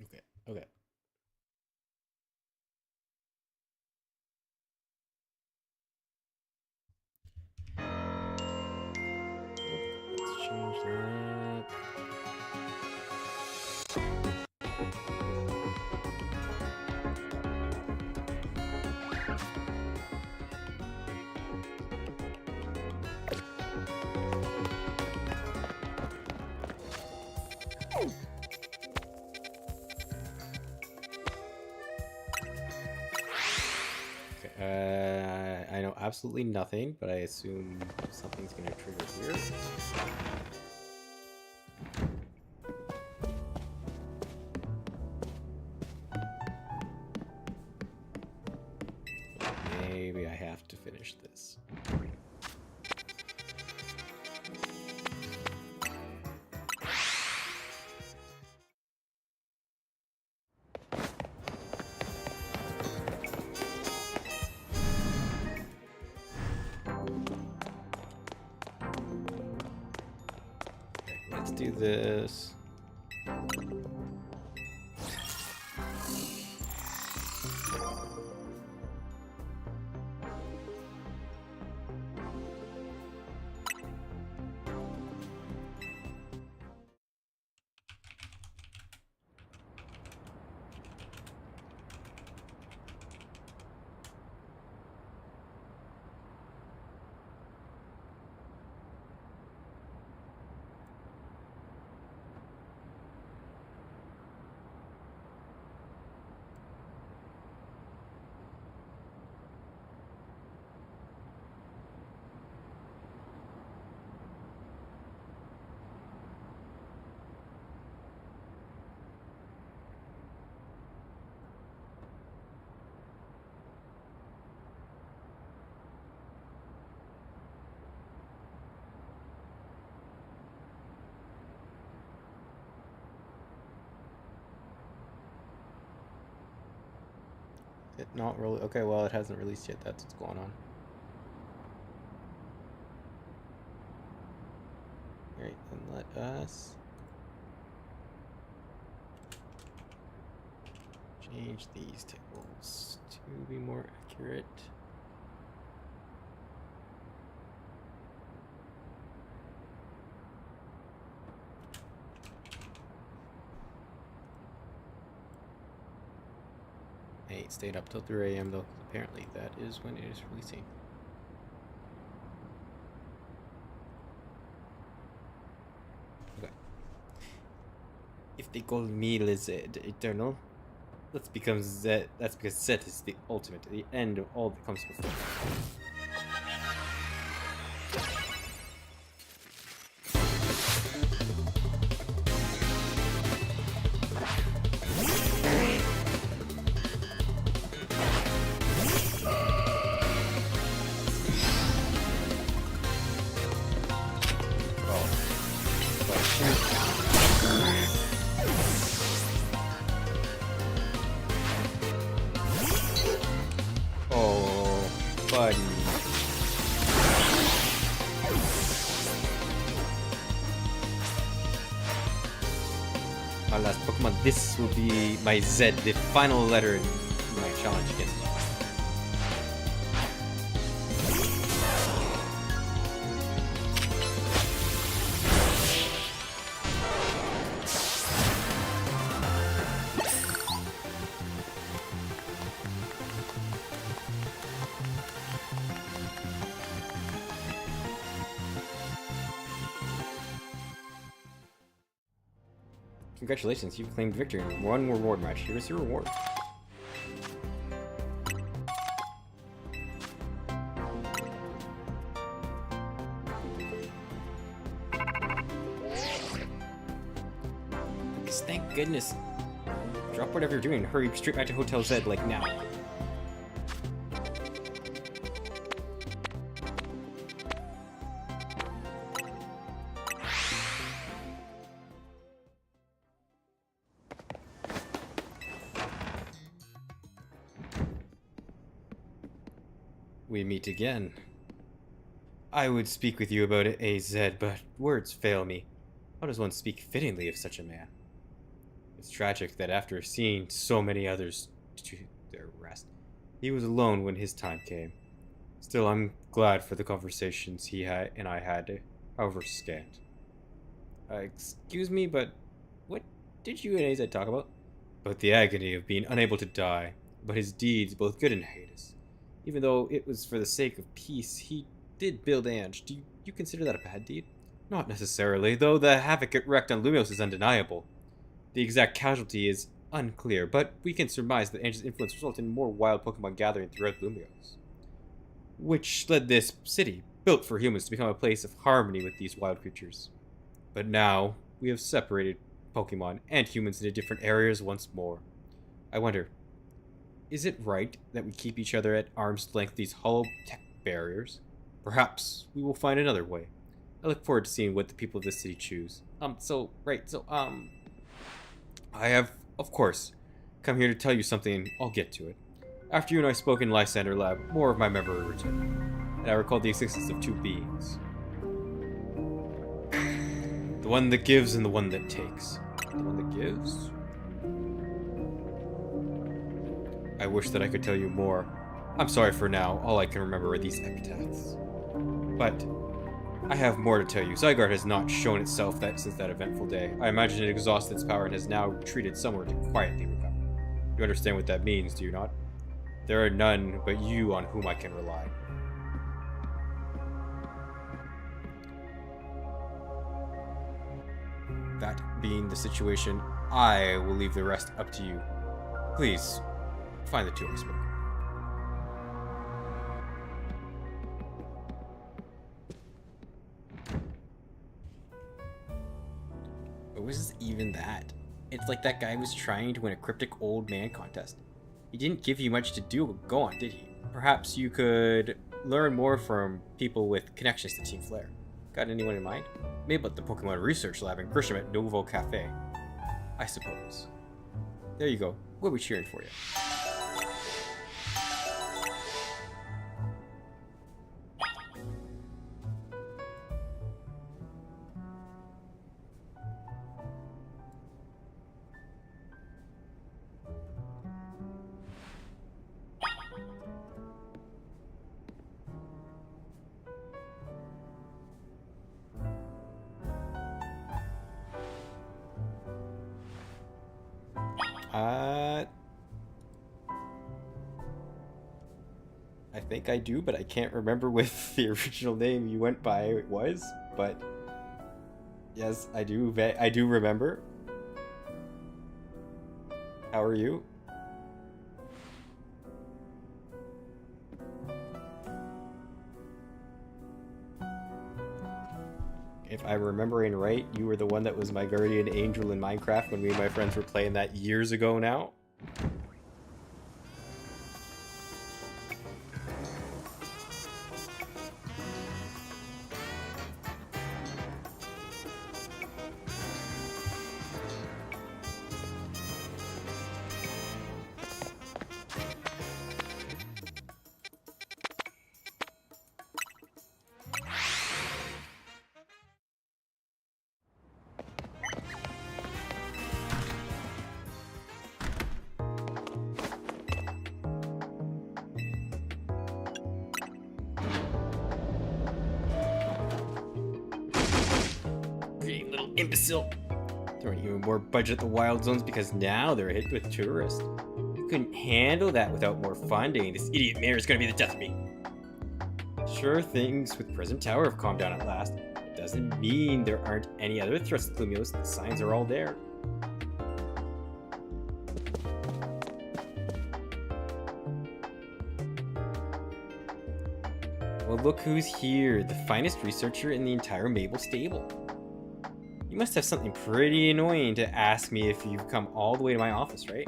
Okay. Okay. Let's change that. Okay. I know absolutely nothing, but I assume something's gonna trigger here. Maybe I have to finish this. Okay, let's do this. It not really. Okay, well, it hasn't released yet. That's what's going on. Alright, then let us change these tables to be more accurate. Hey, it stayed up till 3 a.m. though, because apparently that is when it is releasing. Okay. If they call me Lizard Eternal, that's because Z. That's because Z is the ultimate, the end of all that comes before. Oh, buddy. My last Pokemon. This will be my Z, the final letter in my challenge against you. Congratulations, you've claimed victory in one reward match. Here is your reward. Thank goodness. Drop whatever you're doing and hurry straight back to Hotel Z, like now. We meet again. I would speak with you about AZ, but words fail me. How does one speak fittingly of such a man? It's tragic that after seeing so many others to their rest, he was alone when his time came. Still, I'm glad for the conversations he and I had, however scant. Excuse me, but what did you and AZ talk about? About the agony of being unable to die, but his deeds, both good and heinous. Even though it was for the sake of peace, he did build Ange. Do you consider that a bad deed? Not necessarily, though the havoc it wreaked on Lumiose is undeniable. The exact casualty is unclear, but we can surmise that Ange's influence resulted in more wild Pokemon gathering throughout Lumiose, which led this city, built for humans, to become a place of harmony with these wild creatures. But now, we have separated Pokemon and humans into different areas once more. I wonder, is it right that we keep each other at arm's length these hollow tech barriers? Perhaps we will find another way. I look forward to seeing what the people of this city choose. I have, of course, come here to tell you something. I'll get to it. After you and I spoke in Lysander Lab, more of my memory returned, and I recalled the existence of two beings. The one that gives and the one that takes. The one that gives? I wish that I could tell you more. I'm sorry for now, all I can remember are these epitaphs. But I have more to tell you. Zygarde has not shown itself since that eventful day. I imagine it exhausted its power and has now retreated somewhere to quietly recover. You understand what that means, do you not? There are none but you on whom I can rely. That being the situation, I will leave the rest up to you. Please, find the two I spoke. What was even that? It's like that guy was trying to win a cryptic old man contest. He didn't give you much to go on, did he? Perhaps you could learn more from people with connections to Team Flare. Got anyone in mind? Maybe about the Pokemon Research Lab in Grisham at Novo Cafe. I suppose. There you go. We'll be cheering for you. I think I do, but I can't remember what the original name you went by was, but yes, I do remember. How are you? If I'm remembering right, you were the one that was my guardian angel in Minecraft when me and my friends were playing that years ago now. Imbecile! Throwing even more budget at the wild zones because now they're hit with tourists. You couldn't handle that without more funding. This idiot mayor is gonna be the death of me. Sure, things with Present Tower have calmed down at last. It doesn't mean there aren't any other threats to Lumiose. The signs are all there. Well, look who's here, the finest researcher in the entire Mabel stable. You must have something pretty annoying to ask me if you've come all the way to my office, right?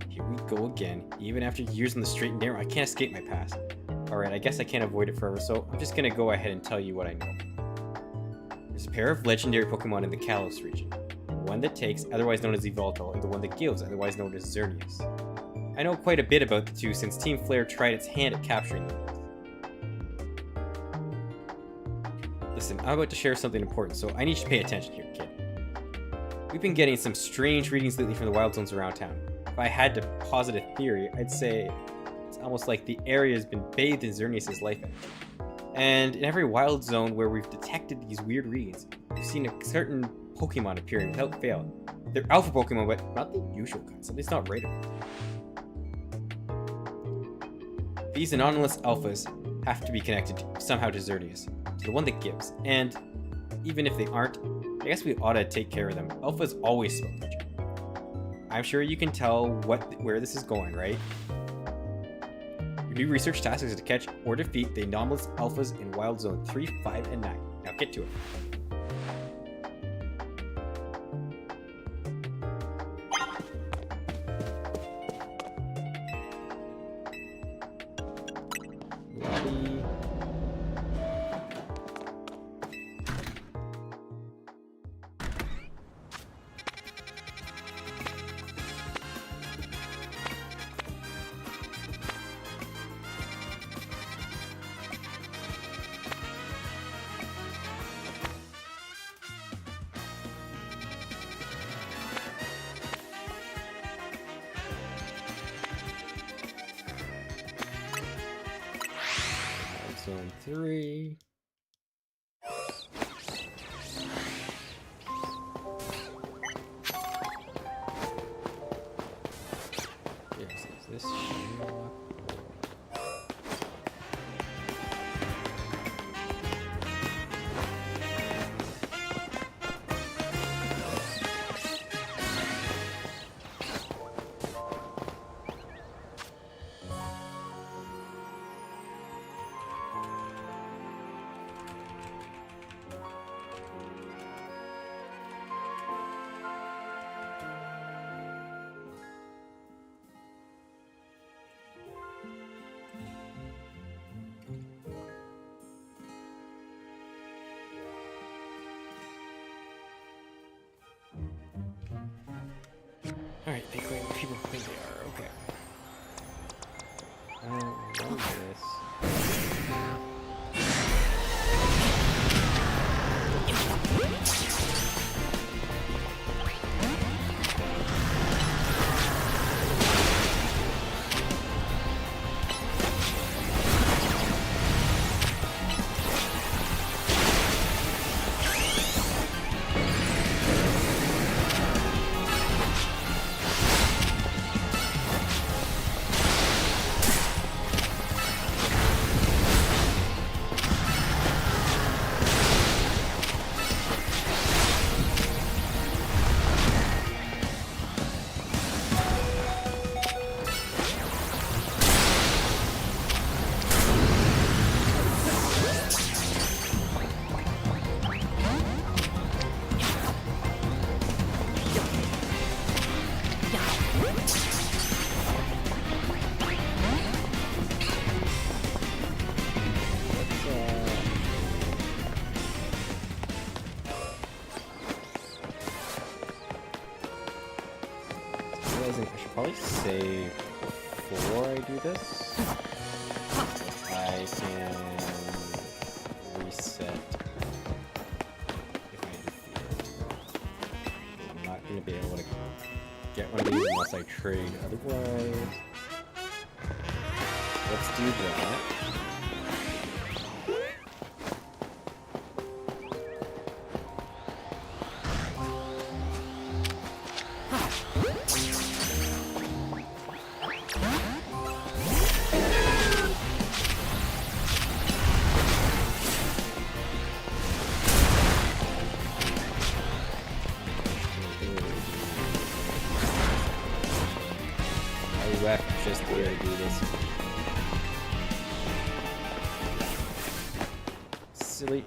Here we go again. Even after years on the straight and narrow, I can't escape my past. Alright, I guess I can't avoid it forever, so I'm just gonna go ahead and tell you what I know. There's a pair of legendary Pokemon in the Kalos region. The one that takes, otherwise known as Yveltal, and the one that gives, otherwise known as Xerneas. I know quite a bit about the two since Team Flare tried its hand at capturing them. Listen, I'm about to share something important, so I need you to pay attention here, kid. We've been getting some strange readings lately from the wild zones around town. If I had to posit a theory, I'd say it's almost like the area has been bathed in Xerneas' life energy. And in every wild zone where we've detected these weird readings, we've seen a certain Pokemon appearing without fail. They're alpha Pokemon, but not the usual kind, something's not right about them. These anomalous alphas have to be connected somehow to Xerneas, to the one that gives. And even if they aren't, I guess we ought to take care of them. Alphas always smell danger. I'm sure you can tell where this is going, right? Your new research task is to catch or defeat the anomalous alphas in Wild Zone 3, 5, and 9. Now get to it. Lobby. Zone 3. Yes, is this Shamrock? Alright, they claim people think they are, okay. I don't know this. Realizing I should probably save before I do this. I can reset if I defeat. I'm not going to be able to get one of these unless I trade otherwise. Let's do that. Left. just the way to do this. Silly.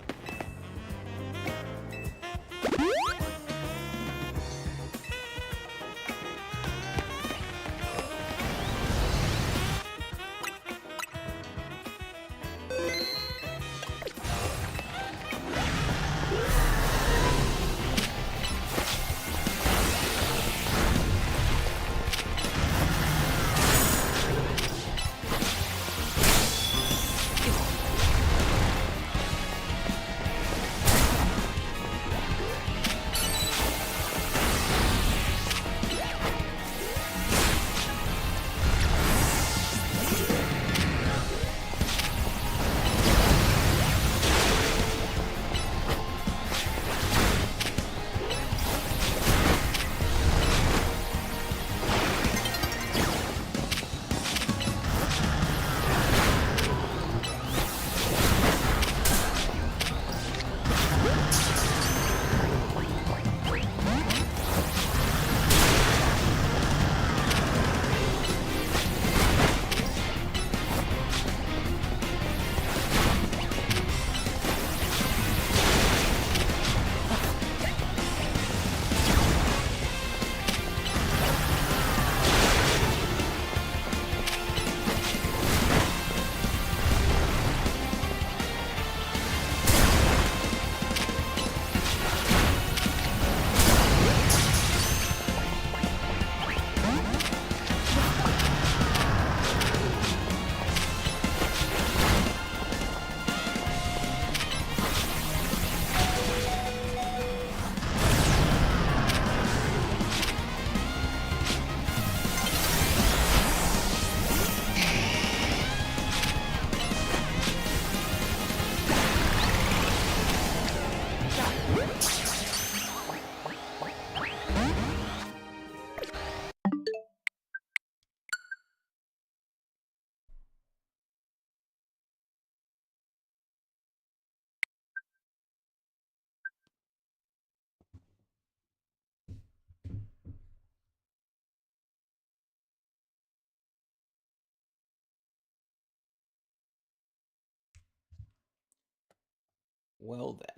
Well then.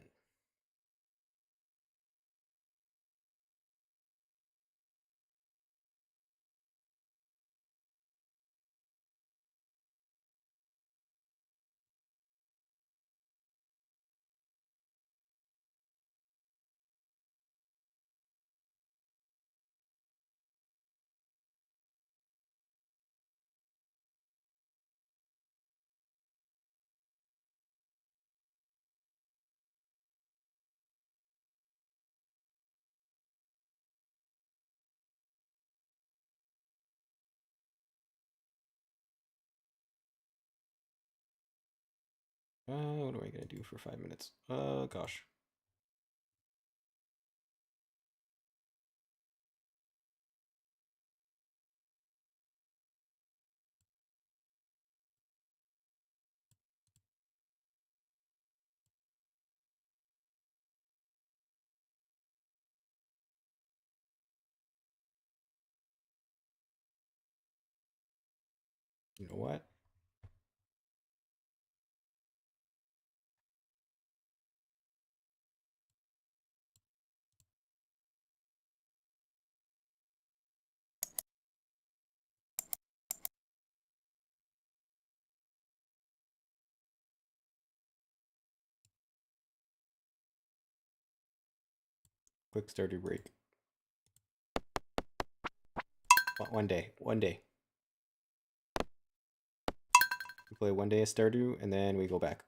What am I gonna do for 5 minutes? Gosh. You know what? Quick Stardew break. One day. We play one day of Stardew and then we go back.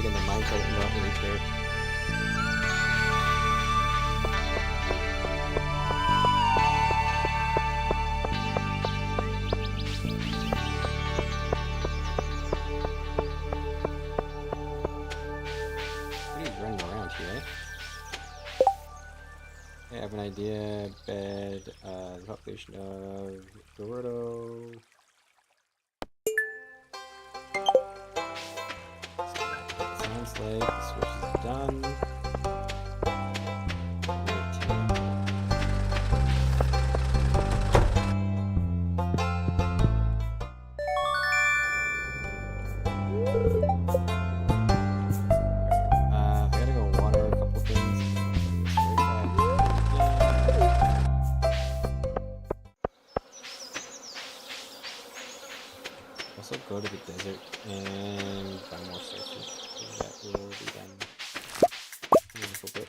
taking the minecart and not really care. He's running around here, right? I have an idea. Bed, the population of Dorado. Sounds like the switch is done. I gotta go water a couple things. Also go to the desert and find more sources. That will be done in a little bit.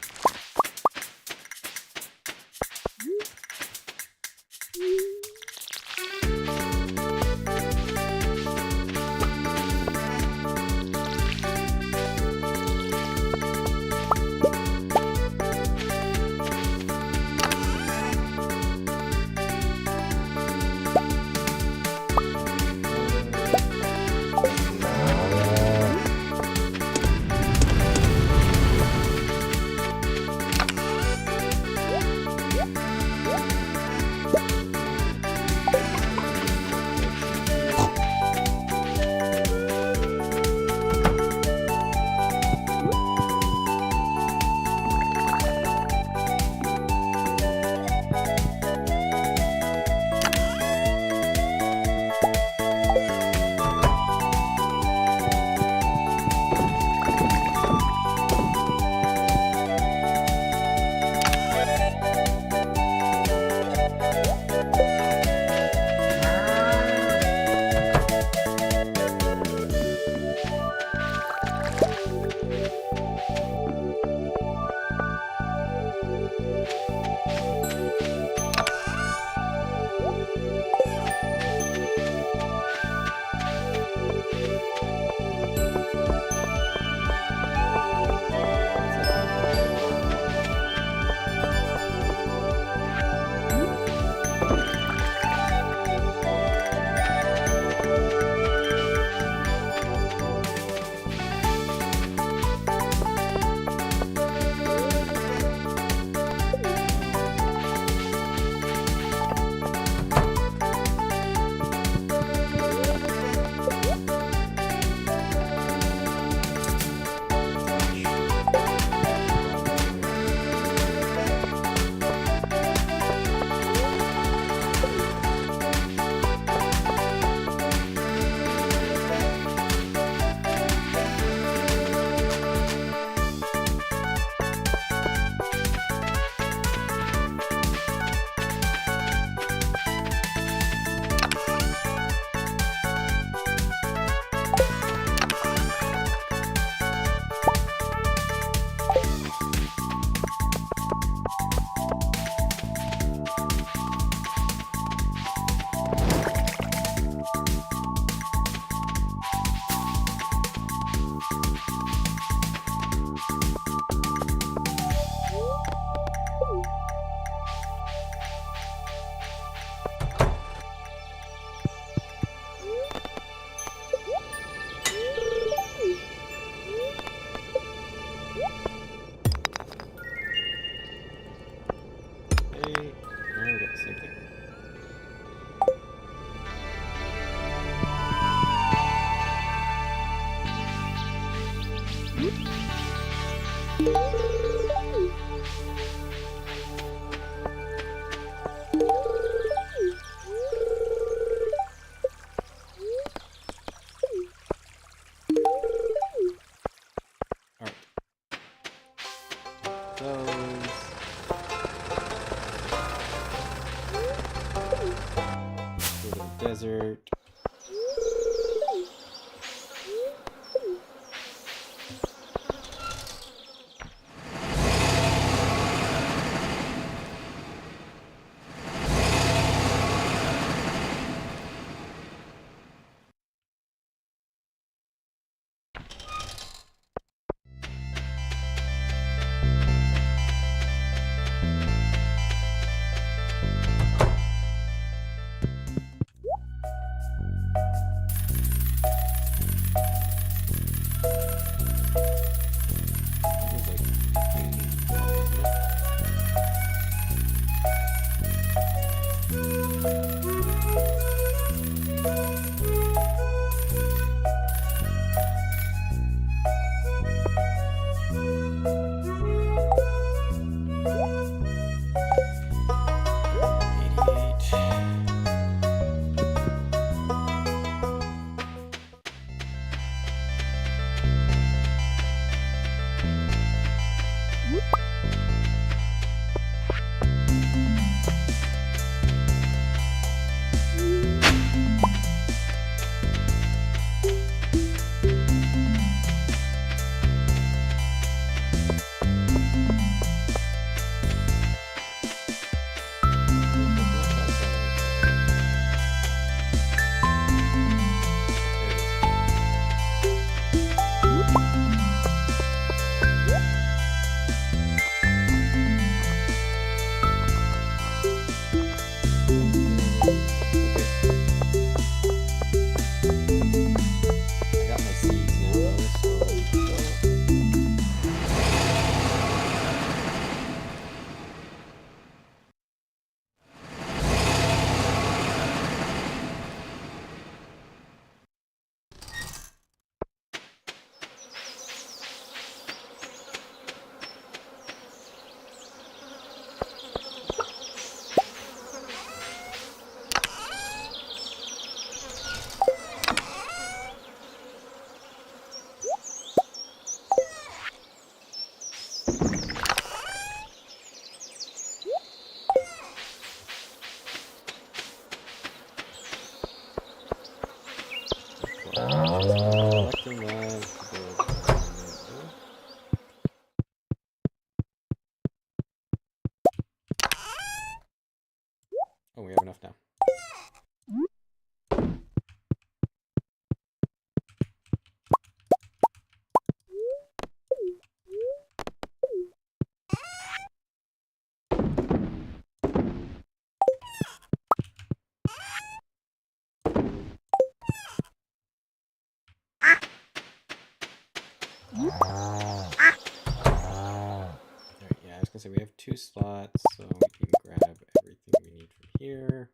Alright, yeah, I was gonna say we have 2 slots, so we can grab everything we need from here.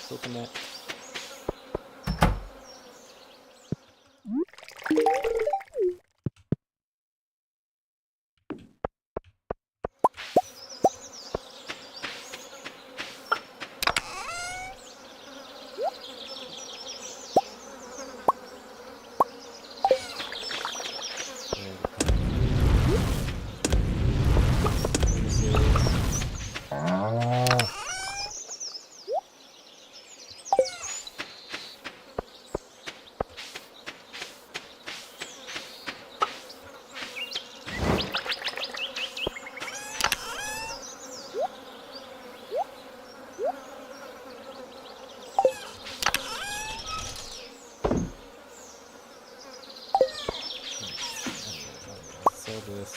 Coconut. Sell this.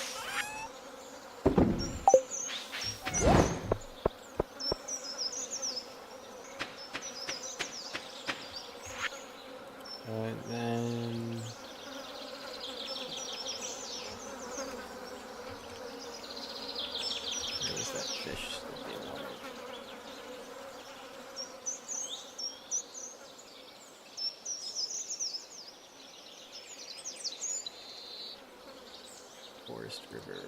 And then where was that fish that they wanted? Forest River.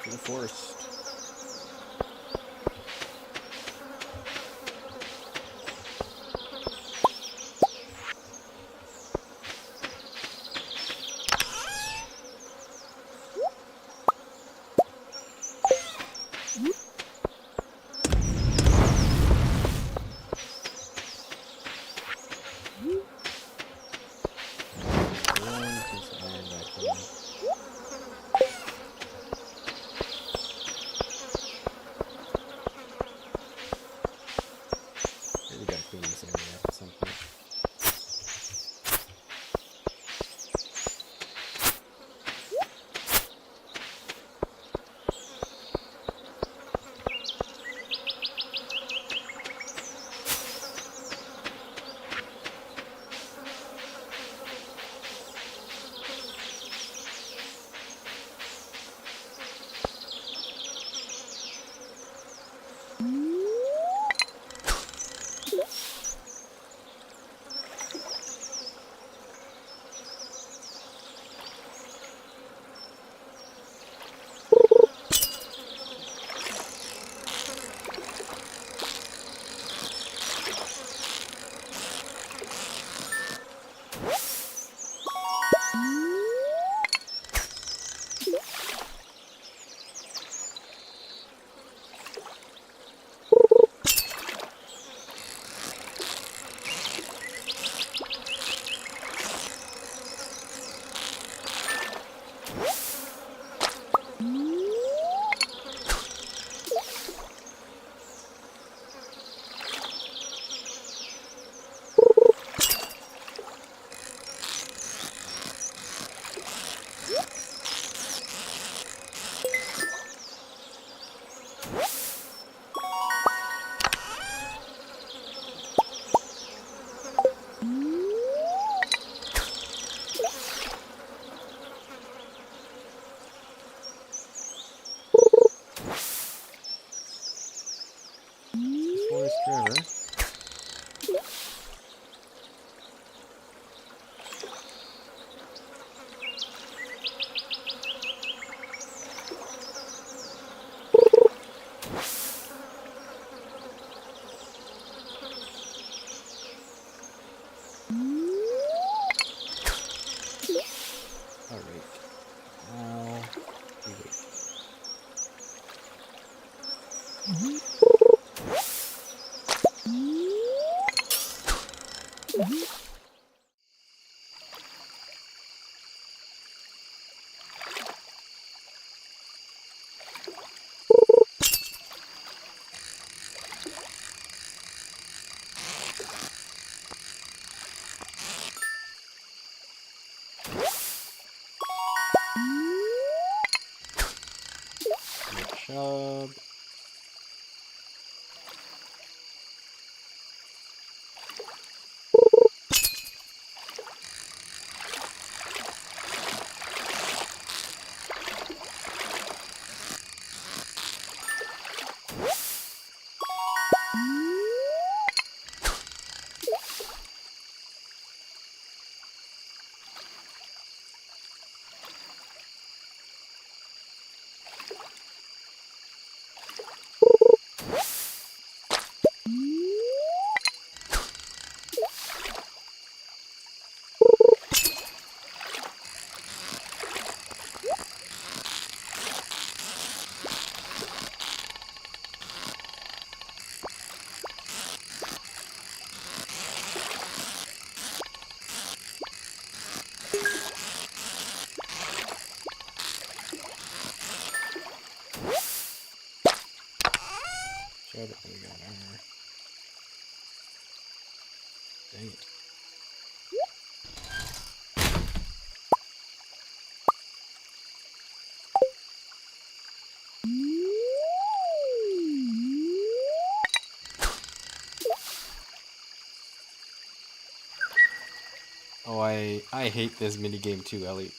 To the forest. Really gotta clean this area up at some point. Forest River. Alright. Now we wait. chub. Chub, we got armor. Dang it. Oh, I hate this minigame too, Ellie.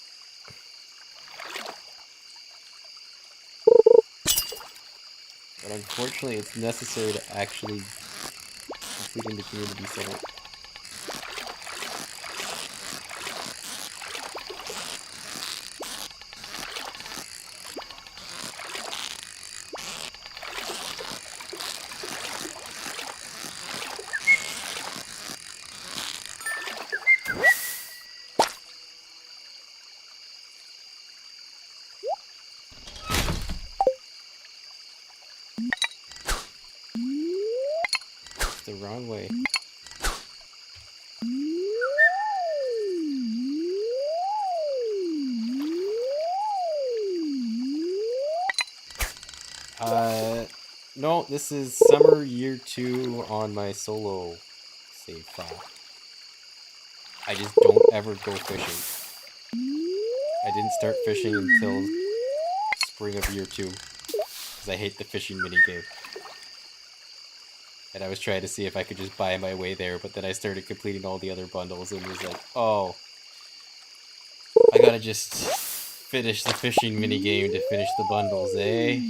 But unfortunately, it's necessary to actually completing the community center. The wrong way. No, this is summer year 2 on my solo save file. I just don't ever go fishing. I didn't start fishing until spring of year 2, because I hate the fishing minigame. And I was trying to see if I could just buy my way there, but then I started completing all the other bundles and was like, oh, I gotta just finish the fishing minigame to finish the bundles, eh?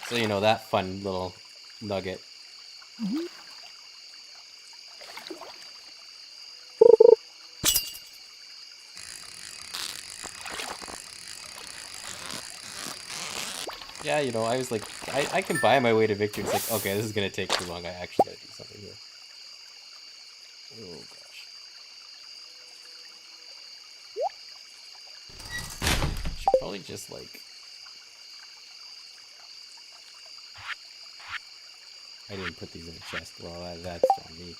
So, you know, that fun little nugget. Yeah, you know, I was like, I can buy my way to victory. It's like, okay, this is gonna take too long. I actually gotta do something here. Oh, gosh. Should probably just, like... I didn't put these in a chest. Well, that's on me.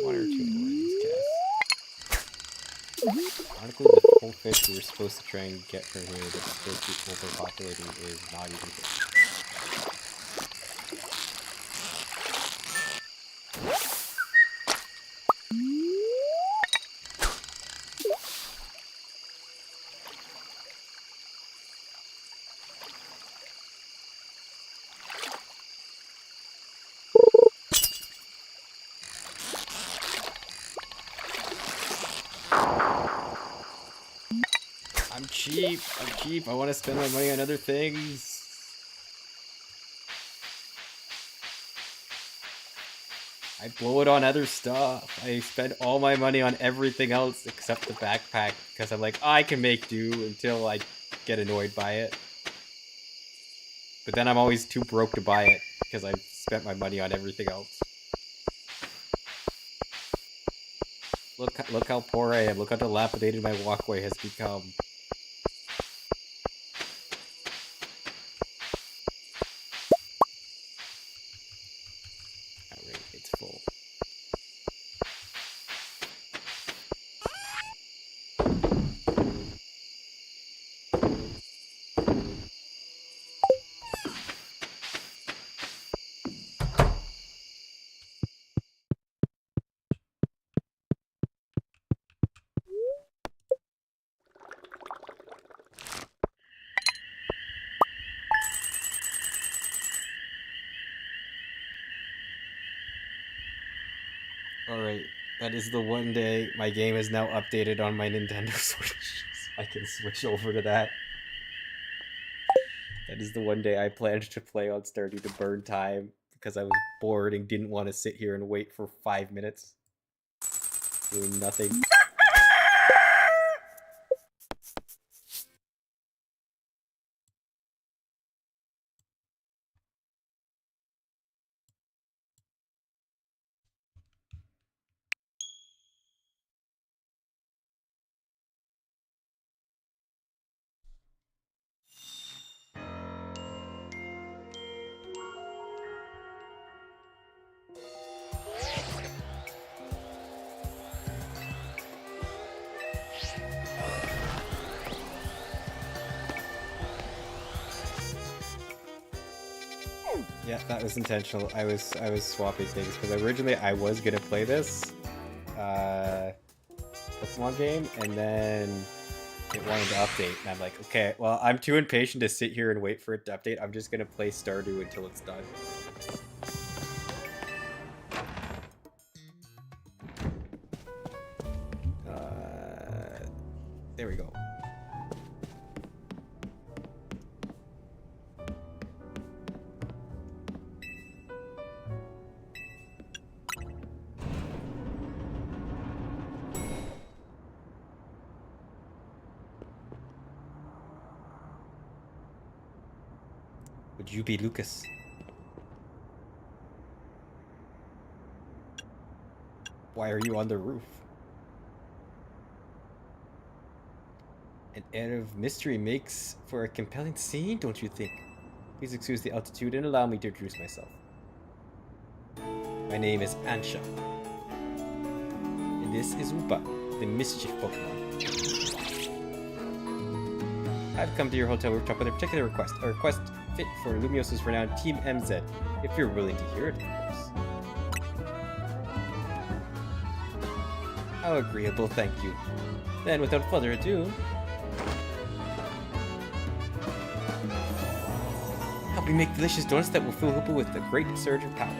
One or two more of these casts. Honestly, the whole fish we were supposed to try and get from here that's supposed to be overpopulating is not even fish. I'm cheap, I want to spend my money on other things. I blow it on other stuff. I spend all my money on everything else except the backpack because I'm like, I can make do until I get annoyed by it. But then I'm always too broke to buy it because I've spent my money on everything else. Look how poor I am. Look how dilapidated my walkway has become. Alright, it's full. Alright, that is the one day my game is now updated on my Nintendo Switch. So I can switch over to that. That is the one day I planned to play on Stardew to burn time because I was bored and didn't want to sit here and wait for 5 minutes doing nothing. Yeah, that was intentional. I was swapping things because originally I was gonna play this Pokemon game, and then it wanted to update, and I'm like, okay, well, I'm too impatient to sit here and wait for it to update. I'm just gonna play Stardew until it's done. There we go. Would you be Lucas? Why are you on the roof? An air of mystery makes for a compelling scene, don't you think? Please excuse the altitude and allow me to introduce myself. My name is Ansha. And this is Upa, the mischief Pokemon. I've come to your hotel rooftop with a particular request. A request fit for Lumiosa's renowned Team MZ, if you're willing to hear it, of course. How agreeable, thank you. Then, without further ado, help me make delicious donuts that will fill Hoopa with a great surge of power.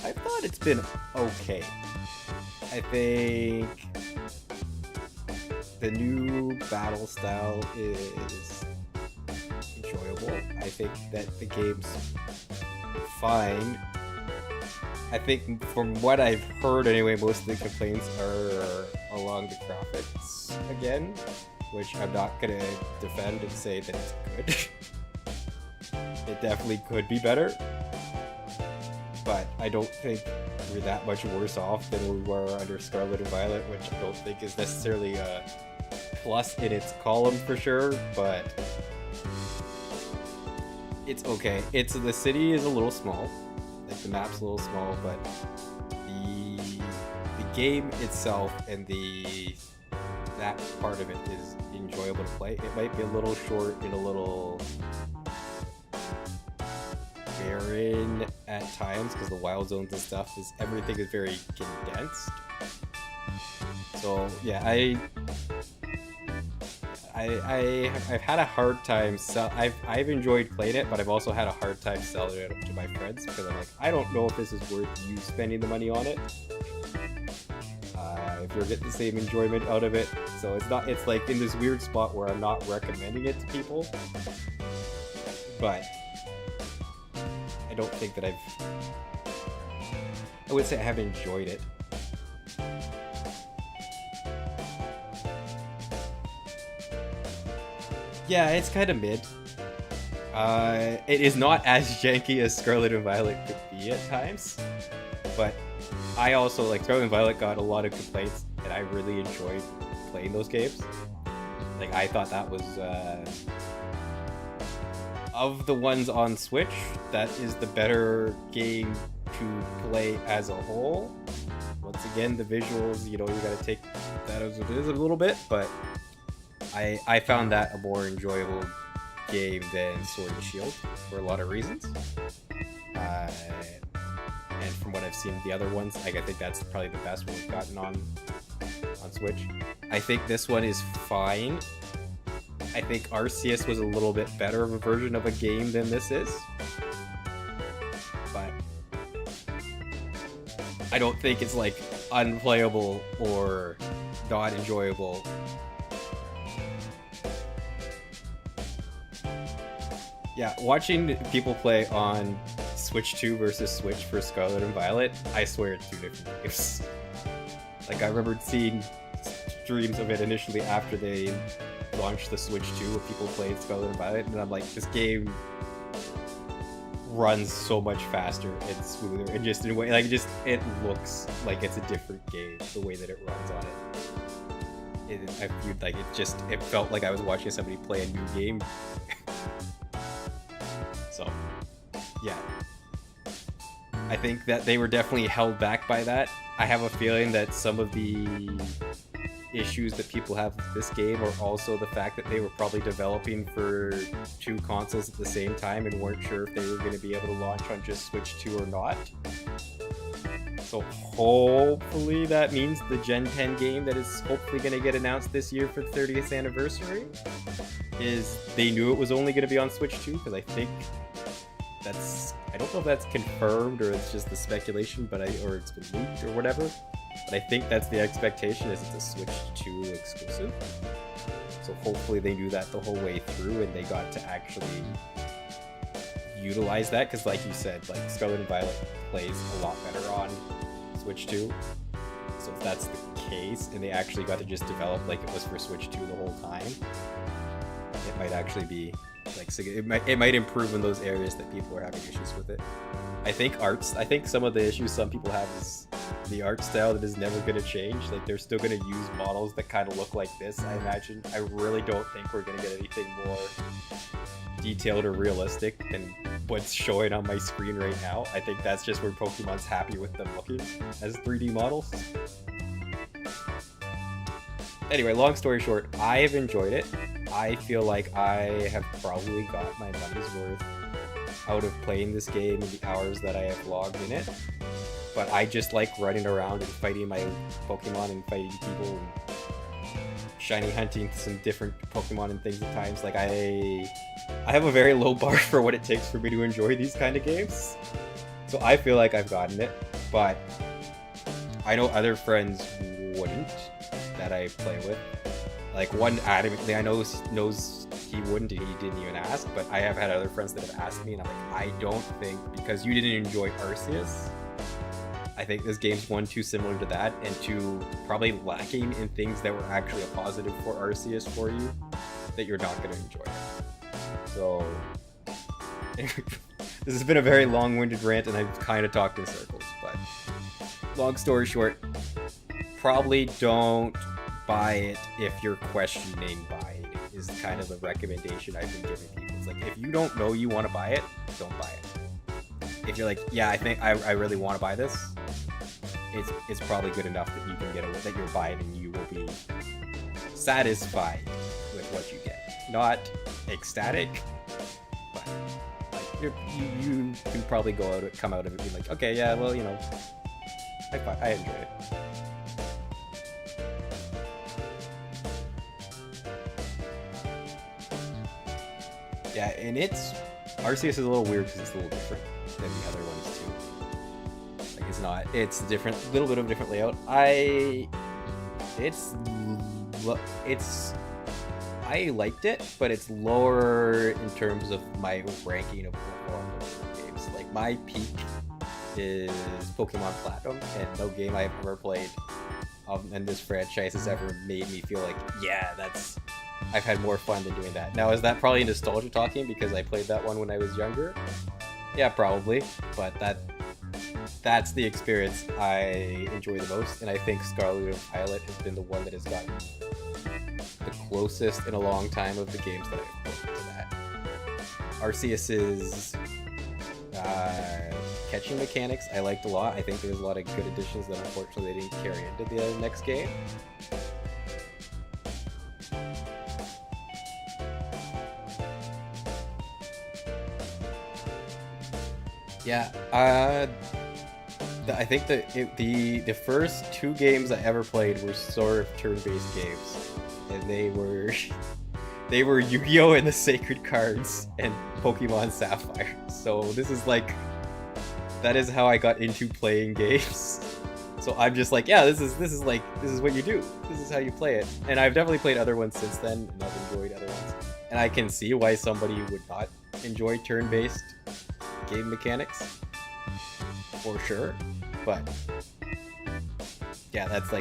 I thought it's been okay. I think the new battle style is enjoyable. I think that the game's fine. I think from what I've heard anyway, most of the complaints are along the graphics again, which I'm not gonna defend and say that it's good. It definitely could be better, but I don't think we're that much worse off than we were under Scarlet and Violet, which I don't think is necessarily a plus in its column for sure, but it's okay. The city is a little small, like the map's a little small, but the game itself and that part of it is enjoyable to play. It might be a little short and a little barren at times because the wild zones and stuff everything is very condensed. So yeah, I I've had a hard time I've enjoyed playing it, but I've also had a hard time selling it to my friends because I'm like, I don't know if this is worth you spending the money on it. If you're getting the same enjoyment out of it, so it's like in this weird spot where I'm not recommending it to people, but I don't think that I would say I haven't enjoyed it. Yeah, it's kind of mid. It is not as janky as Scarlet and Violet could be at times, but I also, like, Scarlet and Violet got a lot of complaints, and I really enjoyed playing those games. Like, I thought that was, of the ones on Switch, that is the better game to play as a whole. Once again, the visuals, you know, you gotta take that as it is a little bit, but I found that a more enjoyable game than Sword and Shield for a lot of reasons. And from what I've seen the other ones, like, I think that's probably the best one we've gotten on Switch. I think this one is fine. I think Arceus was a little bit better of a version of a game than this is. But I don't think it's, like, unplayable or not enjoyable. Yeah, watching people play on Switch 2 versus Switch for Scarlet and Violet, I swear it's two different games. Like, I remember seeing streams of it initially after they launched the Switch 2 of people playing Scarlet and Violet, and I'm like, this game runs so much faster and smoother, and just in a way, like, it looks like it's a different game, the way that it runs on it. I feel like it felt like I was watching somebody play a new game. So, yeah. I think that they were definitely held back by that. I have a feeling that some of the issues that people have with this game are also the fact that they were probably developing for two consoles at the same time and weren't sure if they were going to be able to launch on just Switch 2 or not. So hopefully that means the Gen 10 game that is hopefully going to get announced this year for the 30th anniversary is they knew it was only going to be on Switch 2, because I think I don't know if that's confirmed or it's just the speculation, or it's been leaked or whatever, but I think that's the expectation, is it's a Switch 2 exclusive. So hopefully they knew that the whole way through and they got to actually utilize that, because like you said, like, Scarlet and Violet plays a lot better on Switch 2. So if that's the case and they actually got to just develop like it was for Switch 2 the whole time, it might actually be like, it might improve in those areas that people are having issues with it. I think some of the issues some people have is the art style that is never going to change. Like, they're still going to use models that kind of look like this, I imagine. I really don't think we're going to get anything more detailed or realistic than what's showing on my screen right now. I think that's just where Pokemon's happy with them looking as 3D models. Anyway, long story short, I have enjoyed it. I feel like I have probably got my money's worth out of playing this game in the hours that I have logged in it. But I just like running around and fighting my Pokemon and fighting people and shiny hunting some different Pokemon and things at times. Like, I have a very low bar for what it takes for me to enjoy these kind of games. So I feel like I've gotten it, but I know other friends wouldn't that I play with. Like, one adamantly I knows he wouldn't, and he didn't even ask, but I have had other friends that have asked me, and I'm like, I don't think, because you didn't enjoy Arceus, I think this game's one, too similar to that, and two, probably lacking in things that were actually a positive for Arceus for you, that you're not going to enjoy it. So, this has been a very long-winded rant, and I've kind of talked in circles, but long story short, probably don't buy it if you're questioning buying it, is kind of the recommendation I've been giving people. It's like, if you don't know you want to buy it, don't buy it. If you're like, yeah, I think I really want to buy this, it's probably good enough that you can get it, that you're buying, and you will be satisfied with what you get. Not ecstatic, but like, you can probably come out of it being like, okay, yeah, well, you know, I enjoy it. Yeah, and it's Arceus is a little weird because it's a little different than the other ones too. Like it's not, it's different, little bit of a different layout. It's it's I liked it, but it's lower in terms of my ranking of games. Like my peak is Pokemon Platinum, and no game I've ever played in this franchise has ever made me feel like, yeah, I've had more fun than doing that. Now, is that probably nostalgia talking because I played that one when I was younger? Yeah, probably, but that's the experience I enjoy the most, and I think Scarlet and Violet has been the one that has gotten the closest in a long time of the games that I've played to that. Arceus's catching mechanics I liked a lot. I think there was a lot of good additions that unfortunately they didn't carry into the next game. Yeah, I think the first two games I ever played were sort of turn-based games, and they were Yu-Gi-Oh! And the Sacred Cards and Pokemon Sapphire. So this is like, that is how I got into playing games. So I'm just like, yeah, this is what you do. This is how you play it. And I've definitely played other ones since then, and I've enjoyed other ones. And I can see why somebody would not enjoy turn-based game mechanics, for sure. But yeah, that's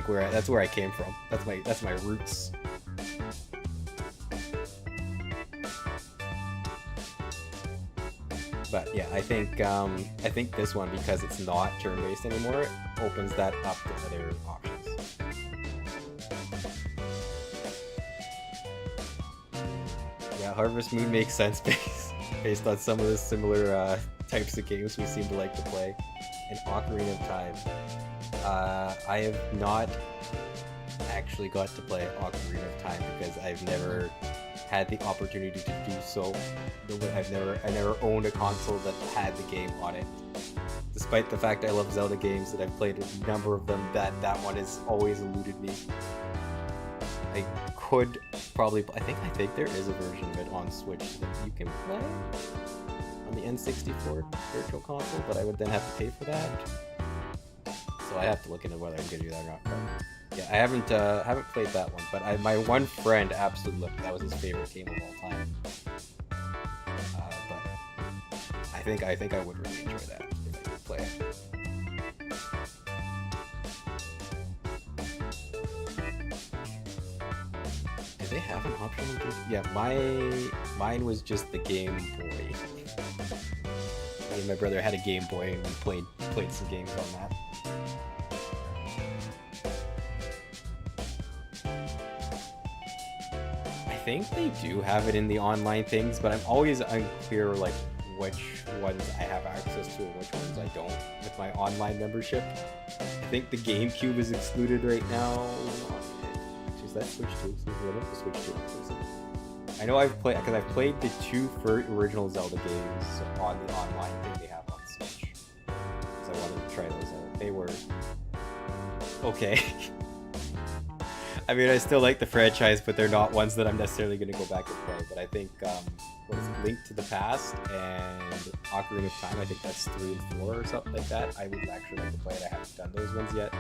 where I came from. That's my roots. But yeah, I think this one, because it's not turn-based anymore, opens that up to other options. Yeah, Harvest Moon makes sense based on some of the similar types of games we seem to like to play. And Ocarina of Time, I have not actually got to play Ocarina of Time because I've never had the opportunity to do so. I never owned a console that had the game on it. Despite the fact I love Zelda games that I've played a number of them, that one has always eluded me. I could probably, I think there is a version of it on Switch that you can play on the N64 Virtual Console, but I would then have to pay for that. So I have to look into whether I'm gonna do that or not. But yeah, I haven't played that one, but my one friend absolutely loved it. That was his favorite game of all time. But I think I would really enjoy that if I could play it. Do they have an optional game? Yeah, mine was just the Game Boy. Me and my brother had a Game Boy, and we played some games on that. I think they do have it in the online things, but I'm always unclear like which ones I have access to and which ones I don't with my online membership. I think the GameCube is excluded right now. Actually, is that Switch 2 exclusive? I don't know if Switch 2 exclusive. I know I've played the two original Zelda games on the online thing they have on Switch, because I wanted to try those out. They were okay. I mean, I still like the franchise, but they're not ones that I'm necessarily going to go back and play. But I think, what is it, Link to the Past and Ocarina of Time, I think that's 3 and 4 or something like that. I would actually like to play it. I haven't done those ones yet.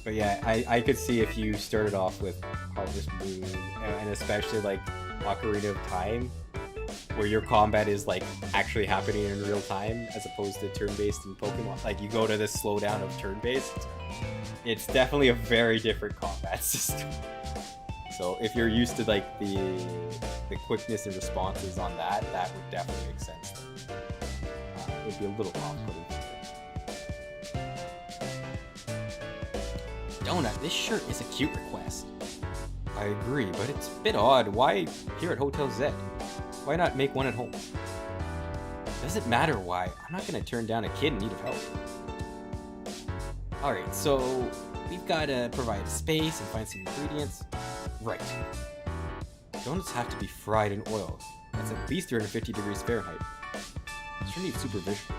But yeah, I could see if you started off with Harvest Moon, and especially like Ocarina of Time, where your combat is like actually happening in real time as opposed to turn-based in Pokemon. Like you go to this slowdown of turn-based, it's definitely a very different combat system. So if you're used to like the quickness and responses on that would definitely make sense. It would be a little off-putting. Donut, this shirt is a cute request. I agree, but it's a bit odd. Why here at Hotel Z? Why not make one at home? Does it matter why? I'm not gonna turn down a kid in need of help. Alright, so we've gotta provide space and find some ingredients. Right. Donuts have to be fried in oil. That's at least 350 degrees Fahrenheit. Sure needs supervision.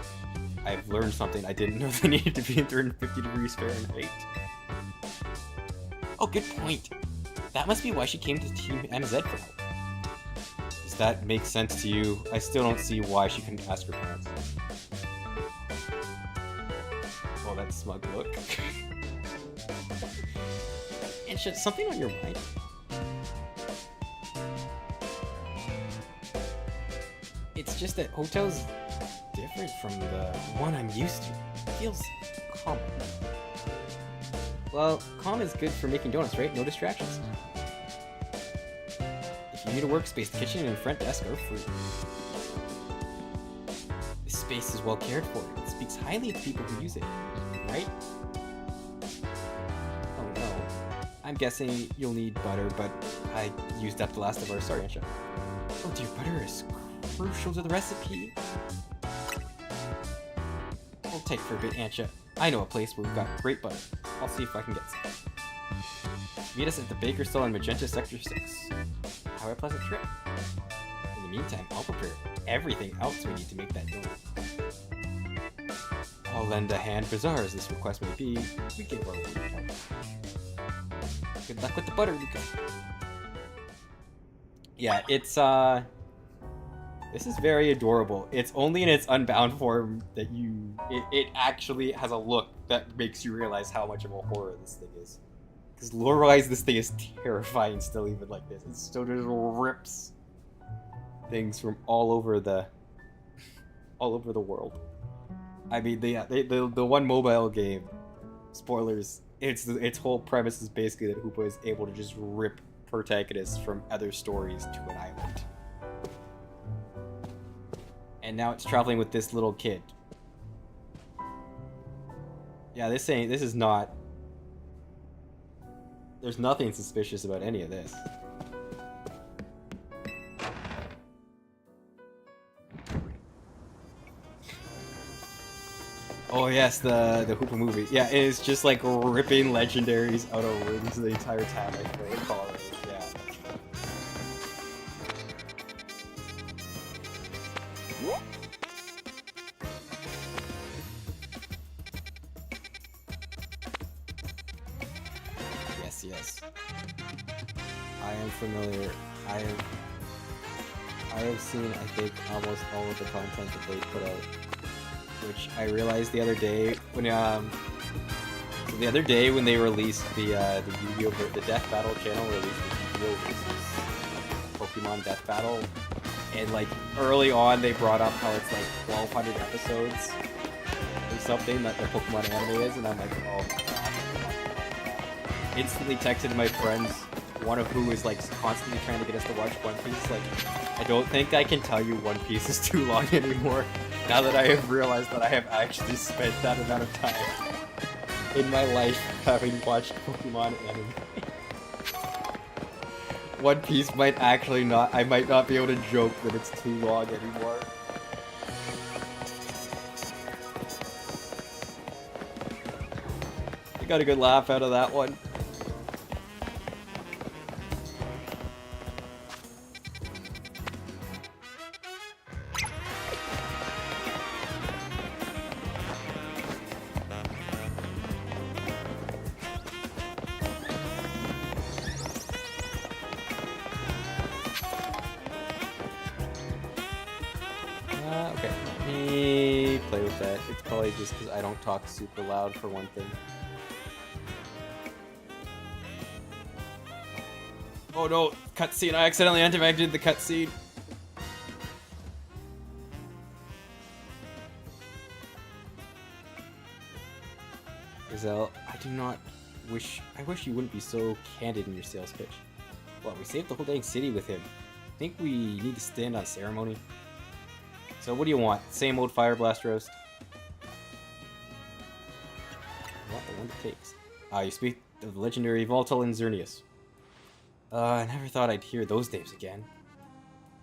I've learned something I didn't know they needed to be in 350 degrees Fahrenheit. Oh, good point. That must be why she came to Team MZ for help. Does that make sense to you? I still don't see why she couldn't ask her parents. Oh, that smug look. And shit, something on your mind? It's just that Hotel's different from the one I'm used to. It feels calm. Well, calm is good for making donuts, right? No distractions. If you need a workspace, the kitchen and front desk are free. This space is well cared for. It speaks highly of people who use it, right? Oh no. I'm guessing you'll need butter, but I used up the last of our sorry, Ansha. Oh dear, butter is crucial to the recipe. Hold tight for a bit, Ansha. I know a place where we've got great butter. I'll see if I can get some. Meet us at the Baker Stall in Magenta Sector 6. Have a pleasant trip. In the meantime, I'll prepare everything else we need to make that donut. I'll lend a hand, bizarre as this request may be. We give our word. Good luck with the butter, Lucas. Yeah, it's this is very adorable. It's only in its unbound form that it actually has a look that makes you realize how much of a horror this thing is. Because lore-wise, this thing is terrifying still, even like this. It still just rips things from all over the world. I mean, the one mobile game, spoilers. Its whole premise is basically that Hoopa is able to just rip protagonists from other stories to an island. And now it's traveling with this little kid. Yeah, this is not... There's nothing suspicious about any of this. Oh yes, the Hoopa movie. Yeah, it is just like ripping legendaries out of rooms the entire time, I recall it. Yeah. Yes. I am familiar. I have seen, I think, almost all of the content that they put out. Which I realized the other day when they released the Yu-Gi-Oh! The Death Battle channel released the Yu-Gi-Oh! Versus Pokemon Death Battle, and like early on they brought up how it's like 1,200 episodes or something that the Pokemon anime is, and I'm like, oh my god. Instantly texted my friends, one of who is like constantly trying to get us to watch One Piece, like, I don't think I can tell you One Piece is too long anymore. Now that I have realized that I have actually spent that amount of time in my life having watched Pokemon anime. One Piece might actually not, I might not be able to joke that it's too long anymore. I got a good laugh out of that one. Okay, let me play with that. It's probably just because I don't talk super loud for one thing. Oh no, cutscene! I accidentally activated the cutscene. Gazelle, I wish you wouldn't be so candid in your sales pitch. Well, we saved the whole dang city with him. Think we need to stand on ceremony? So what do you want? Same old Fire Blast roast? What the one it takes. You speak of the legendary Voltal and Xerneas. I never thought I'd hear those names again.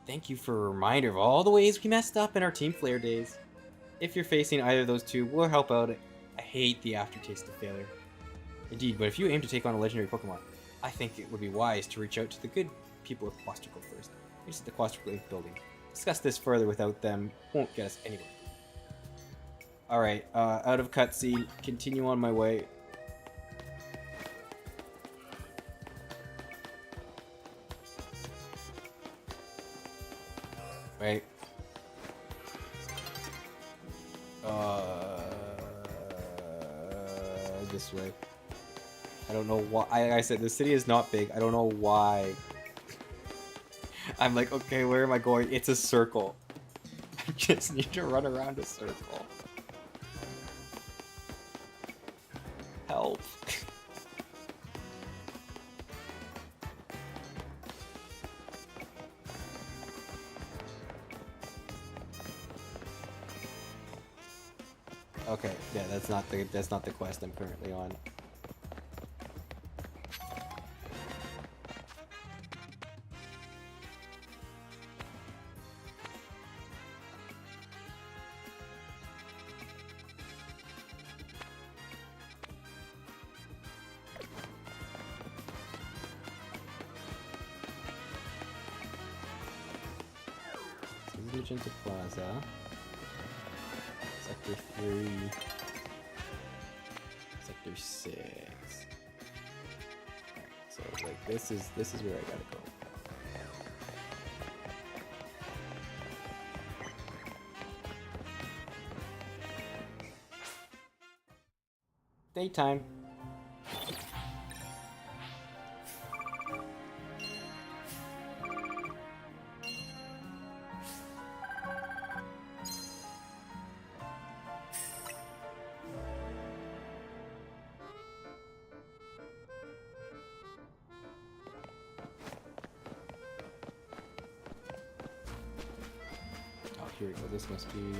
Thank you for a reminder of all the ways we messed up in our Team Flare days. If you're facing either of those two, we'll help out. I hate the aftertaste of failure. Indeed, but if you aim to take on a legendary Pokemon, I think it would be wise to reach out to the good people of Quastrico first. Here's the Quastrico building. Discuss this further without them won't get us anywhere. Alright, out of cutscene, continue on my way. Wait. This way. I don't know why. I said the city is not big. I don't know why. I'm like, okay, where am I going? It's a circle. I just need to run around a circle. Help. Okay, yeah, that's not the quest I'm currently on. Magenta Plaza. Sector 3. Sector 6. Alright, so like this is where I gotta go. Daytime. Here we go, this must be... You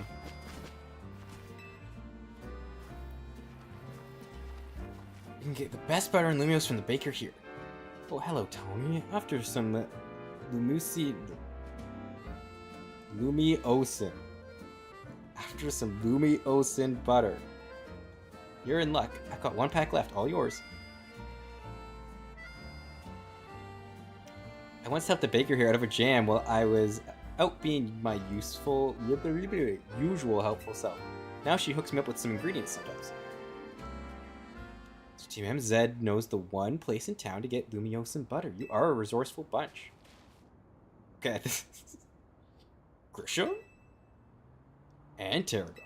can get the best butter and Lumiose from the baker here. Oh, hello, Tony. After some Lumiosin. After some Lumiosin butter. You're in luck. I've got one pack left, all yours. I once helped the baker here out of a jam while I was out being my usual helpful self. Now she hooks me up with some ingredients sometimes. So Team MZ knows the one place in town to get Lumiosin butter. You are a resourceful bunch. Okay. Grisham? And Tarragon.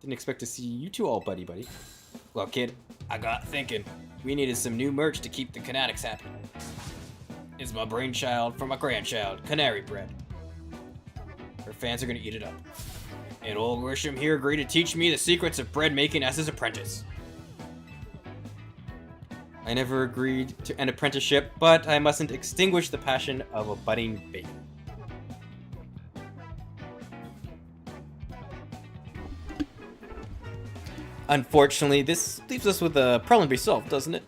Didn't expect to see you two all buddy-buddy. Well, kid, I got thinking. We needed some new merch to keep the Canatics happy. It's my brainchild from my grandchild, Canary Bread. Her fans are gonna eat it up. And old Grisham here agreed to teach me the secrets of bread making as his apprentice. I never agreed to an apprenticeship, but I mustn't extinguish the passion of a budding baker. Unfortunately, this leaves us with a problem to be solved, doesn't it?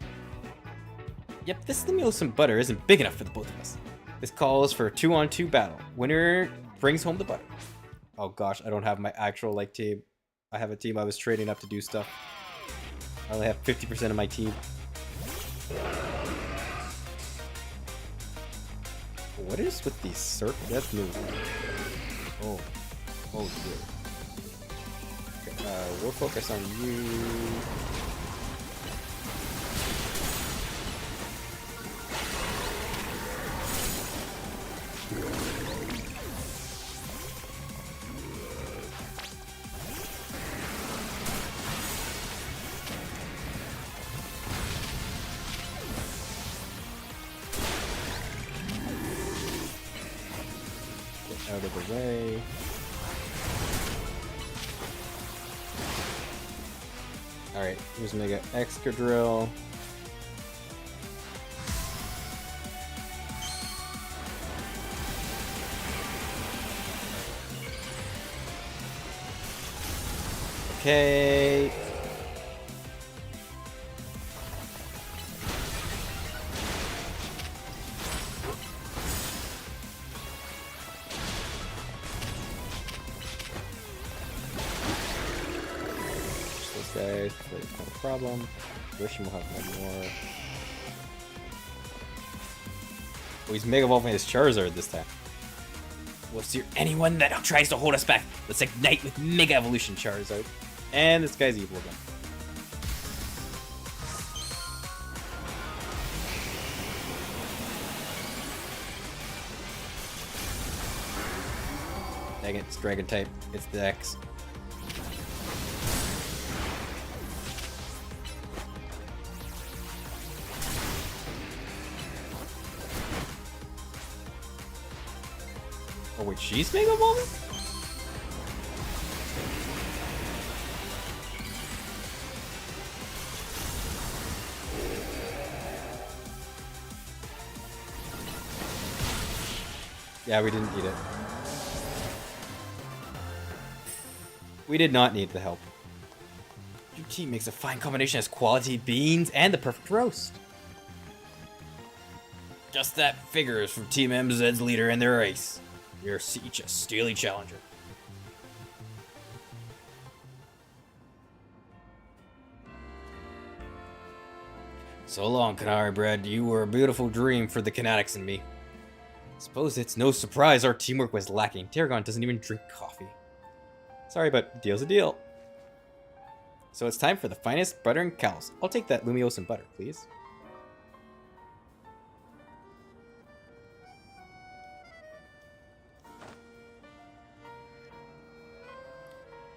Yep, this Lumiosin butter isn't big enough for the both of us. This calls for a 2-on-2 battle. Winner brings home the butter. Oh gosh, I don't have my actual team. I have a team I was trading up to do stuff. I only have 50% of my team. What is with these circles? That's new. Oh dear. Okay, we'll focus on you. Out of the way. Alright, here's Mega Excadrill. Okay. No problem. Grisham will have one more. Oh, he's Mega Evolving his Charizard this time. We'll see anyone that tries to hold us back. Let's ignite with Mega Evolution Charizard. And this guy's evil again. Dang it, it's dragon type. It's the X. Oh wait, she's Mega Evolving? Yeah, we didn't need it. We did not need the help. Your team makes a fine combination as quality beans and the perfect roast. Just that figures from Team MZ's leader and their ace. You're each a steely challenger. So long, Canary Bread. You were a beautiful dream for the Kinetics and me. Suppose it's no surprise our teamwork was lacking. Tarragon doesn't even drink coffee. Sorry, but a deal's a deal. So it's time for the finest butter and cows. I'll take that Lumiosa butter, please.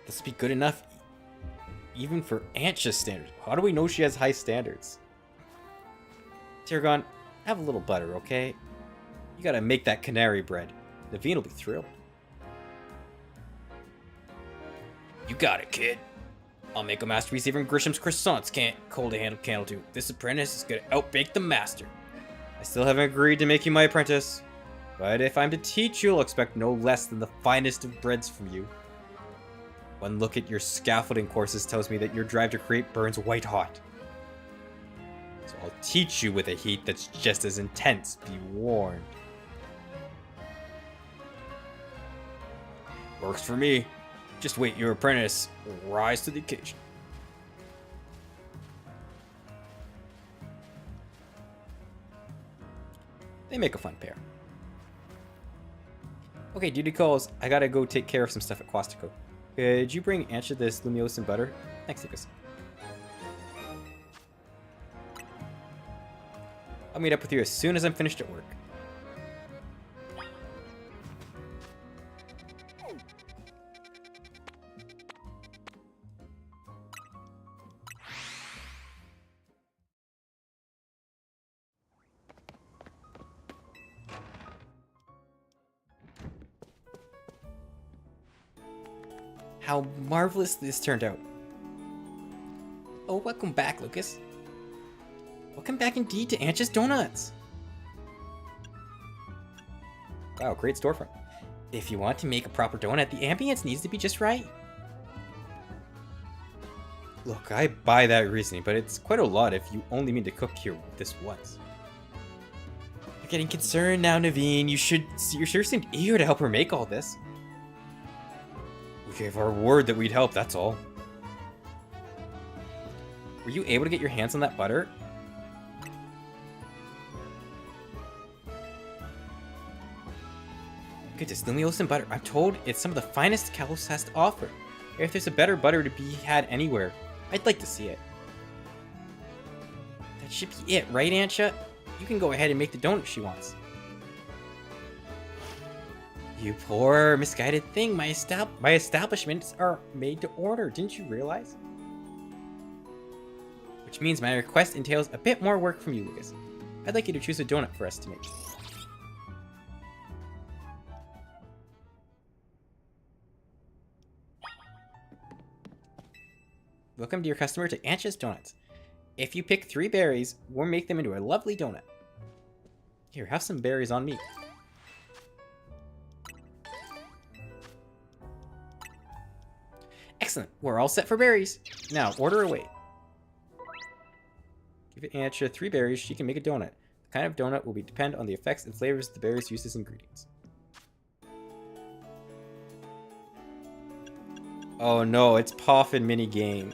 This would be good enough even for Antja's standards. How do we know she has high standards? Tarragon, have a little butter, okay? You gotta make that canary bread. Naveen will be thrilled. You got it, kid. I'll make a masterpiece even Grisham's croissants can't hold a candle to. This apprentice is gonna outbake the master. I still haven't agreed to make you my apprentice, but if I'm to teach you, I'll expect no less than the finest of breads from you. One look at your scaffolding courses tells me that your drive to create burns white hot. So I'll teach you with a heat that's just as intense, be warned. Works for me. Just wait, your apprentice will rise to the occasion. They make a fun pair. Okay, duty calls. I gotta go take care of some stuff at Quastico. Could you bring Antja this Lumiosa butter? Thanks, Lucas. I'll meet up with you as soon as I'm finished at work. How marvelous this turned out. Oh, welcome back, Lucas. Welcome back indeed to Antja's Donuts. Wow, great storefront. If you want to make a proper donut, the ambience needs to be just right. Look, I buy that reasoning, but it's quite a lot if you only mean to cook here this once. You're getting concerned now, Naveen. You sure seemed eager to help her make all this. We gave our word that we'd help, that's all. Were you able to get your hands on that butter? Goodness, Lumiosa butter. I'm told it's some of the finest Kalos has to offer. If there's a better butter to be had anywhere, I'd like to see it. That should be it, right, Antja? You can go ahead and make the donut she wants. You poor, misguided thing. My establishments are made to order. Didn't you realize? Which means my request entails a bit more work from you, Lucas. I'd like you to choose a donut for us to make. Welcome to your customer to Antja's Donuts. If you pick 3 berries, we'll make them into a lovely donut. Here, have some berries on me. Excellent. We're all set for berries. Now, order away. Give Antja 3 berries, she can make a donut. The kind of donut will depend on the effects and flavors of the berries used as ingredients. Oh no, it's Poffin mini game.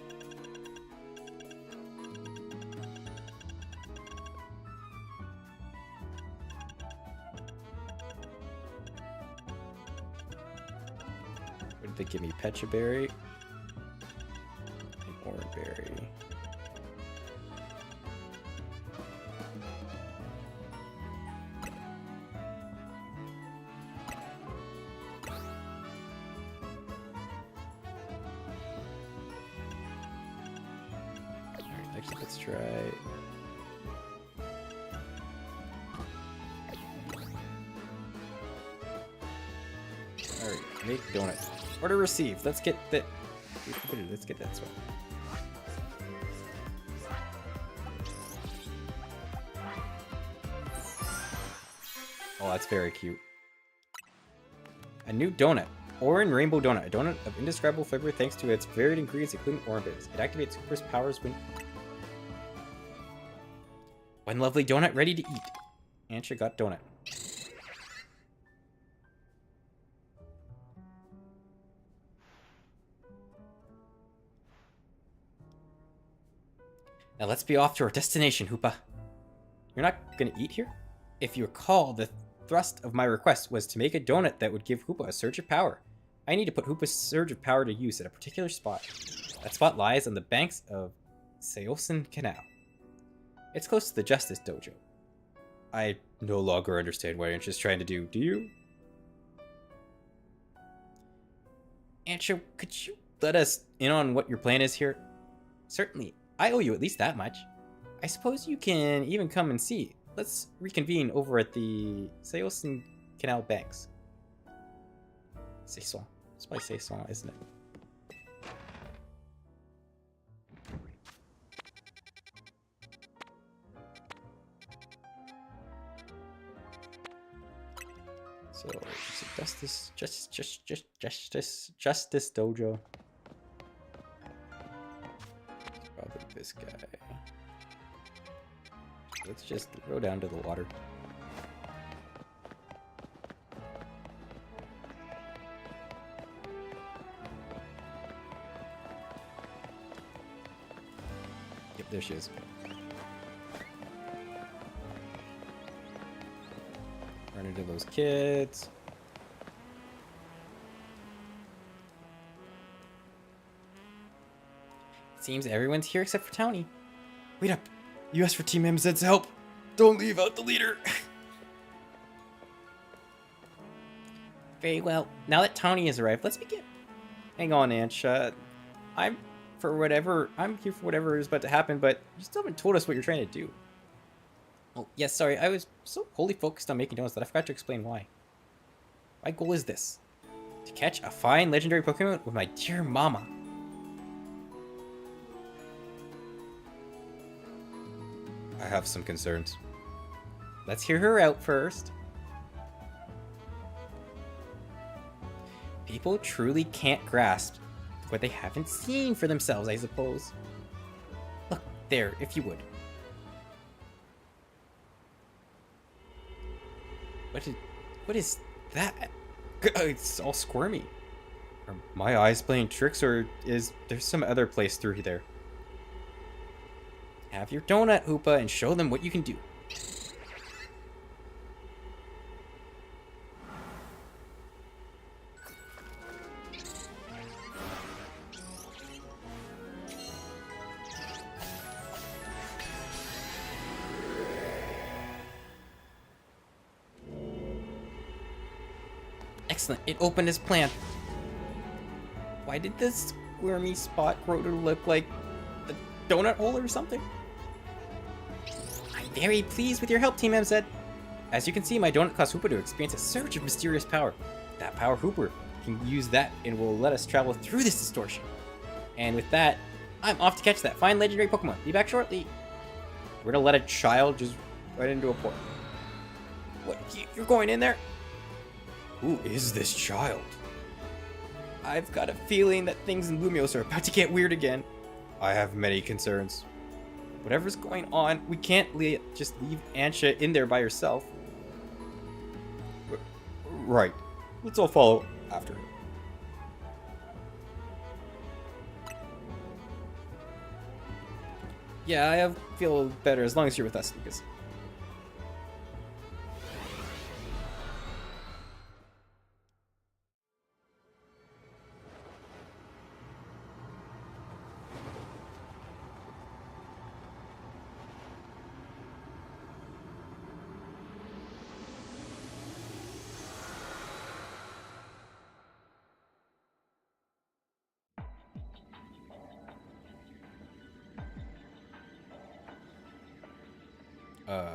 What did they give me? Pecha berry? Orange berry. Actually, let's try. Alright, make donut. Order received. Let's get that. Let's get that one. Oh, that's very cute. A new donut. Orin Rainbow Donut. A donut of indescribable flavor thanks to its varied ingredients, including oranges. It activates Hooper's powers when... One lovely donut ready to eat. Antia got donut. Now let's be off to our destination, Hoopa. You're not gonna eat here? If you recall, the thrust of my request was to make a donut that would give Hoopa a surge of power. I need to put Hoopa's surge of power to use at a particular spot. That spot lies on the banks of Seosin Canal. It's close to the Justice Dojo. I no longer understand what Antia's trying to do you? Antia, could you let us in on what your plan is here? Certainly. I owe you at least that much. I suppose you can even come and see. Let's reconvene over at the Seosin Canal banks. Seison. It's by Seison, isn't it? So, Justice Dojo. It's probably this guy. Let's just go down to the water. Yep, there she is. Run into those kids. It seems everyone's here except for Townie. Wait up. You asked for Team MZ's help. Don't leave out the leader. Very well. Now that Townie has arrived, let's begin. Hang on, Antia. I'm here for whatever is about to happen, but you still haven't told us what you're trying to do. Oh, yes, sorry. I was so wholly focused on making donuts that I forgot to explain why. My goal is this. To catch a fine legendary Pokemon with my dear mama. I have some concerns. Let's hear her out first. People truly can't grasp what they haven't seen for themselves, I suppose. Look, there, if you would. What is that? It's all squirmy. Are my eyes playing tricks, or is there some other place through there? Have your donut, Hoopa, and show them what you can do. Excellent. It opened as planned. Why did this squirmy spot grow to look like the donut hole or something? I'm very pleased with your help, Team MZ. As you can see, my donut caused Hoopa to experience a surge of mysterious power. That power, Hooper can use that and will let us travel through this distortion. And with that, I'm off to catch that fine legendary Pokemon. Be back shortly. We're gonna let a child just right into a portal. What? You're going in there? Who is this child? I've got a feeling that things in Lumiose are about to get weird again. I have many concerns. Whatever's going on, we can't just leave Antia in there by herself. Right. Let's all follow after her. Yeah, I feel better as long as you're with us, Lucas. Uh...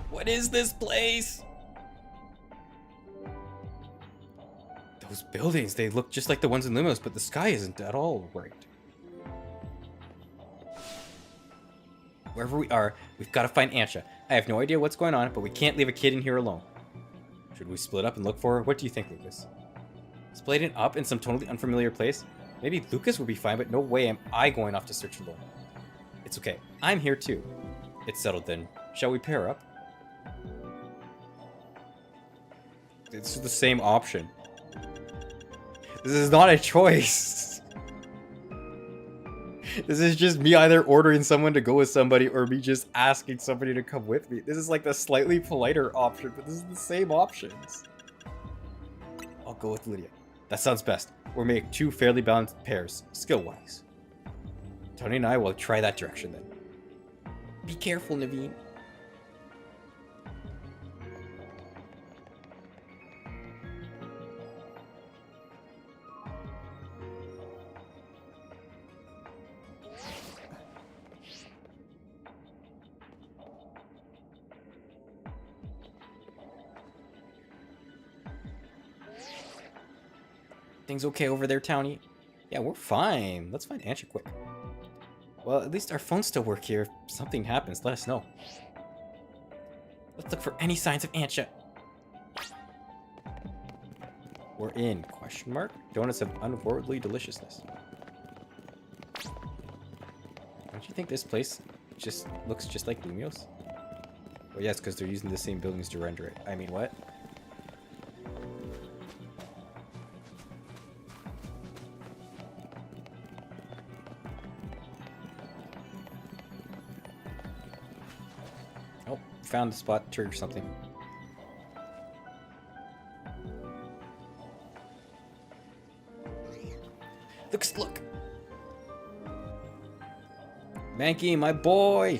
What is this place? Those buildings, they look just like the ones in Lumos, but the sky isn't at all right. Wherever we are, we've got to find Ansha. I have no idea what's going on, but we can't leave a kid in here alone. Should we split up and look for her? What do you think, Lucas? Splitting up in some totally unfamiliar place? Maybe Lucas would be fine, but no way am I going off to search alone. It's okay. I'm here too. It's settled then. Shall we pair up? It's the same option. This is not a choice. This is just me either ordering someone to go with somebody or me just asking somebody to come with me. This is like the slightly politer option, but this is the same options. I'll go with Lydia. That sounds best. We'll make 2 fairly balanced pairs, skill-wise. Tony and I will try that direction then. Be careful, Naveen. Things okay over there, Townie? Yeah, we're fine. Let's find Ansha quick. Well, at least our phones still work here. If something happens, let us know. Let's look for any signs of Ansha. We're in, question mark? Donuts of unworldly deliciousness. Don't you think this place just looks just like Lumios? Well, yes, because they're using the same buildings to render it. I mean, what? Oh, found the spot to trigger something. Look! Mankey, my boy!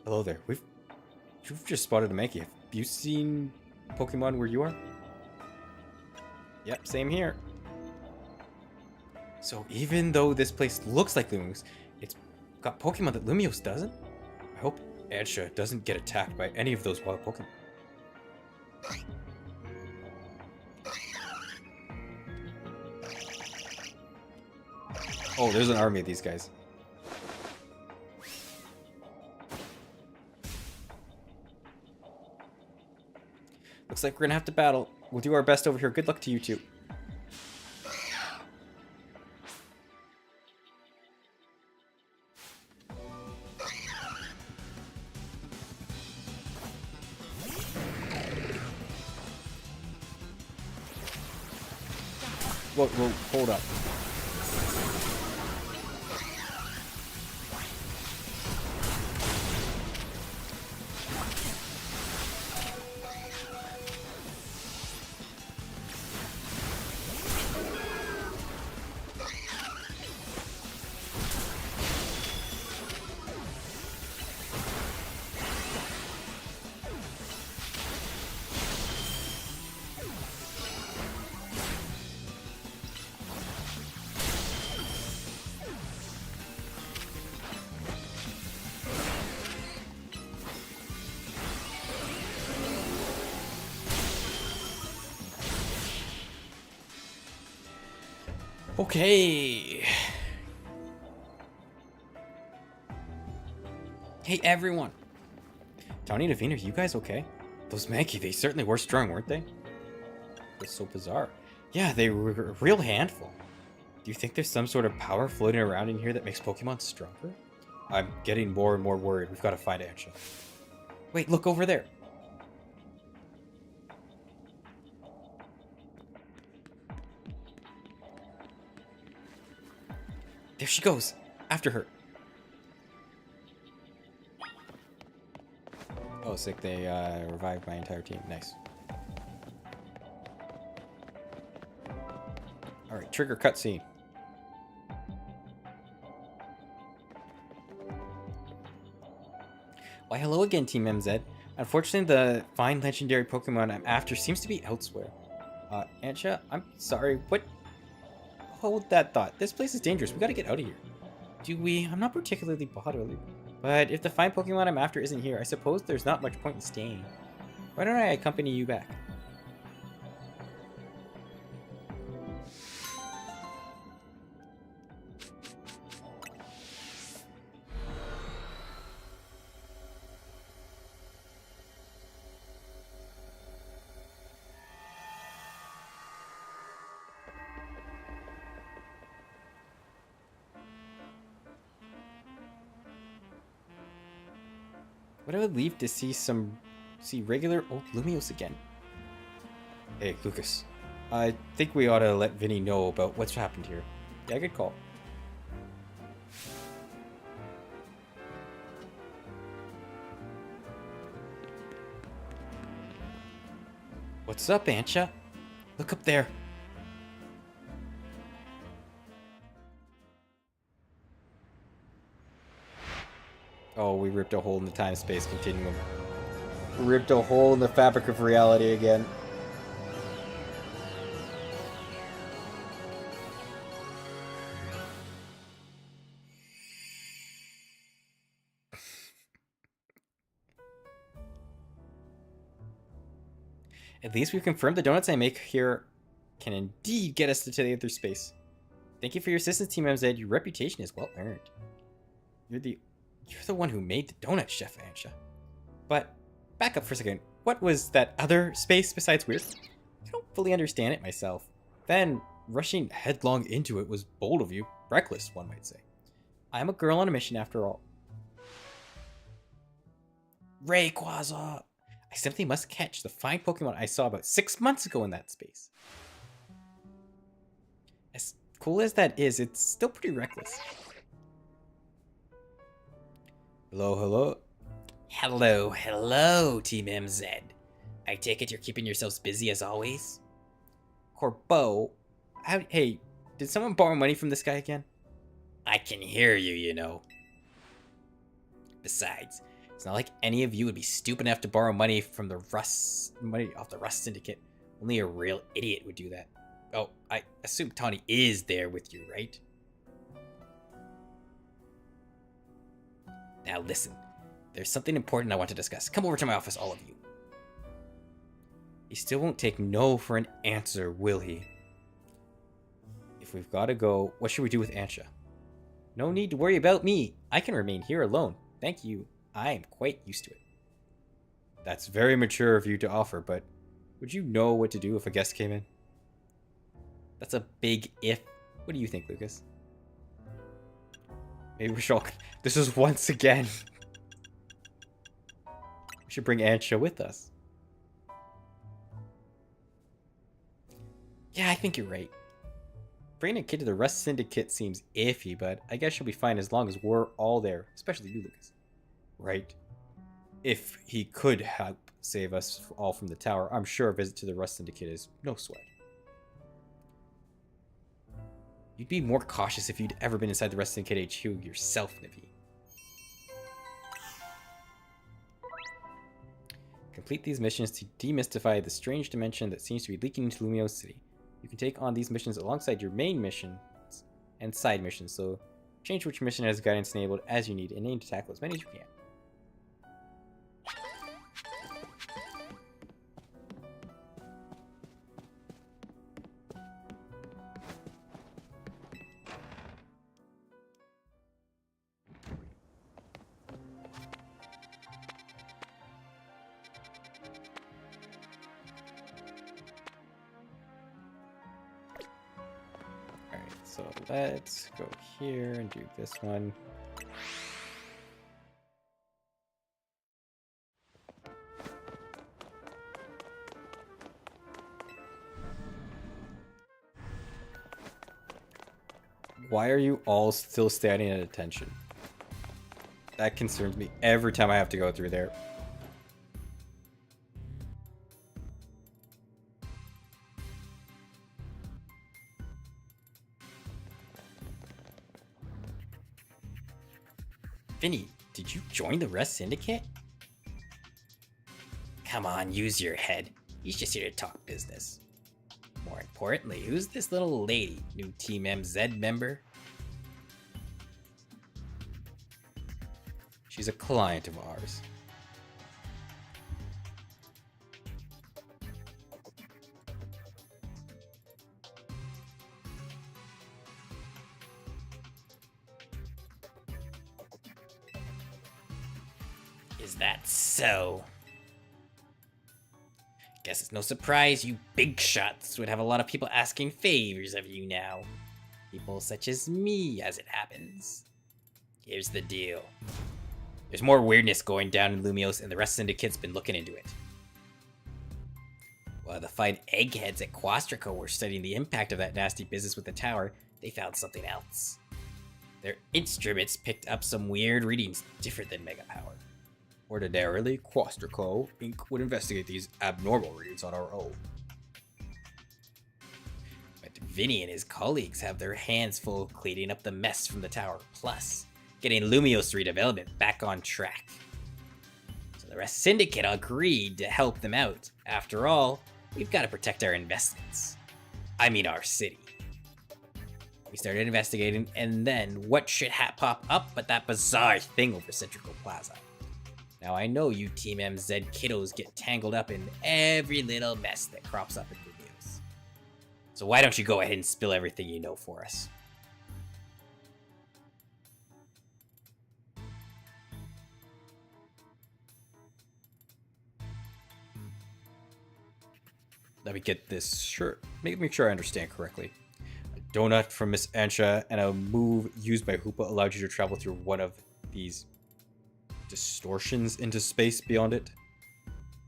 Hello there. You've just spotted a Mankey. Have you seen Pokemon where you are? Yep, same here. So even though this place looks like Lumios, it's got Pokemon that Lumios doesn't? I hope Ansha doesn't get attacked by any of those wild Pokemon. Oh, there's an army of these guys. Looks like we're gonna have to battle. We'll do our best over here. Good luck to you two. Whoa, hold up. Okay. Hey, everyone. Tony and Naveen, are you guys okay? Those Mankey, they certainly were strong, weren't they? That's so bizarre. Yeah, they were a real handful. Do you think there's some sort of power floating around in here that makes Pokemon stronger? I'm getting more and more worried. We've got to find Ansha. Wait, look over there. There she goes. After her. Oh, sick. They revived my entire team. Nice. Alright, trigger cutscene. Why, hello again, Team MZ. Unfortunately, the fine legendary Pokemon I'm after seems to be elsewhere. Ansha, I'm sorry, what? Hold that thought. This place is dangerous. We gotta get out of here. Do we? I'm not particularly bothered. But if the fine Pokemon I'm after isn't here, I suppose there's not much point in staying. Why don't I accompany you back? Would I leave to see regular old Lumios again? Hey, Lucas. I think we ought to let Vinny know about what's happened here. Yeah, good call. What's up, Ansha? Look up there. Oh, we ripped a hole in the time-space continuum. Ripped a hole in the fabric of reality again. At least we've confirmed the donuts I make here can indeed get us to the other space. Thank you for your assistance, Team MZ. Your reputation is well earned. You're the one who made the donut, Chef Ansha. But back up for a second. What was that other space besides weird? I don't fully understand it myself. Then rushing headlong into it was bold of you. Reckless, one might say. I am a girl on a mission after all. Rayquaza! I simply must catch the fine Pokemon I saw about 6 months ago in that space. As cool as that is, it's still pretty reckless. Hello, hello? Hello, Team MZ. I take it you're keeping yourselves busy as always? Corbeau, hey, did someone borrow money from this guy again? I can hear you, you know. Besides, it's not like any of you would be stupid enough to borrow money from money off the Rust Syndicate. Only a real idiot would do that. Oh, I assume Tawny is there with you, right? Now listen, there's something important I want to discuss. Come over to my office, all of you. He still won't take no for an answer, will he? If we've got to go, what should we do with Ansha? No need to worry about me. I can remain here alone. Thank you. I am quite used to it. That's very mature of you to offer, but would you know what to do if a guest came in? That's a big if. What do you think, Lucas? Maybe we should all... This is once again. We should bring Ansha with us. Yeah, I think you're right. Bringing a kid to the Rust Syndicate seems iffy, but I guess she'll be fine as long as we're all there, especially you, Lucas. Right. If he could help save us all from the tower, I'm sure a visit to the Rust Syndicate is no sweat. You'd be more cautious if you'd ever been inside the Rust Syndicate HQ yourself, Nippy. Complete these missions to demystify the strange dimension that seems to be leaking into Lumio City. You can take on these missions alongside your main missions and side missions, so change which mission has guidance enabled as you need and aim to tackle as many as you can. So let's go here and do this one. Why are you all still standing at attention? That concerns me every time I have to go through there. Vinny, did you join the Rust Syndicate? Come on, use your head. He's just here to talk business. More importantly, who's this little lady? New Team MZ member? She's a client of ours. Is that so? Guess it's no surprise you big shots would have a lot of people asking favors of you now. People such as me, as it happens. Here's the deal. There's more weirdness going down in Lumios, and the rest Syndicate's been looking into it. While the fine eggheads at Quastrico were studying the impact of that nasty business with the tower, they found something else. Their instruments picked up some weird readings different than Mega Power. Ordinarily, Quastrico Inc. would investigate these abnormal readings on our own. But Vinny and his colleagues have their hands full cleaning up the mess from the tower, plus getting Lumios redevelopment back on track. So the rest Syndicate agreed to help them out. After all, we've got to protect our investments. I mean our city. We started investigating, and then what should pop up but that bizarre thing over Centrical Plaza. Now I know you Team MZ kiddos get tangled up in every little mess that crops up in the news. So why don't you go ahead and spill everything you know for us? Let me get this. Sure. Make sure I understand correctly. A donut from Miss Ansha and a move used by Hoopa allowed you to travel through one of these distortions into space beyond it.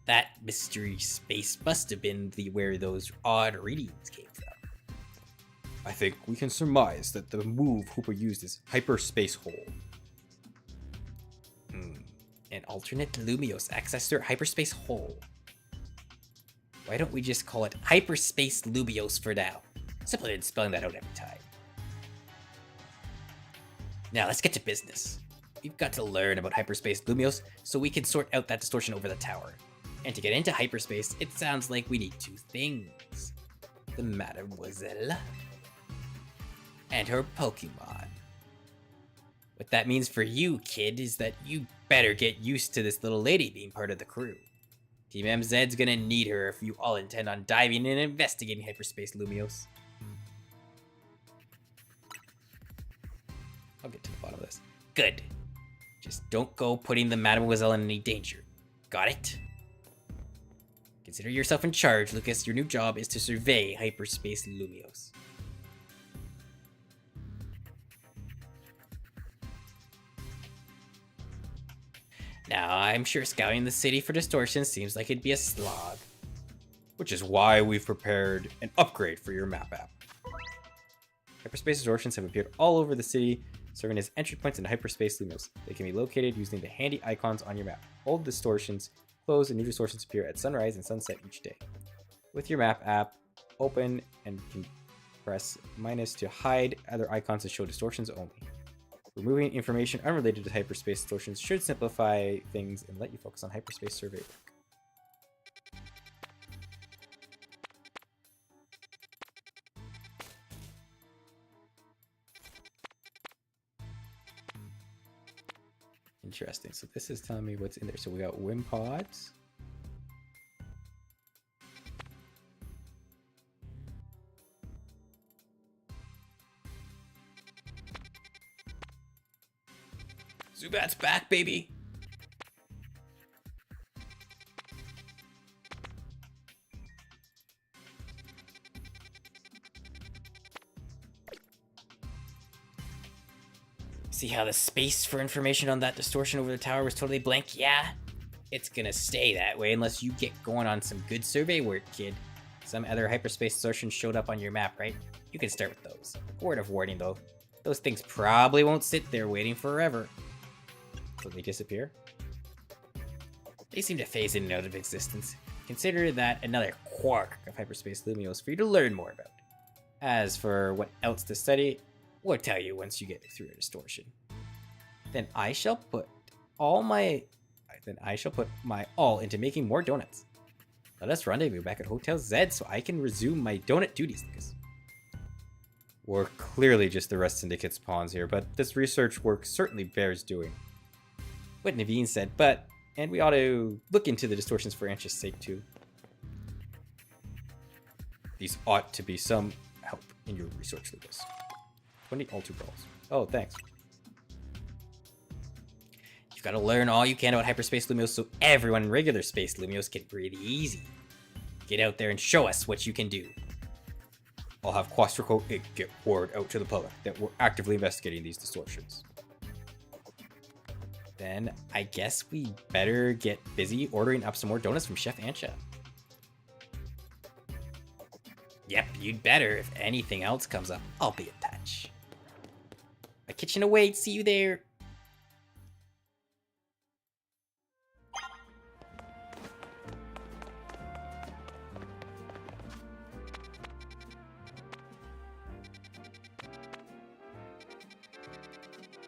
That mystery space must have been where those odd readings came from. I think we can surmise that the move Hoopa used is Hyperspace Hole. An alternate Lumios access their hyperspace hole. Why don't we just call it Hyperspace Lumios for now? Simpler than spelling that out every time. Now let's get to business. We've got to learn about Hyperspace Lumios so we can sort out that distortion over the tower. And to get into hyperspace, it sounds like we need two things. The Mademoiselle and her Pokemon. What that means for you, kid, is that you better get used to this little lady being part of the crew. Team MZ's gonna need her if you all intend on diving in and investigating Hyperspace Lumios. I'll get to the bottom of this. Good. Just don't go putting the Mademoiselle in any danger. Got it? Consider yourself in charge, Lucas. Your new job is to survey Hyperspace Lumios. Now, I'm sure scouting the city for distortions seems like it'd be a slog. Which is why we've prepared an upgrade for your map app. Hyperspace distortions have appeared all over the city, serving as entry points into Hyperspace Lumios. They can be located using the handy icons on your map. Old distortions close and new distortions appear at sunrise and sunset each day. With your map app open, and can press minus to hide other icons to show distortions only. Removing information unrelated to hyperspace distortions should simplify things and let you focus on hyperspace survey work. Interesting. So this is telling me what's in there. So we got Wimpods. Zubat's back, baby! See how the space for information on that distortion over the tower was totally blank? Yeah? It's gonna stay that way unless you get going on some good survey work, kid. Some other hyperspace distortions showed up on your map, right? You can start with those. Word of warning, though. Those things probably won't sit there waiting forever. Will they disappear? They seem to phase in and out of existence. Consider that another quark of Hyperspace Lumios for you to learn more about. As for what else to study, we'll tell you once you get through a distortion. Then I shall put all my... then I shall put my all into making more donuts. Let us rendezvous back at Hotel Z so I can resume my donut duties, Lucas. We're clearly just the Rust Syndicate's pawns here, but this research work certainly bears doing. What Naveen said, and we ought to look into the distortions for Antja's sake too. These ought to be some help in your research, Lucas. 20 altar balls. Oh, thanks. You've got to learn all you can about hyperspace Lumios so everyone in regular space Lumios can breathe easy. Get out there and show us what you can do. I'll have Quastrico Inc. get word out to the public that we're actively investigating these distortions. Then I guess we better get busy ordering up some more donuts from Chef Antja. Yep, you'd better. If anything else comes up, I'll be in touch. My kitchen awaits. See you there.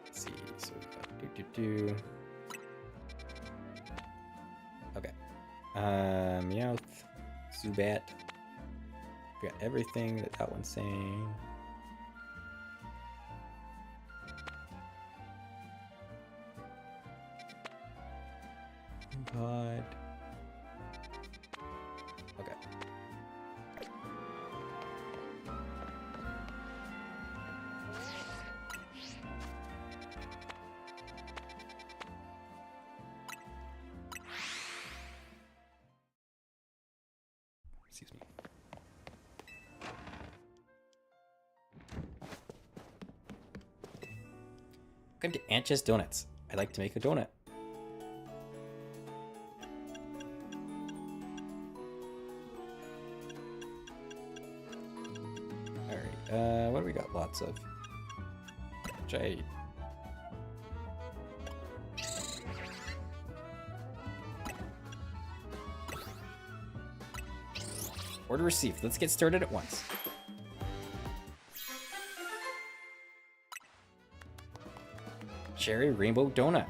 Let's see, so we got Okay. Meowth, Zubat. We got everything that one's saying. Pod. Okay. Excuse me. Welcome to Antja's Donuts. I'd like to make a donut. Alright, what do we got lots of? Jade. Order received. Let's get started at once. Cherry Rainbow Donut.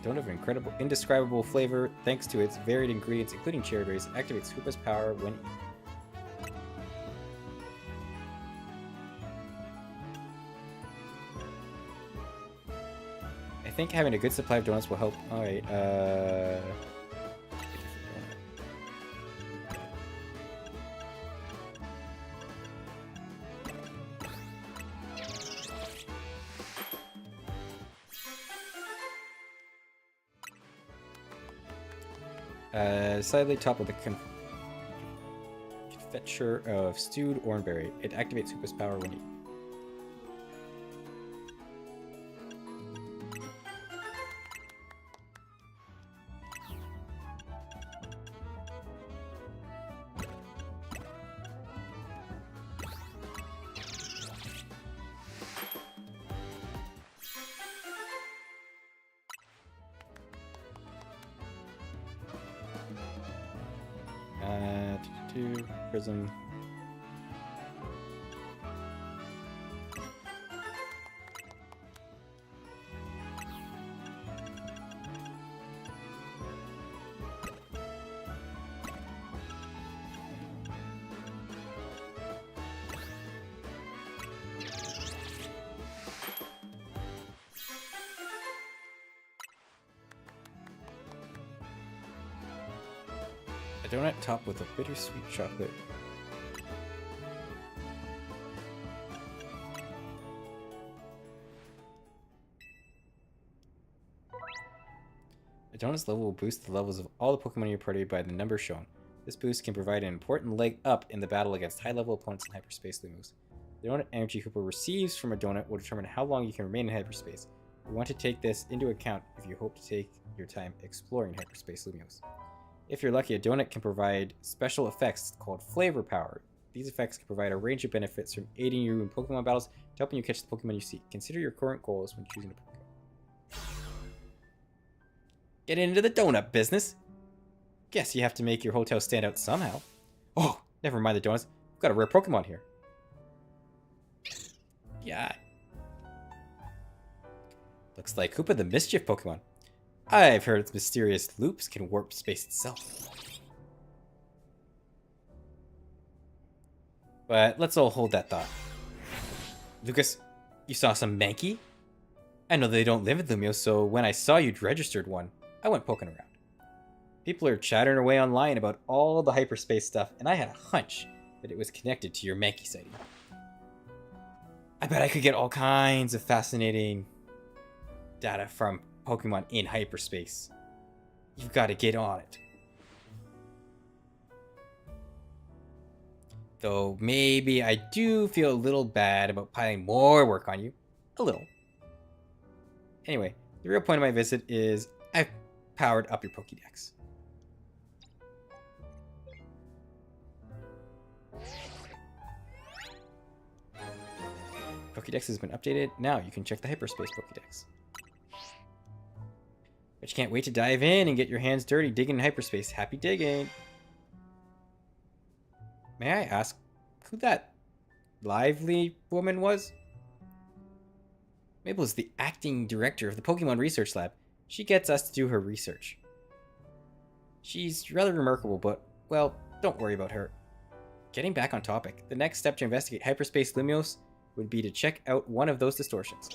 Donut of incredible, indescribable flavor thanks to its varied ingredients, including cherry berries. Activates Koopa's power when... I think having a good supply of donuts will help. Alright, slightly top with a confeture of stewed orangeberry. It activates Koopa's power when you... Prism. A donut topped with a bittersweet chocolate. A donut's level will boost the levels of all the Pokemon in your party by the number shown. This boost can provide an important leg up in the battle against high-level opponents in hyperspace Lumos. The donut energy Koopa receives from a donut will determine how long you can remain in hyperspace. You want to take this into account if you hope to take your time exploring hyperspace Lumios. If you're lucky, a donut can provide special effects called flavor power. These effects can provide a range of benefits from aiding you in Pokemon battles to helping you catch the Pokemon you seek. Consider your current goals when choosing a Pokemon. Get into the donut business. Guess you have to make your hotel stand out somehow. Oh, never mind the donuts. We've got a rare Pokemon here. Yeah. Looks like Koopa the Mischief Pokemon. I've heard its mysterious loops can warp space itself. But let's all hold that thought. Lucas, you saw some Mankey? I know they don't live in Lumio, so when I saw you'd registered one, I went poking around. People are chattering away online about all the hyperspace stuff, and I had a hunch that it was connected to your Mankey sighting. I bet I could get all kinds of fascinating data from Pokemon in hyperspace. You've got to get on it. Though maybe I do feel a little bad about piling more work on you. A little. Anyway, the real point of my visit is I've powered up your Pokédex. Pokédex has been updated. Now you can check the hyperspace Pokédex. But you can't wait to dive in and get your hands dirty digging in hyperspace. Happy digging! May I ask who that lively woman was? Mabel is the acting director of the Pokemon Research Lab. She gets us to do her research. She's rather remarkable, but, well, don't worry about her. Getting back on topic, the next step to investigate Hyperspace Lumios would be to check out one of those distortions.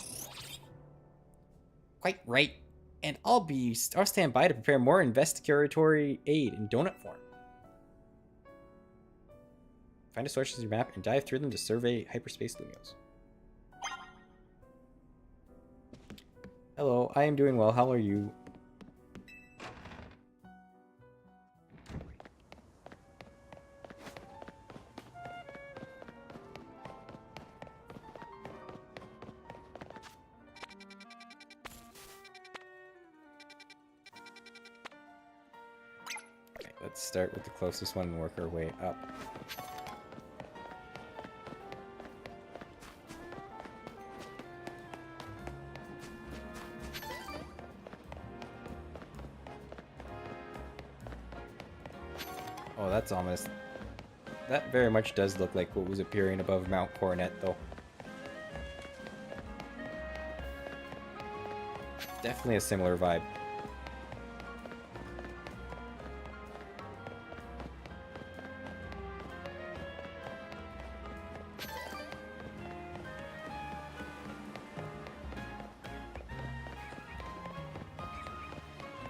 Quite right, and I'll stand by to prepare more investigatory aid in donut form. Find distortions in your map and dive through them to survey Hyperspace Lumios. Hello, I am doing well. How are you? Okay, let's start with the closest one and work our way up. Oh, that's ominous. That very much does look like what was appearing above Mount Coronet, though. Definitely a similar vibe.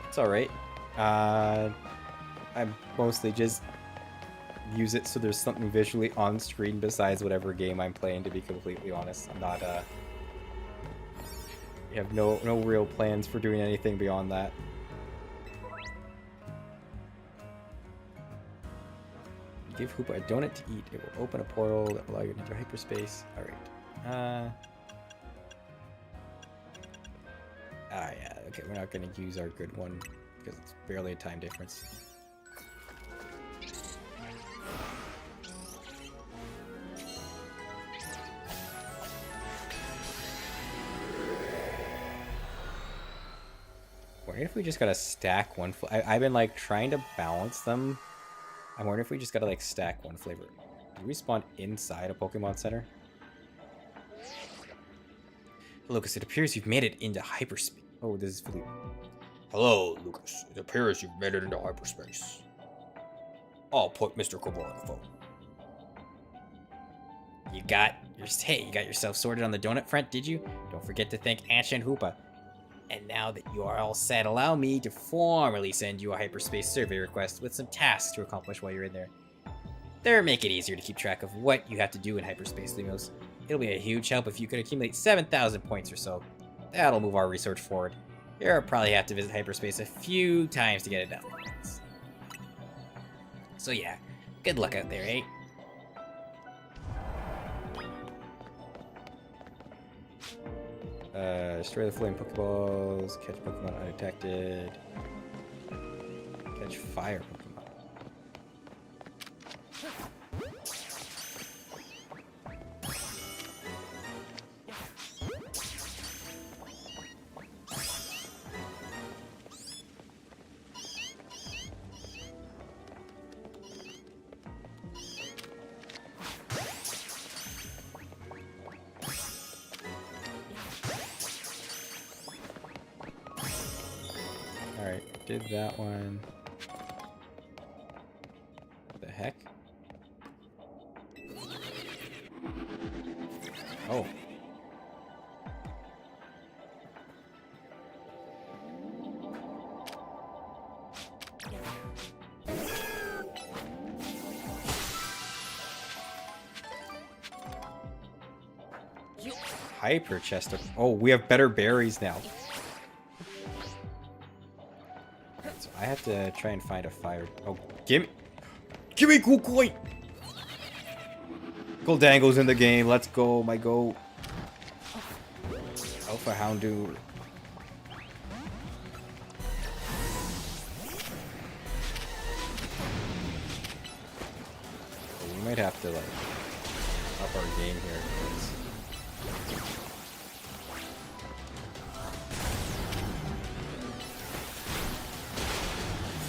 It's alright. I mostly just use it so there's something visually on screen besides whatever game I'm playing, to be completely honest. I'm not, I have no real plans for doing anything beyond that. Give Hoopa a donut to eat. It will open a portal that will allow you to enter hyperspace. Alright. Yeah, okay, we're not going to use our good one because it's barely a time difference. Wondering if we just gotta stack one. I've been like trying to balance them. I'm wondering if we just gotta like stack one flavor. Do we spawn inside a Pokemon Center? Lucas, it appears you've made it into hyperspace. Oh, this is Philippe. Hello, Lucas. It appears you've made it into hyperspace. I'll put Mr. Cobra on the phone. You got yourself sorted on the donut front, did you? Don't forget to thank Ansha and Hoopa. And now that you are all set, allow me to formally send you a hyperspace survey request with some tasks to accomplish while you're in there. They'll make it easier to keep track of what you have to do in hyperspace, Lumios. It'll be a huge help if you could accumulate 7,000 points or so. That'll move our research forward. You'll probably have to visit hyperspace a few times to get it done. So yeah, good luck out there, eh? Destroy the floating Pokeballs, catch Pokemon undetected, catch fire Pokemon. did that one. The heck? Oh. Hyper chest. Oh, we have better berries now. So I have to try and find a fire. Oh, give me Kukui! Goldango's in the game. Let's go, my goat. Alpha Houndoom. Oh, we might have to like up our game here. 'Cause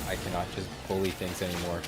I cannot just bully things anymore.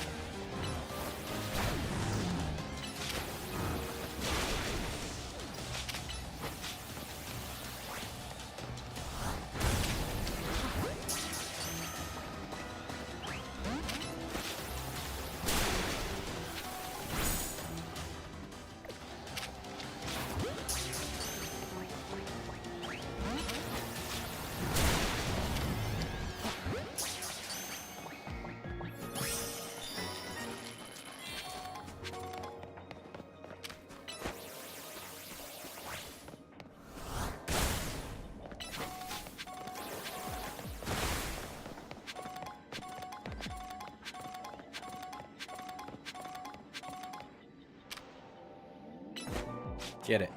Get it.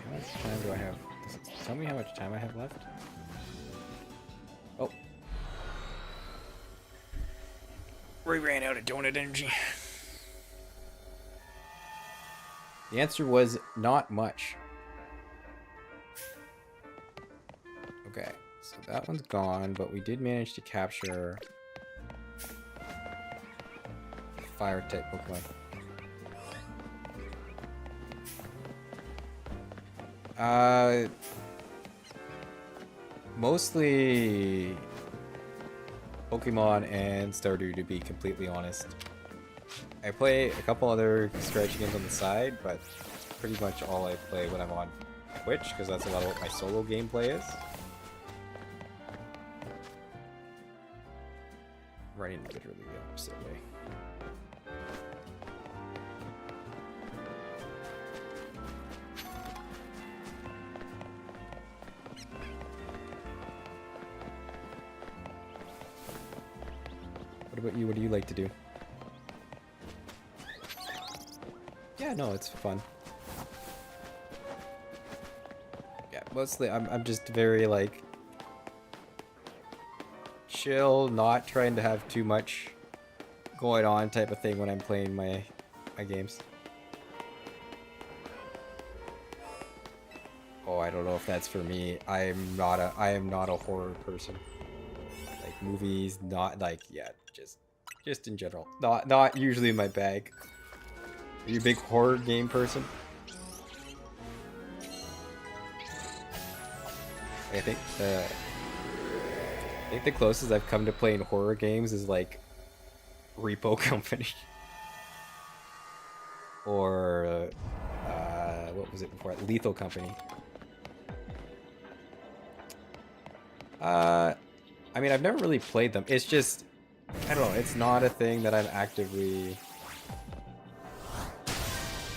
How much time do I have? Does it tell me how much time I have left? Oh. We ran out of donut energy. The answer was not much. Okay, so that one's gone, but we did manage to capture fire type Pokemon. Mostly Pokemon and Stardew, to be completely honest. I play a couple other strategy games on the side, but pretty much all I play when I'm on Twitch, because that's a lot of what my solo gameplay is. Running literally the opposite way. What about you? What do you like to do? Yeah, no, it's fun. Yeah, mostly I'm just very like chill, not trying to have too much going on type of thing when I'm playing my games. Oh, I don't know if that's for me. I am not a horror person. Like movies, not like just in general. Not usually my bag. Are you a big horror game person? I think the closest I've come to playing horror games is like Repo Company. Or what was it before? Lethal Company. I mean, I've never really played them. It's just, I don't know, it's not a thing that I'm actively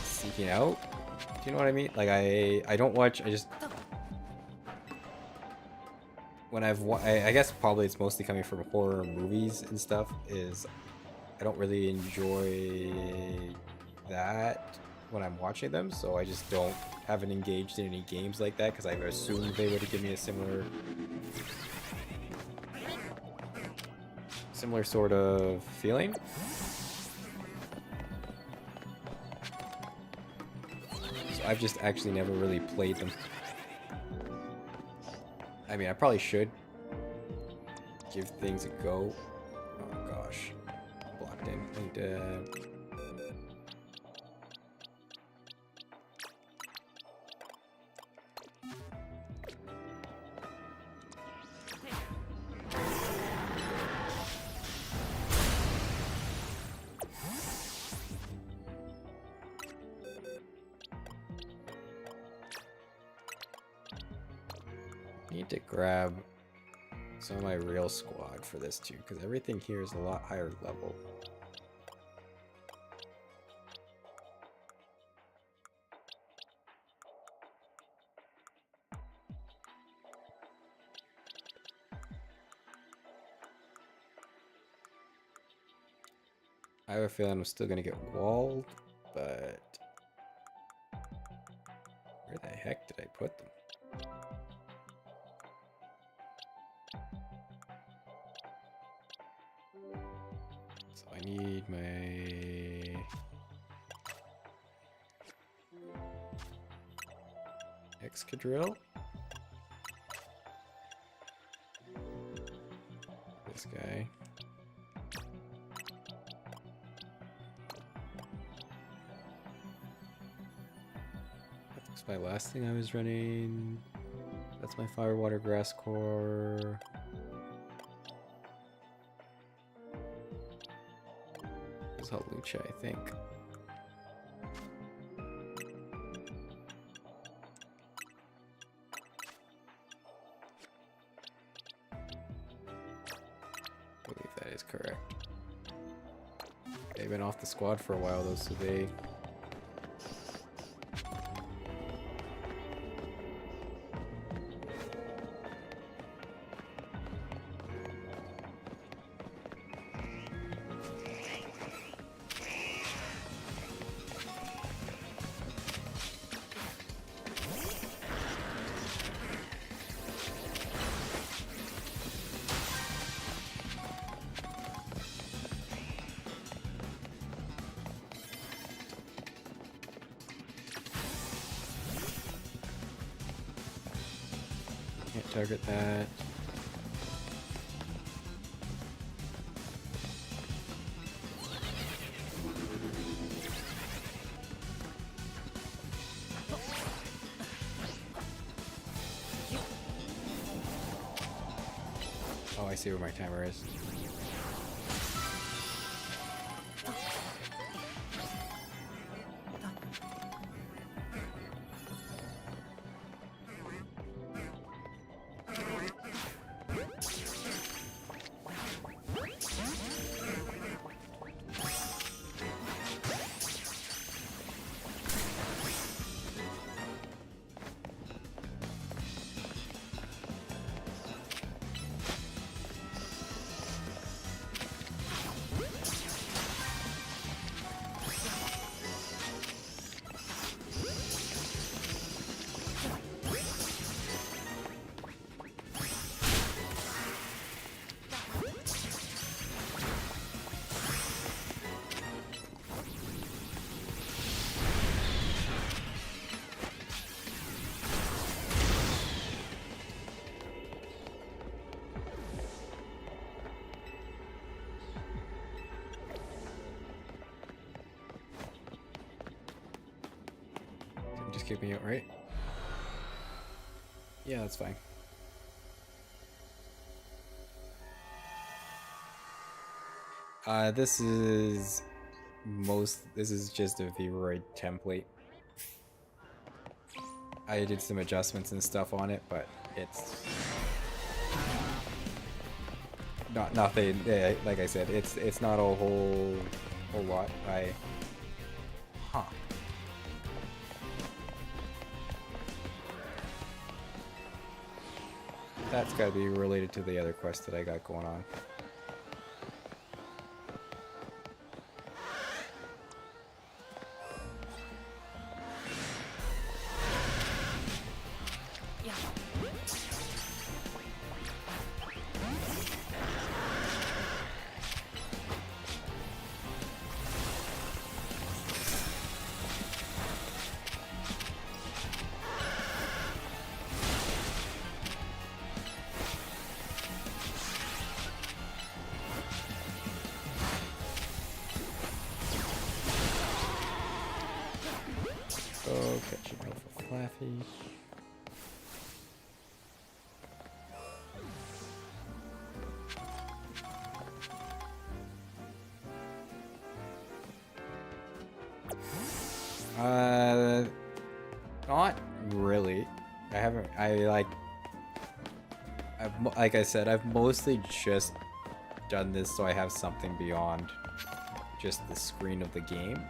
seeking out. Do you know what I mean? Like I don't watch, I just when I guess probably it's mostly coming from horror movies and stuff, is I don't really enjoy that when I'm watching them, so I just don't haven't engaged in any games like that because I assumed they would have given me a similar sort of feeling. So I've just actually never really played them. I mean, I probably should give things a go. Oh gosh, blocked in. I need to... need to grab some of my real squad for this too, because everything here is a lot higher level. I have a feeling I'm still gonna get walled, but where the heck did I put them? So I need my Excadrill. This guy. That's my last thing I was running. That's my Fire Water Grass Core. This is Hawlucha, I think. I believe that is correct. They've been off the squad for a while though, so they... Can't target that. Oh, I see where my timer is. Just keep me out, right? Yeah, that's fine. This is just a Vroid template. I did some adjustments and stuff on it, but it's not nothing. Yeah, like I said, it's not a whole lot. That's gotta be related to the other quest that I got going on. each. Not really. I haven't. Like I said, I've mostly just done this so I have something beyond just the screen of the game.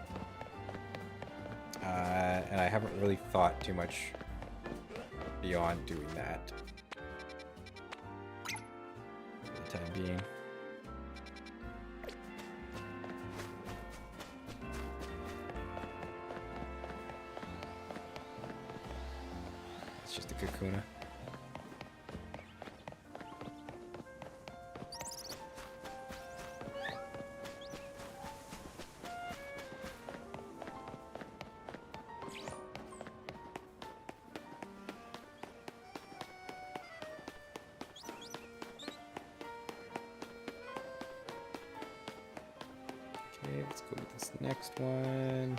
And I haven't really thought too much beyond doing that for the time being. It's just a Kakuna. Okay, let's go with this next one.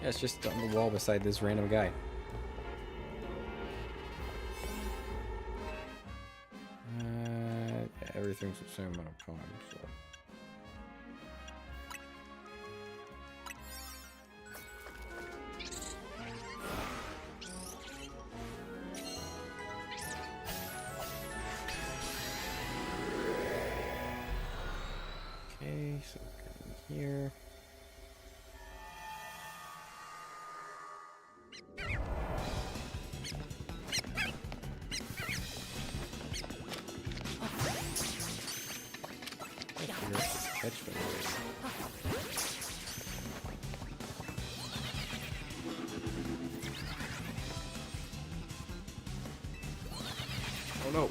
Yeah, it's just on the wall beside this random guy. Yeah, everything's the same amount of time, so. Okay, so we're going here. Catch me. Oh no.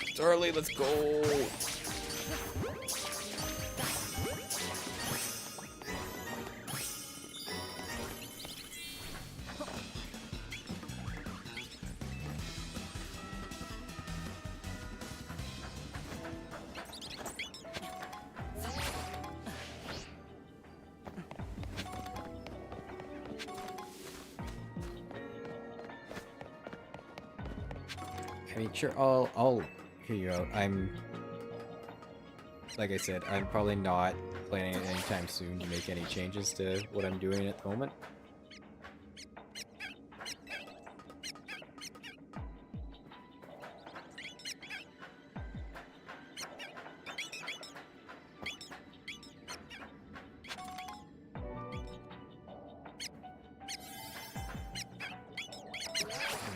It's early, let's go. I mean, sure, I'll hear you out. Like I said, I'm probably not planning anytime soon to make any changes to what I'm doing at the moment.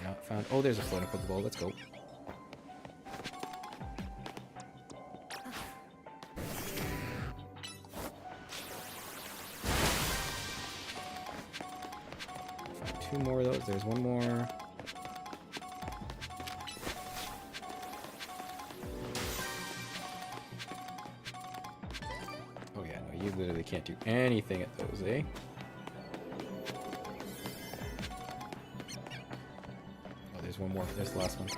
Not found. Oh, there's a floating Pokeball. Let's go. Two more of those. There's one more. Oh yeah, no, you literally can't do anything at those, eh? Oh, there's one more. There's the last one.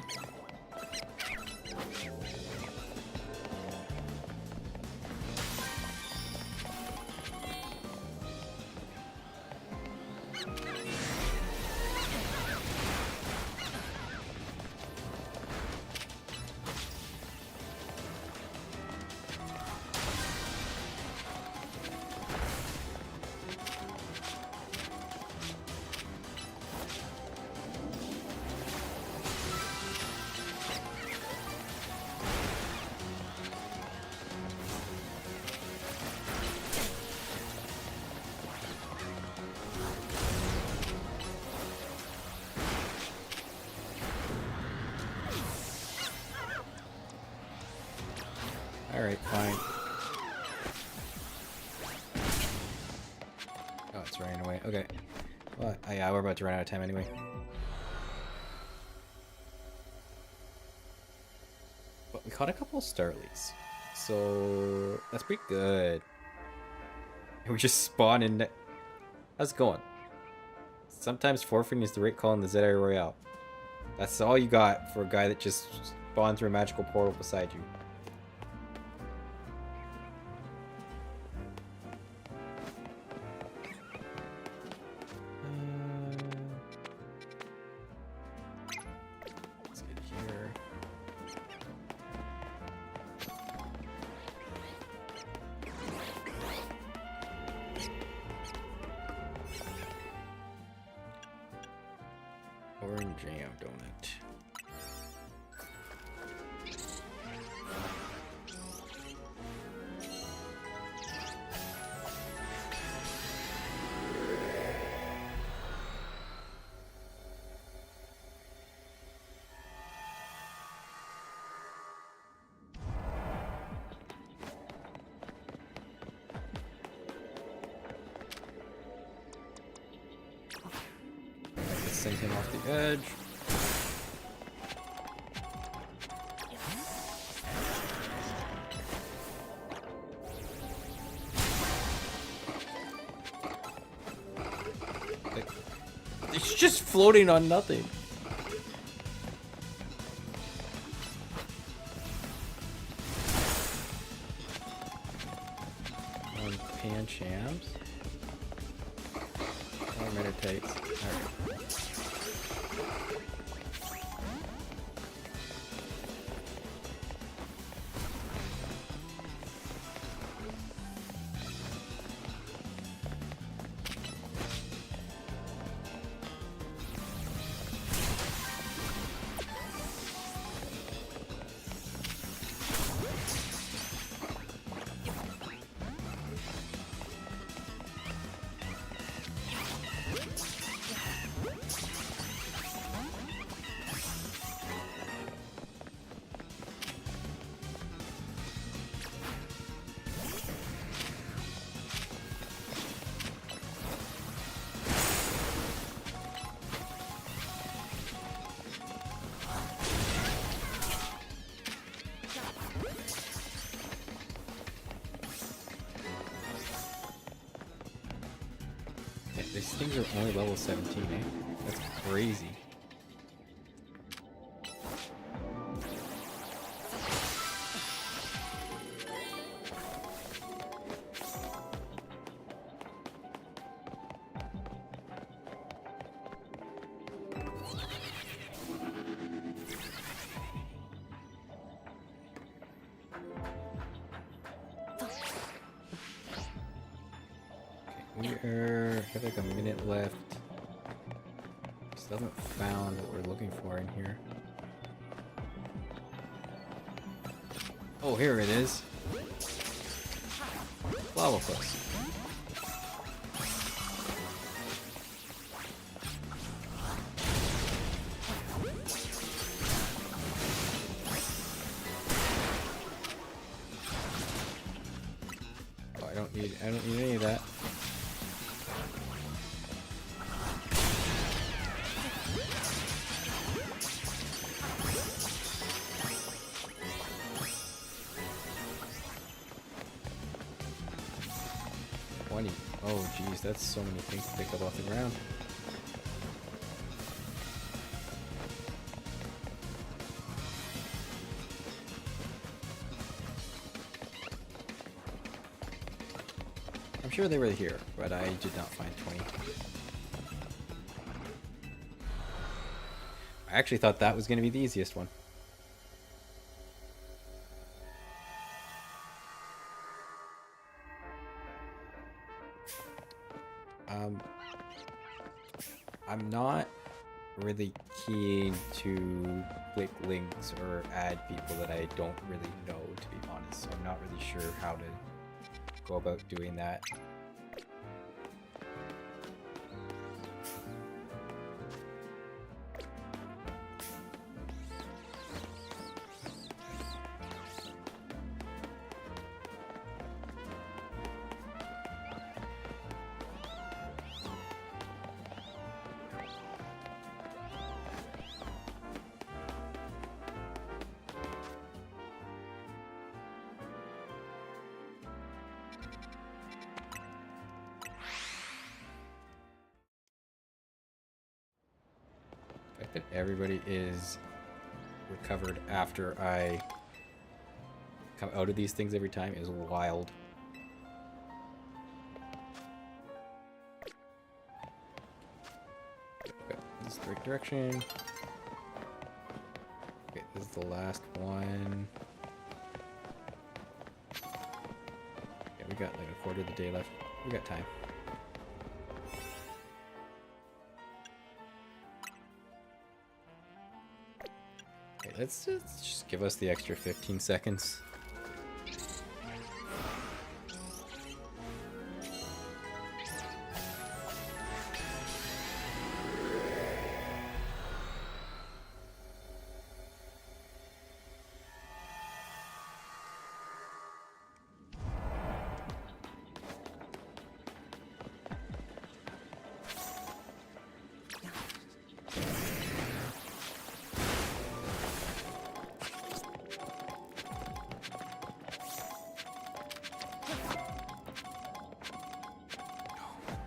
Oh, it's running away. Okay. Well, yeah, we're about to run out of time anyway. But we caught a couple of starlies. So that's pretty good. And we just spawn in. How's it going? Sometimes forfeiting is the right call in the Zedai Royale. That's all you got for a guy that just spawned through a magical portal beside you. Let's get here. Orange jam donut. Let's send him off the edge. It's just floating on nothing. Panchams? Or meditates. Alright. Yeah, these things are only level 17, eh? That's crazy. We have like a minute left. Still haven't found what we're looking for in here. Oh, here it is. Lava Puss. Oh, I don't need any of that. Oh geez, that's so many things to pick up off the ground. I'm sure they were here, but I did not find 20. I actually thought that was going to be the easiest one. I'm not really keen to click links or add people that I don't really know, to be honest. So I'm not really sure how to go about doing that. fact that everybody is recovered after I come out of these things every time is wild. Okay, this is the right direction. Okay, this is the last one. Yeah, we got like a quarter of the day left. We got time. Okay, let's just give us the extra 15 seconds.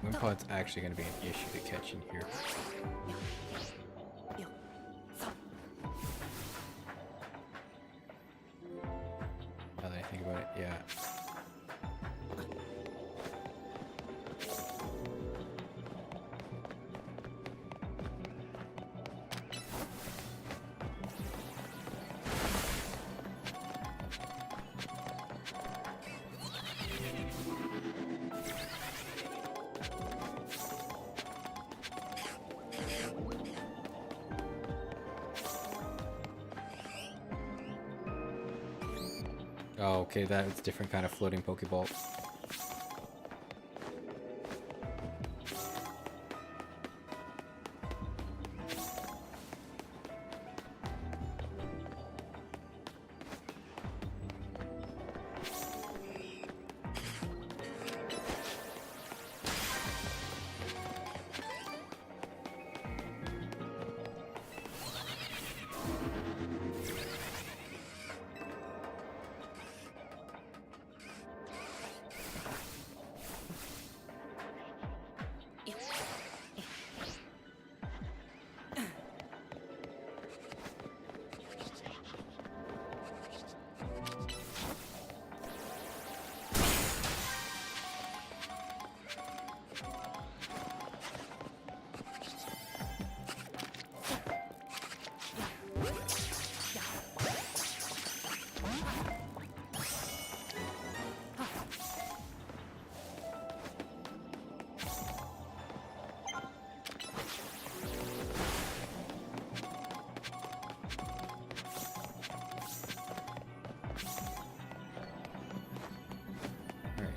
Wimpod's actually going to be an issue to catch in here. Now that I think about it, yeah. Oh, okay, that's a different kind of floating Pokeball.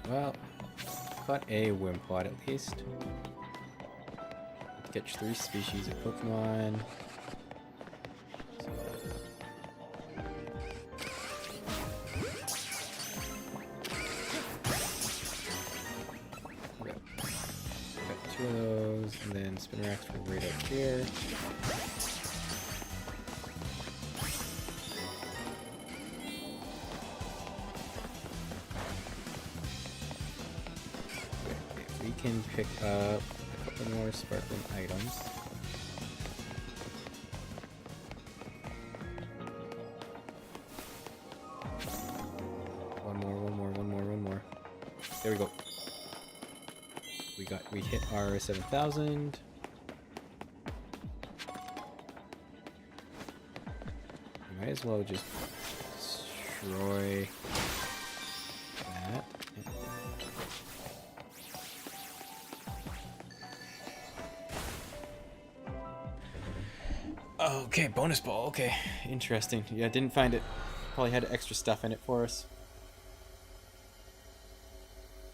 Well, caught a Wimpod at least. Catch 3 species of Pokemon. Got 2 of those, and then Spinarak will right up here. Can pick up a couple more sparkling items. One more. There we go. We hit our 7,000. We might as well just destroy that. Okay, bonus ball. Okay, interesting. Yeah, didn't find it. Probably had extra stuff in it for us.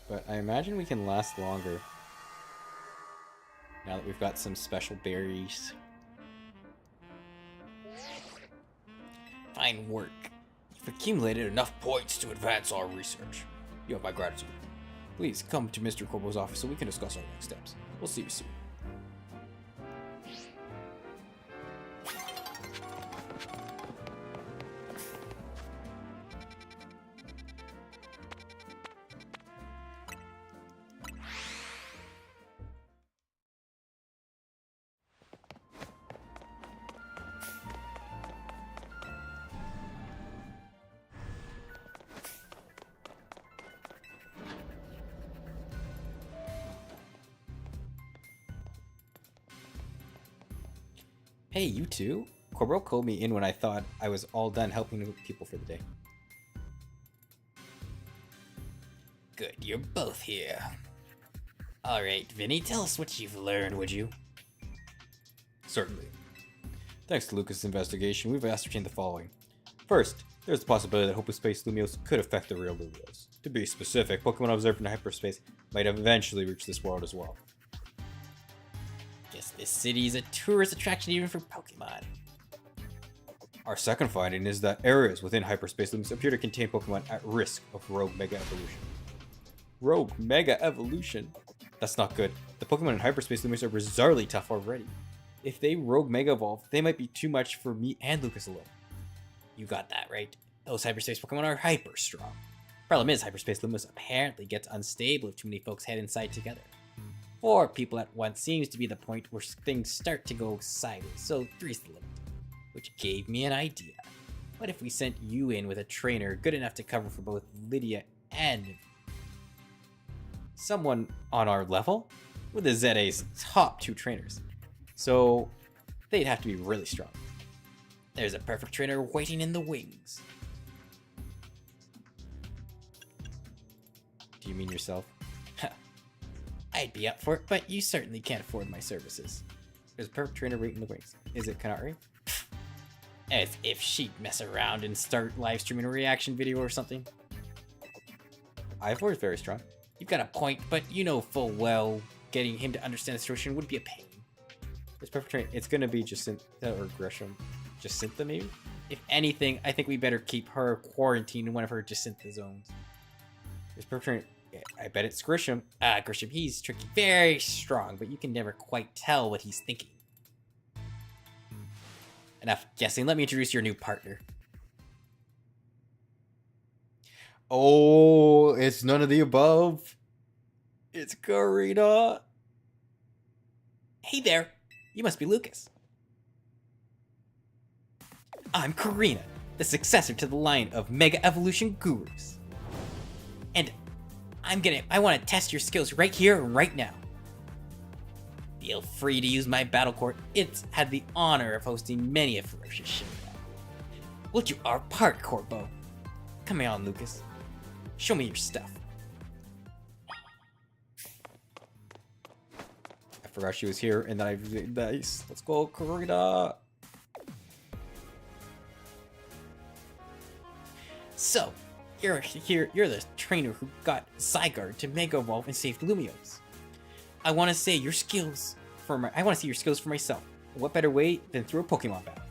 But I imagine we can last longer now that we've got some special berries. Fine work. You've accumulated enough points to advance our research. You have my gratitude. Please come to Mr. Corbo's office so we can discuss our next steps. We'll see you soon. Hey, you too? Corbo called me in when I thought I was all done helping people for the day. Good, you're both here. Alright, Vinny, tell us what you've learned, would you? Certainly. Thanks to Lucas' investigation, we've ascertained the following. First, there's the possibility that Hopeless Space Lumios could affect the real Lumios. To be specific, Pokemon observed in hyperspace might eventually reach this world as well. Guess this city is a tourist attraction even for Pokemon. Our second finding is that areas within hyperspace Lumios appear to contain Pokemon at risk of rogue Mega Evolution. Rogue Mega Evolution? That's not good. The Pokemon in hyperspace Lumios are bizarrely tough already. If they rogue Mega Evolve, they might be too much for me and Lucas alone. You got that right. Those hyperspace Pokemon are hyper strong. Problem is, hyperspace Lumios apparently gets unstable if too many folks head inside together. 4 people at once seems to be the point where things start to go sideways, so 3's the limit. Which gave me an idea. What if we sent you in with a trainer good enough to cover for both Lydia and someone on our level? With the ZA's top 2 trainers. So they'd have to be really strong. There's a perfect trainer waiting in the wings. Do you mean yourself? I'd be up for it, but you certainly can't afford my services. There's a perfect trainer waiting in the wings. Is it Kanari? As if she'd mess around and start live streaming a reaction video or something. Ivor is very strong. You've got a point, but you know full well getting him to understand the situation would be a pain. There's perfect trainer. It's gonna be Jacintha or Gresham. Jacintha maybe? If anything, I think we better keep her quarantined in one of her Jacintha zones. There's perfect trainer. Yeah, I bet it's Grisham. Grisham, he's tricky, very strong, but you can never quite tell what he's thinking. Enough guessing, let me introduce your new partner. Oh, it's none of the above. It's Karina. Hey there, you must be Lucas. I'm Karina, the successor to the line of Mega Evolution Gurus. And I want to test your skills right here and right now. Feel free to use my battle court. It's had the honor of hosting many a ferocious showdown. We'll do our part, Corbo. Come on, Lucas. Show me your stuff. I forgot she was here, and then I nice. Let's go, Karina. So, you're the trainer who got Zygarde to Mega Evolve and saved Lumios. I want to see your skills for myself. What better way than through a Pokemon battle?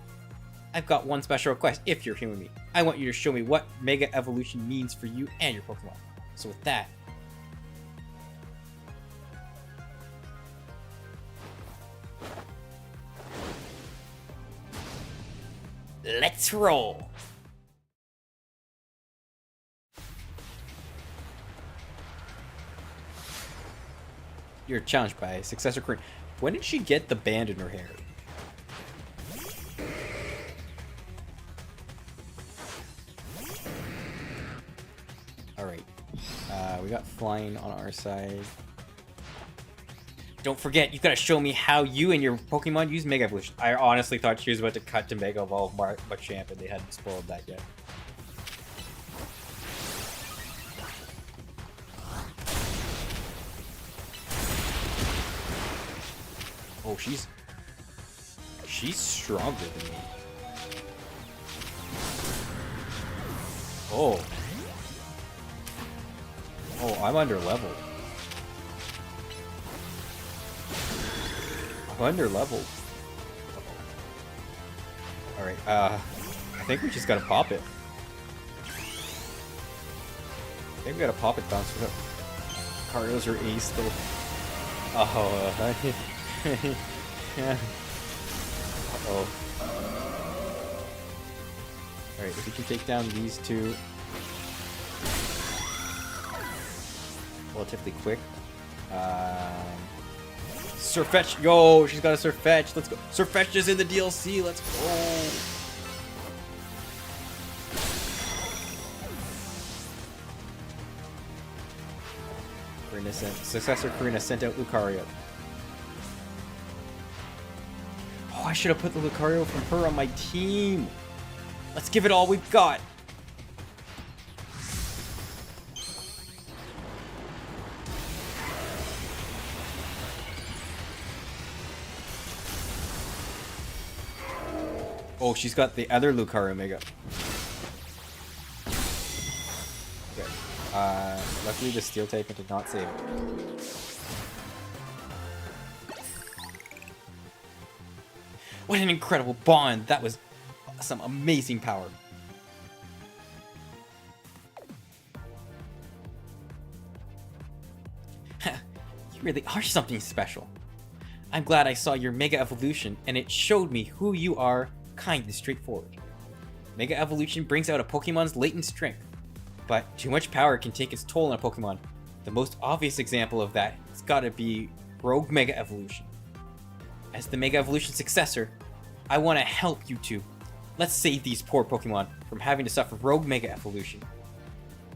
I've got one special request if you're here with me. I want you to show me what Mega Evolution means for you and your Pokemon. So with that, let's roll. You're challenged by Successor Karina. When did she get the band in her hair? Alright. We got flying on our side. Don't forget, you've got to show me how you and your Pokemon use Mega Evolution. I honestly thought she was about to cut to Mega Evolve Machamp, and they hadn't spoiled that yet. Oh, she's stronger than me. Oh, I'm under leveled. I'm under leveled. All right. I think we just gotta pop it. I think we gotta pop it, bounce it up. Cario's her ace though. Oh. Yeah. Uh-oh. Alright, if we can take down these two relatively quick. Surfetch! Yo, she's got a Surfetch! Let's go! Surfetch is in the DLC! Let's go! Successor Karina sent out Lucario. Oh, I should have put the Lucario from her on my team. Let's give it all we've got. Oh, she's got the other Lucario Mega. Okay. Luckily the Steel type did not save it. What an incredible bond! That was some amazing power. You really are something special. I'm glad I saw your Mega Evolution, and it showed me who you are, kind and straightforward. Mega Evolution brings out a Pokemon's latent strength, but too much power can take its toll on a Pokemon. The most obvious example of that has gotta be Rogue Mega Evolution. As the Mega Evolution successor, I want to help you two. Let's save these poor Pokemon from having to suffer Rogue Mega Evolution.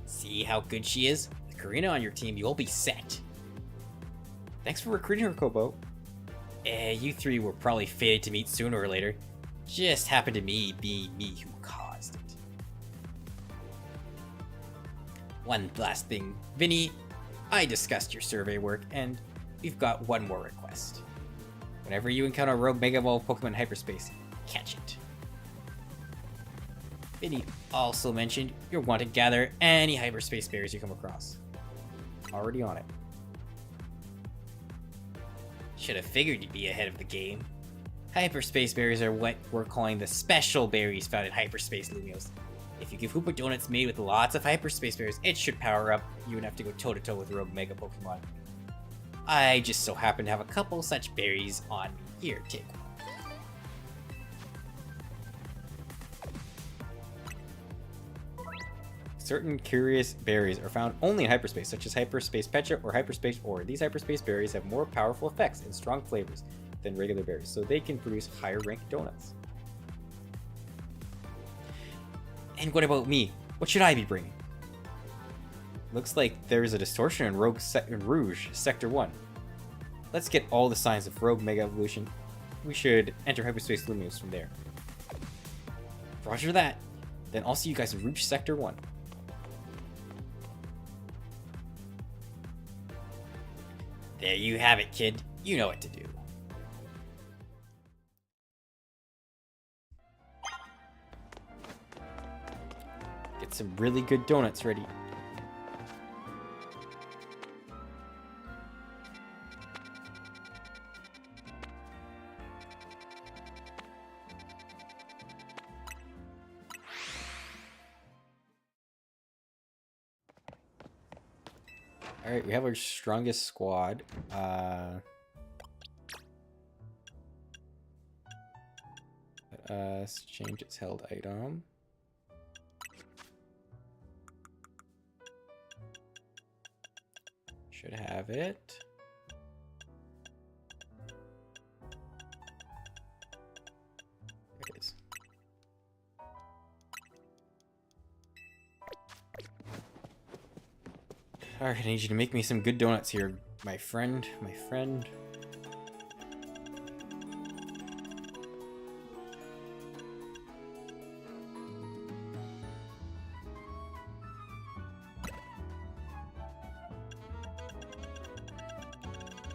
See how good she is? With Karina on your team, you'll be set. Thanks for recruiting her, Kobo. You three were probably fated to meet sooner or later. Just happened to be me who caused it. One last thing, Vinny. I discussed your survey work, and we've got one more request. Whenever you encounter a rogue Mega Evolved Pokemon in hyperspace, catch it. Vinny also mentioned you'll want to gather any hyperspace berries you come across. Already on it. Should have figured you'd be ahead of the game. Hyperspace berries are what we're calling the special berries found in hyperspace Lumios. If you give Hoopa Donuts made with lots of hyperspace berries, it should power up. You wouldn't have to go toe-to-toe with rogue Mega Pokemon. I just so happen to have a couple such berries on me. Here, take one. Certain curious berries are found only in hyperspace, such as Hyperspace Pecha or Hyperspace Ore. These hyperspace berries have more powerful effects and strong flavors than regular berries, so they can produce higher ranked donuts. And what about me? What should I be bringing? Looks like there's a distortion in Rouge, Sector 1. Let's get all the signs of Rogue Mega Evolution. We should enter Hyperspace Lumios from there. Roger that. Then I'll see you guys in Rouge Sector 1. There you have it, kid. You know what to do. Get some really good donuts ready. Alright, we have our strongest squad. Let's change its held item. Should have it. There it is. Alright, I need you to make me some good donuts here, my friend, my friend.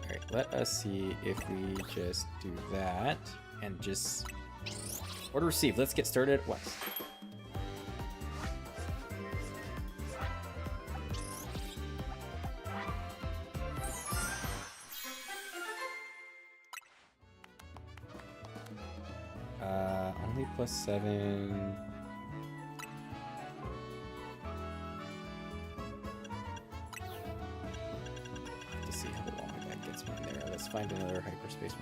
Alright, let us see if we just do that and just order received. Let's get started at once. Only +7. To see how long that gets me in there. Let's find another hyperspace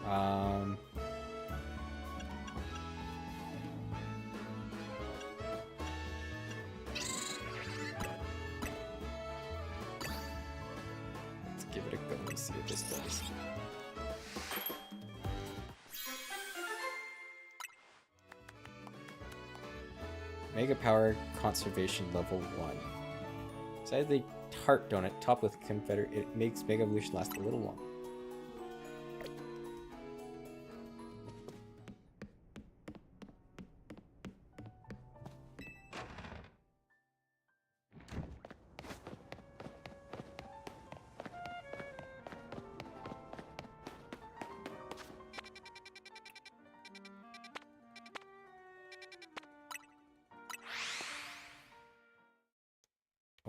one. Let's give it a go and see what this does. Mega Power Conservation Level 1. Besides the Heart Donut topped with Confederate, it makes Mega Evolution last a little long.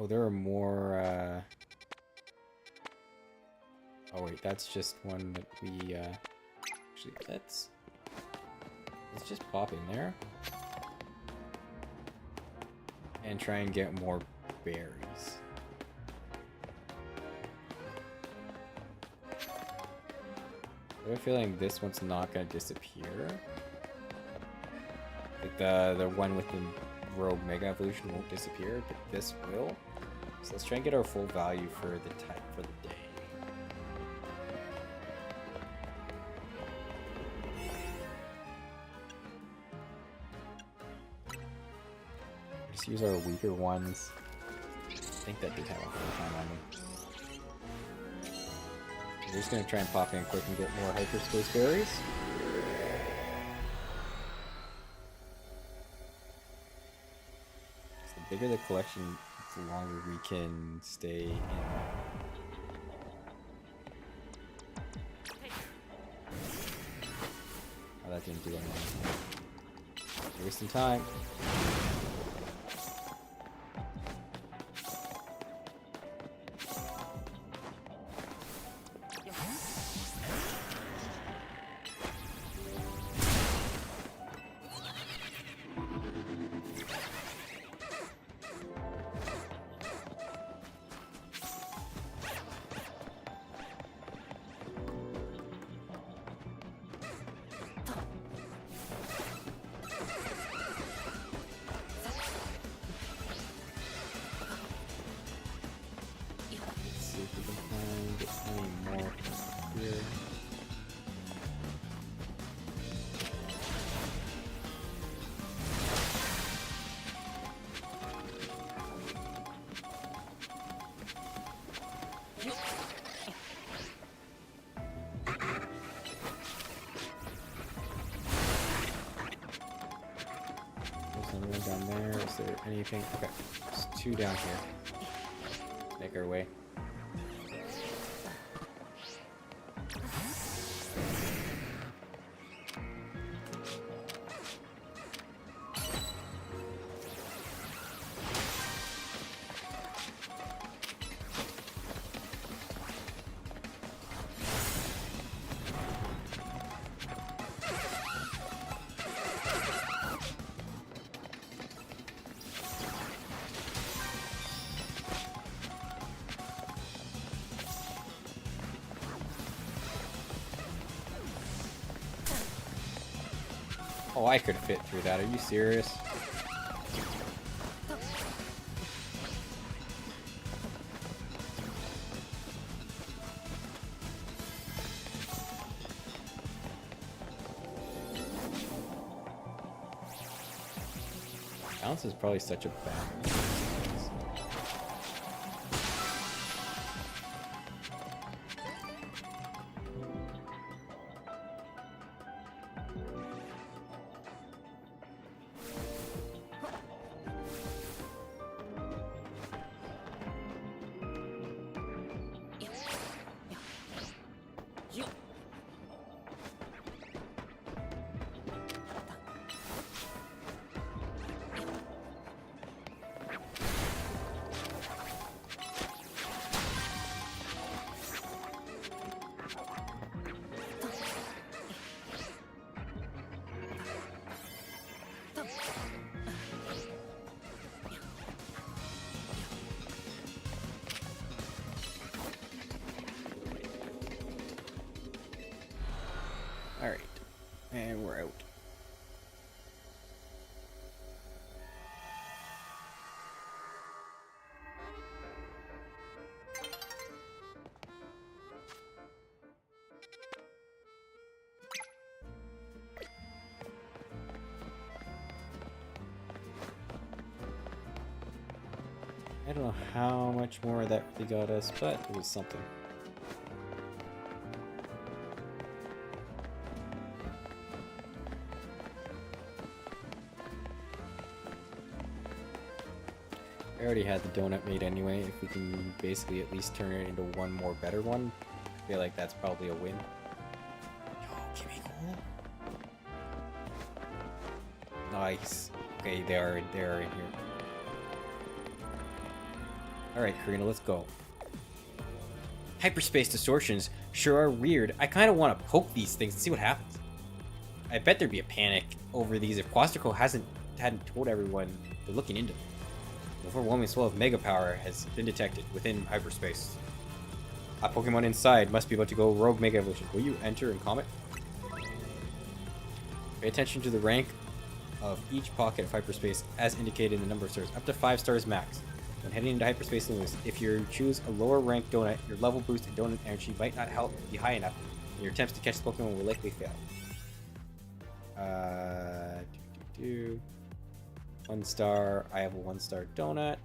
Oh, there are more, Oh wait, that's just one that we, Actually, let's just pop in there. And try and get more berries. I have a feeling this one's not gonna disappear. Like the one with the Rogue Mega Evolution won't disappear, but this will. So let's try and get our full value for the type for the day. Just use our weaker ones. I think that did have a full time on them. We're just gonna try and pop in quick and get more hyperspace berries. So the bigger the collection, the longer we can stay in. Oh, that didn't do anything. Wasting time. See if we can find any more here. There's another one down there. Is there anything? Okay, there's two down here. Let's make our way. Oh, I could fit through that. Are you serious? Balance is probably such a bad. Alright, and we're out. I don't know how much more that really got us, but it was something. I already had the donut made anyway. If we can basically at least turn it into one more better one, I feel like that's probably a win. Yo, give me gold. Nice. Okay, they are in here. Alright, Karina, let's go. Hyperspace distortions sure are weird. I kind of want to poke these things and see what happens. I bet there'd be a panic over these if Quasterco hadn't told everyone they're looking into them. An overwhelming swell of mega power has been detected within hyperspace. A Pokemon inside must be about to go rogue mega evolution. Will you enter and comment? Pay attention to the rank of each pocket of hyperspace as indicated in the number of stars. Up to 5 stars max. When heading into hyperspace limits, if you choose a lower ranked donut, your level boost and donut energy might not be high enough, and your attempts to catch the Pokemon will likely fail. 1 star. I have a 1-star donut.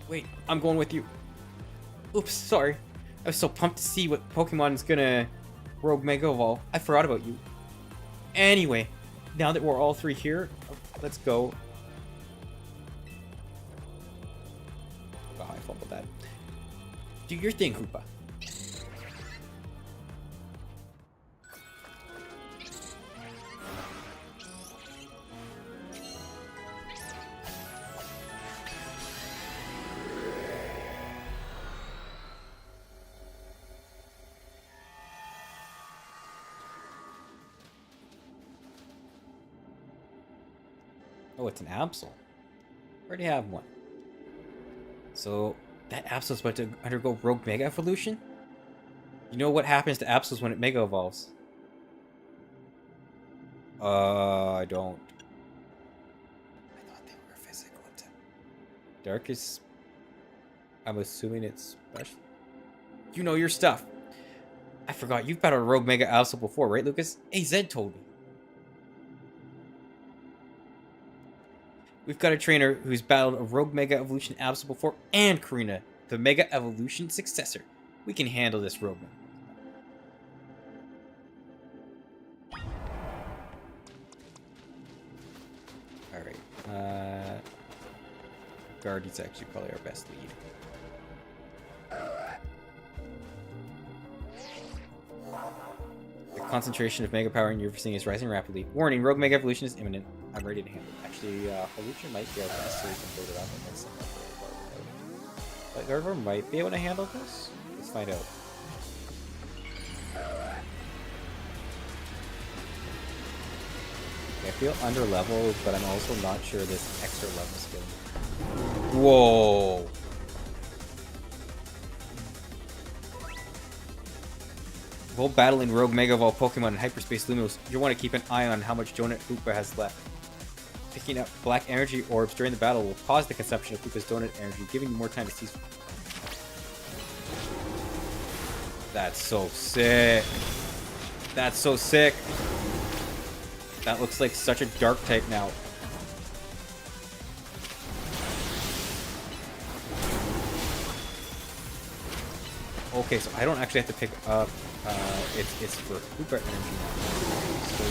Wait, I'm going with you. Oops, sorry. I was so pumped to see what Pokemon is gonna Rogue Mega Evolve. I forgot about you. Anyway, now that we're all 3 here, let's go. Oh, I fumbled that. Do your thing, Hoopa. Oh, it's an Absol. Already have one. So, that Absol's about to undergo Rogue Mega Evolution? You know what happens to Absols when it Mega Evolves? I don't. I thought they were physical attack. Dark is... I'm assuming it's special. You know your stuff. I forgot, you've battled a Rogue Mega Absol before, right, Lucas? AZ told me. We've got a trainer who's battled a Rogue Mega Evolution Absol before, and Karina, the Mega Evolution successor. We can handle this Rogue Mega. Alright, Guardian's actually probably our best lead. The concentration of Mega Power in your vicinity is rising rapidly. Warning, Rogue Mega Evolution is imminent. I'm ready to handle it. Actually, Hawlucha might be our best, so we can build it up and then send it. But Gardevoir might be able to handle this? Let's find out. I feel under leveled, but I'm also not sure this extra level skill. Whoa! While battling Rogue Mega Evolved Pokemon in Hyperspace Lumos, you'll want to keep an eye on how much Donut Hoopa has left. Picking up black energy orbs during the battle will pause the consumption of Hoopa's donut energy, giving you more time to seize. That's so sick. That's so sick. That looks like such a dark type now. Okay, so I don't actually have to pick up. It's for Hoopa energy now. So,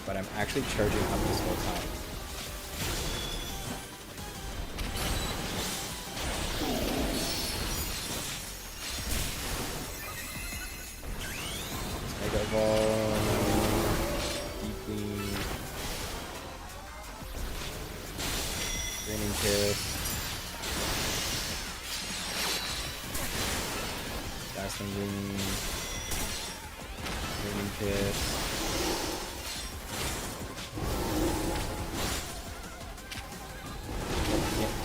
but I'm actually charging up this whole time. Mega Evolve, Deeply, Draining Kiss, Dazzling Gleam, Draining Kiss.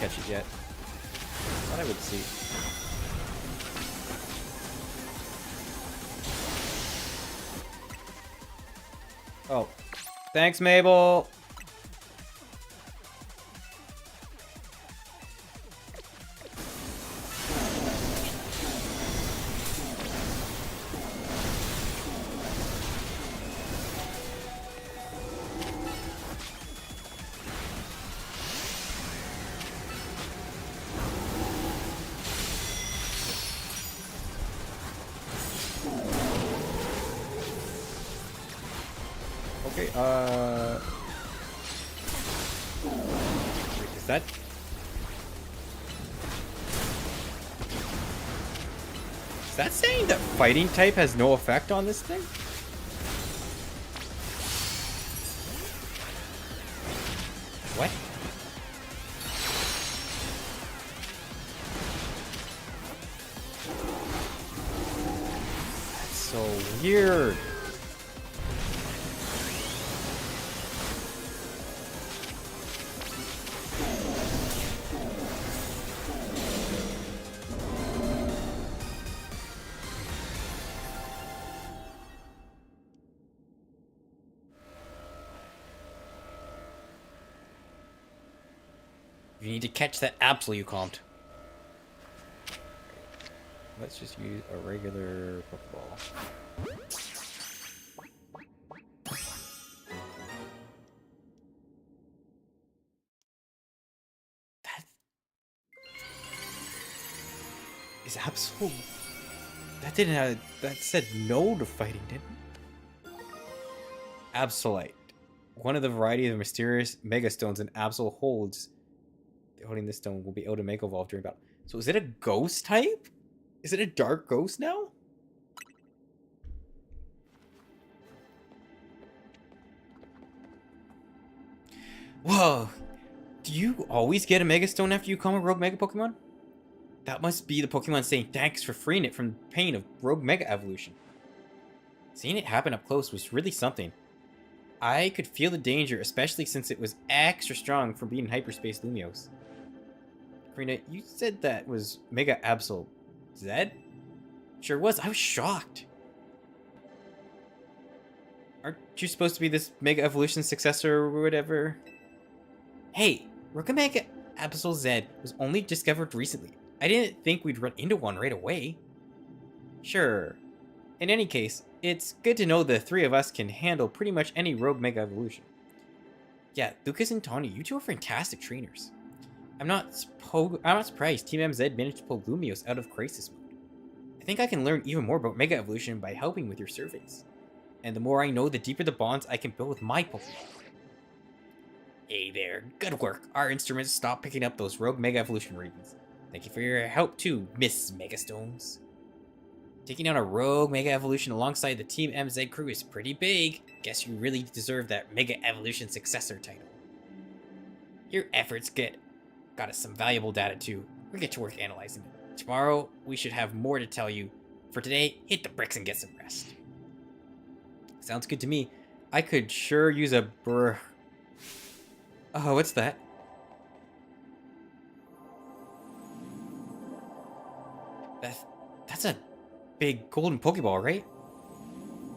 Catch it yet. Thought I would see. Oh. Thanks, Mabel! Okay, wait, is that... Is that saying that fighting type has no effect on this thing? What? That's so weird. You need to catch that Absol you comped. Let's just use a regular Pokeball. That is Absol. That didn't have. That said no to fighting, didn't it? Absolite. One of the variety of mysterious Mega Stones an Absol holds. Holding this stone will be able to Mega Evolve during battle. So is it a ghost type? Is it a dark ghost now? Whoa. Do you always get a Mega Stone after you calm a Rogue Mega Pokemon? That must be the Pokemon saying thanks for freeing it from the pain of Rogue Mega Evolution. Seeing it happen up close was really something. I could feel the danger, especially since it was extra strong from being Hyperspace Lumiose. Karina, you said that was Mega Absol Zed? Sure was. I was shocked. Aren't you supposed to be this Mega Evolution successor or whatever? Hey, Rogue Mega Absol Zed was only discovered recently. I didn't think we'd run into one right away. Sure. In any case, it's good to know the three of us can handle pretty much any Rogue Mega Evolution. Yeah, Lucas and Tawny, you two are fantastic trainers. I'm not surprised Team MZ managed to pull Lumiose out of crisis mode. I think I can learn even more about Mega Evolution by helping with your surveys. And the more I know, the deeper the bonds I can build with my Pokemon. Hey there, good work. Our instruments stopped picking up those Rogue Mega Evolution readings. Thank you for your help too, Miss Megastones. Taking on a Rogue Mega Evolution alongside the Team MZ crew is pretty big. Guess you really deserve that Mega Evolution successor title. Your efforts got us some valuable data too. We'll get to work analyzing it. Tomorrow, we should have more to tell you. For today, hit the bricks and get some rest. Sounds good to me. I could sure use a Oh, what's that? That's a big golden Pokeball, right?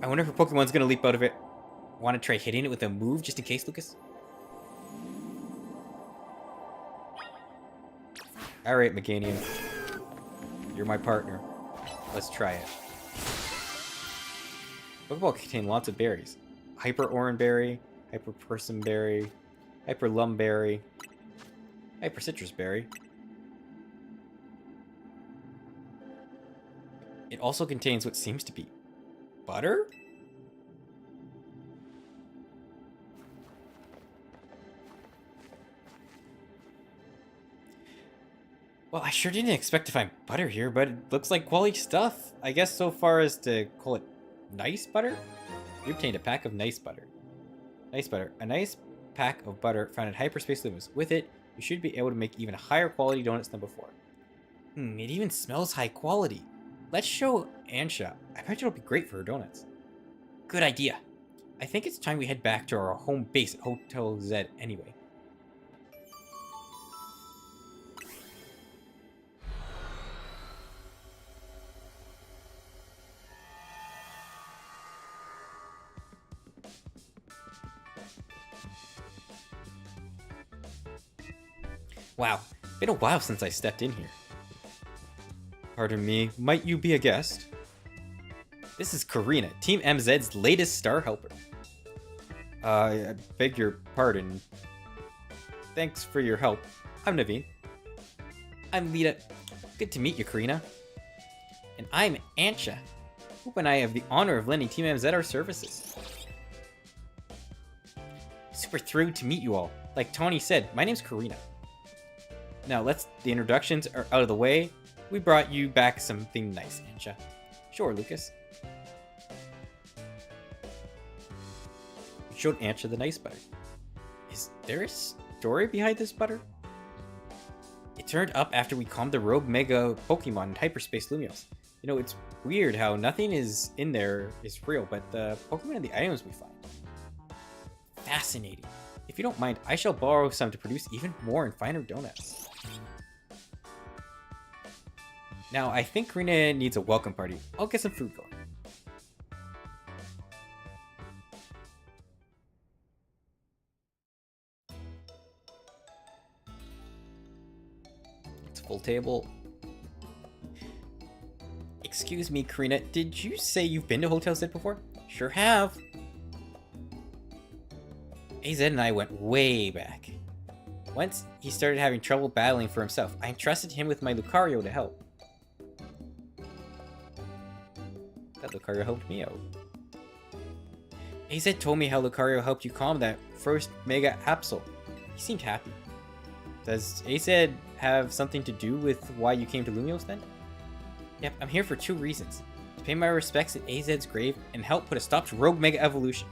I wonder if a Pokemon's gonna leap out of it. Want to try hitting it with a move just in case, Lucas? Alright, Meganium. You're my partner. Let's try it. Pokeball contain lots of berries. Hyper Oran Berry, Hyper Persim Berry, Hyper Lum Berry, Hyper Citrus Berry. It also contains what seems to be butter? Well, I sure didn't expect to find butter here, but it looks like quality stuff. I guess so far as to call it nice butter? You obtained a pack of nice butter. Nice butter. A nice pack of butter found in Hyperspace Lumiose. With it, you should be able to make even higher quality donuts than before. It even smells high quality. Let's show Ansha. I bet it'll be great for her donuts. Good idea. I think it's time we head back to our home base at Hotel Z anyway. Wow, been a while since I stepped in here. Pardon me, might you be a guest? This is Karina, Team MZ's latest star helper. I beg your pardon. Thanks for your help. I'm Naveen. I'm Lita. Good to meet you, Karina. And I'm Ansha. Hope and I have the honor of lending Team MZ our services. Super thrilled to meet you all. Like Tawny said, my name's Karina. Now, the introductions are out of the way. We brought you back something nice, Ansha. Sure, Lucas. You showed Ansha the nice butter. Is there story behind this butter? It turned up after we calmed the rogue Mega Pokemon in Hyperspace Lumios. You know, it's weird how nothing is in there is real, but the Pokemon and the items we find. Fascinating. If you don't mind, I shall borrow some to produce even more and finer donuts. Now, I think Karina needs a welcome party. I'll get some food going. It's a full table. Excuse me, Karina, did you say you've been to Hotel Zed before? Sure have. AZ and I went way back. Once he started having trouble battling for himself, I entrusted him with my Lucario to help. That Lucario helped me out. AZ told me how Lucario helped you calm that first Mega Absol. He seemed happy. Does AZ have something to do with why you came to Lumios then? Yep, I'm here for 2 reasons. To pay my respects at AZ's grave and help put a stop to Rogue Mega Evolution.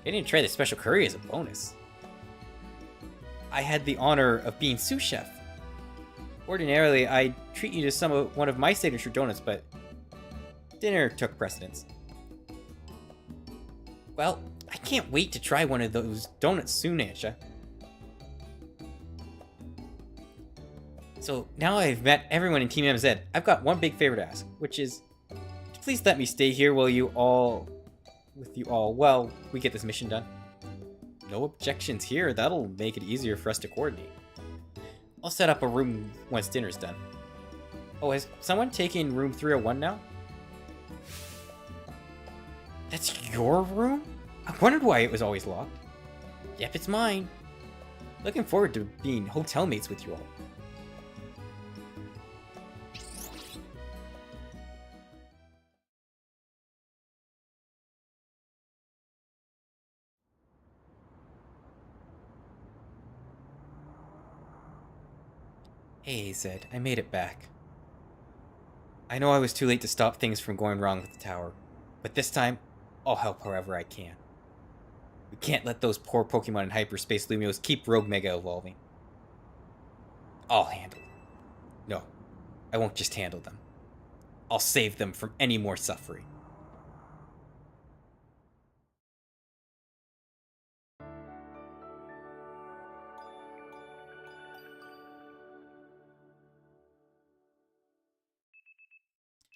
Getting to try the special curry as a bonus. I had the honor of being sous chef. Ordinarily, I'd treat you to one of my signature donuts, but dinner took precedence. Well, I can't wait to try one of those donuts soon, Ansha. So now I've met everyone in Team MZ, I've got one big favor to ask, which is, please let me stay here with you all while we get this mission done. No objections here, that'll make it easier for us to coordinate. I'll set up a room once dinner's done. Oh, has someone taken room 301 now? That's your room? I wondered why it was always locked. Yep, it's mine. Looking forward to being hotel mates with you all. Hey, Zed, I made it back. I know I was too late to stop things from going wrong with the tower, but this time, I'll help however I can. We can't let those poor Pokemon in Hyperspace Lumios keep Rogue Mega evolving. I'll handle them. No, I won't just handle them. I'll save them from any more suffering.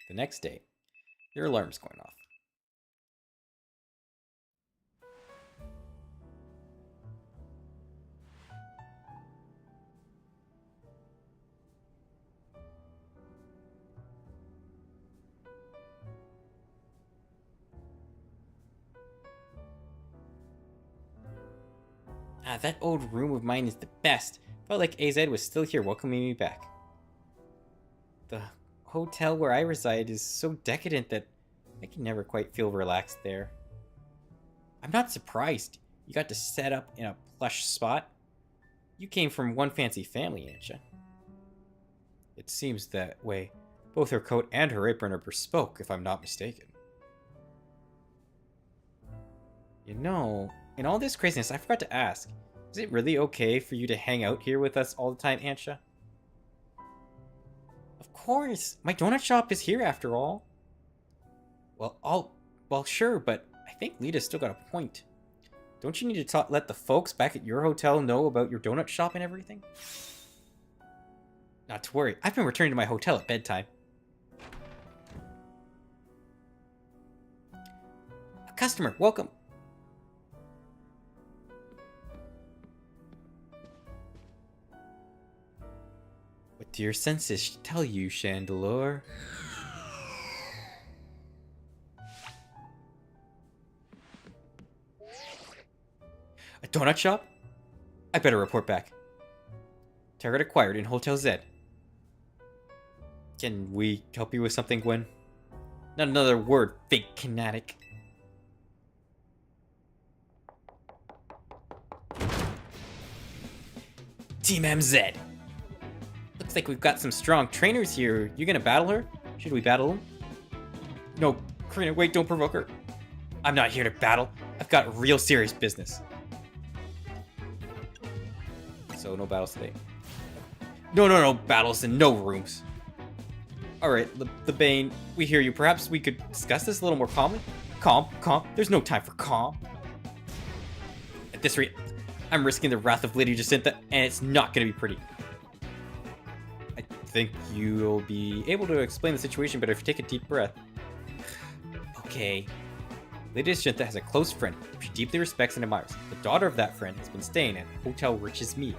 The next day, your alarm's going off. That old room of mine is the best. Felt like AZ was still here welcoming me back. The hotel where I reside is so decadent that I can never quite feel relaxed there. I'm not surprised you got to set up in a plush spot. You came from one fancy family, Ansha. It seems that way. Both her coat and her apron are bespoke, if I'm not mistaken. You know, in all this craziness, I forgot to ask. Is it really okay for you to hang out here with us all the time, Ansha? Of course! My donut shop is here after all. Well, sure, but I think Lita's still got a point. Don't you need to let the folks back at your hotel know about your donut shop and everything? Not to worry, I've been returning to my hotel at bedtime. A customer, welcome! What do your senses tell you, Chandelure? A donut shop? I better report back. Target acquired in Hotel Zed. Can we help you with something, Gwen? Not another word, fake fanatic. Team MZ! Looks like we've got some strong trainers here. You gonna battle her? Should we battle them? No, Karina, wait, don't provoke her. I'm not here to battle. I've got real serious business. So no battles today. No battles and no rooms. Alright, the Bane, we hear you. Perhaps we could discuss this a little more calmly? Calm. There's no time for calm. At this rate, I'm risking the wrath of Lady Jacinta, and it's not gonna be pretty. I think you'll be able to explain the situation better if you take a deep breath. Okay. Lady Jacinta has a close friend who she deeply respects and admires. The daughter of that friend has been staying at Hotel Rich's Mead.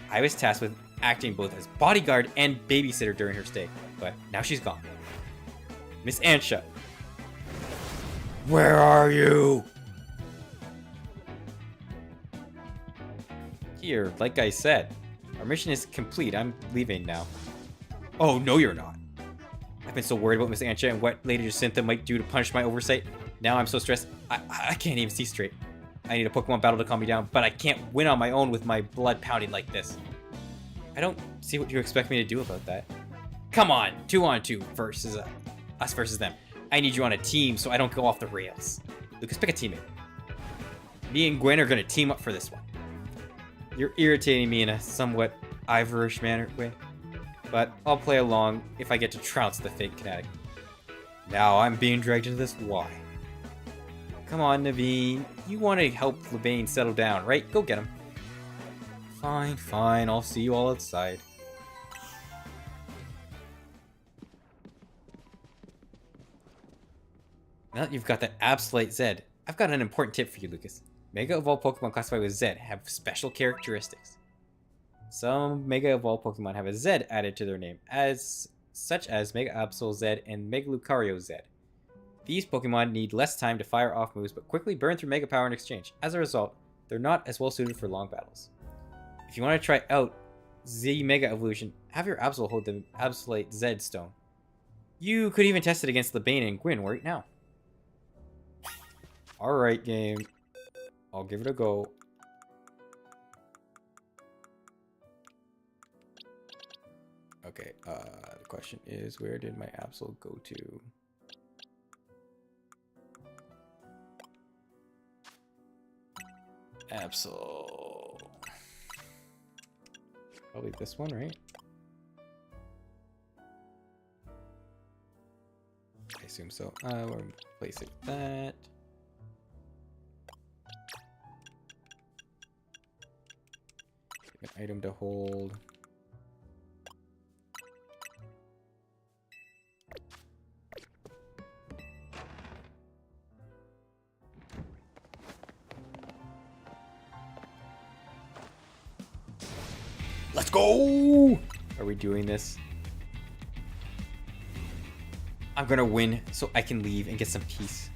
I was tasked with acting both as bodyguard and babysitter during her stay, but now she's gone. Miss Ansha. Where are you? Here, like I said, our mission is complete. I'm leaving now. Oh, no you're not. I've been so worried about Miss Ansha and what Lady Jacinta might do to punish my oversight. Now I'm so stressed, I can't even see straight. I need a Pokemon battle to calm me down, but I can't win on my own with my blood pounding like this. I don't see what you expect me to do about that. Come on, 2-on-2 versus us versus them. I need you on a team so I don't go off the rails. Lucas, pick a teammate. Me and Gwen are gonna team up for this one. You're irritating me in a somewhat Ivorish manner way, but I'll play along if I get to trounce the fake Kinetic. Now I'm being dragged into this. Why? Come on, Naveen. You want to help Lebane settle down, right? Go get him. Fine. I'll see you all outside. Now that you've got that Absolute Zed, I've got an important tip for you, Lucas. Mega Evolved Pokemon classified with Zed have special characteristics. Some Mega Evolved Pokemon have a Zed added to their name, such as Mega Absol Zed and Mega Lucario Zed. These Pokemon need less time to fire off moves, but quickly burn through Mega Power in exchange. As a result, they're not as well suited for long battles. If you want to try out Z Mega Evolution, have your Absol hold the Absolute Zed Stone. You could even test it against Lebane and Gwyn right now. Alright, game. I'll give it a go. Okay, the question is, where did my Absol go to? Absol. Probably this one, right? I assume so. We'll place it with that. An item to hold. Let's go! Are we doing this? I'm gonna win so I can leave and get some peace.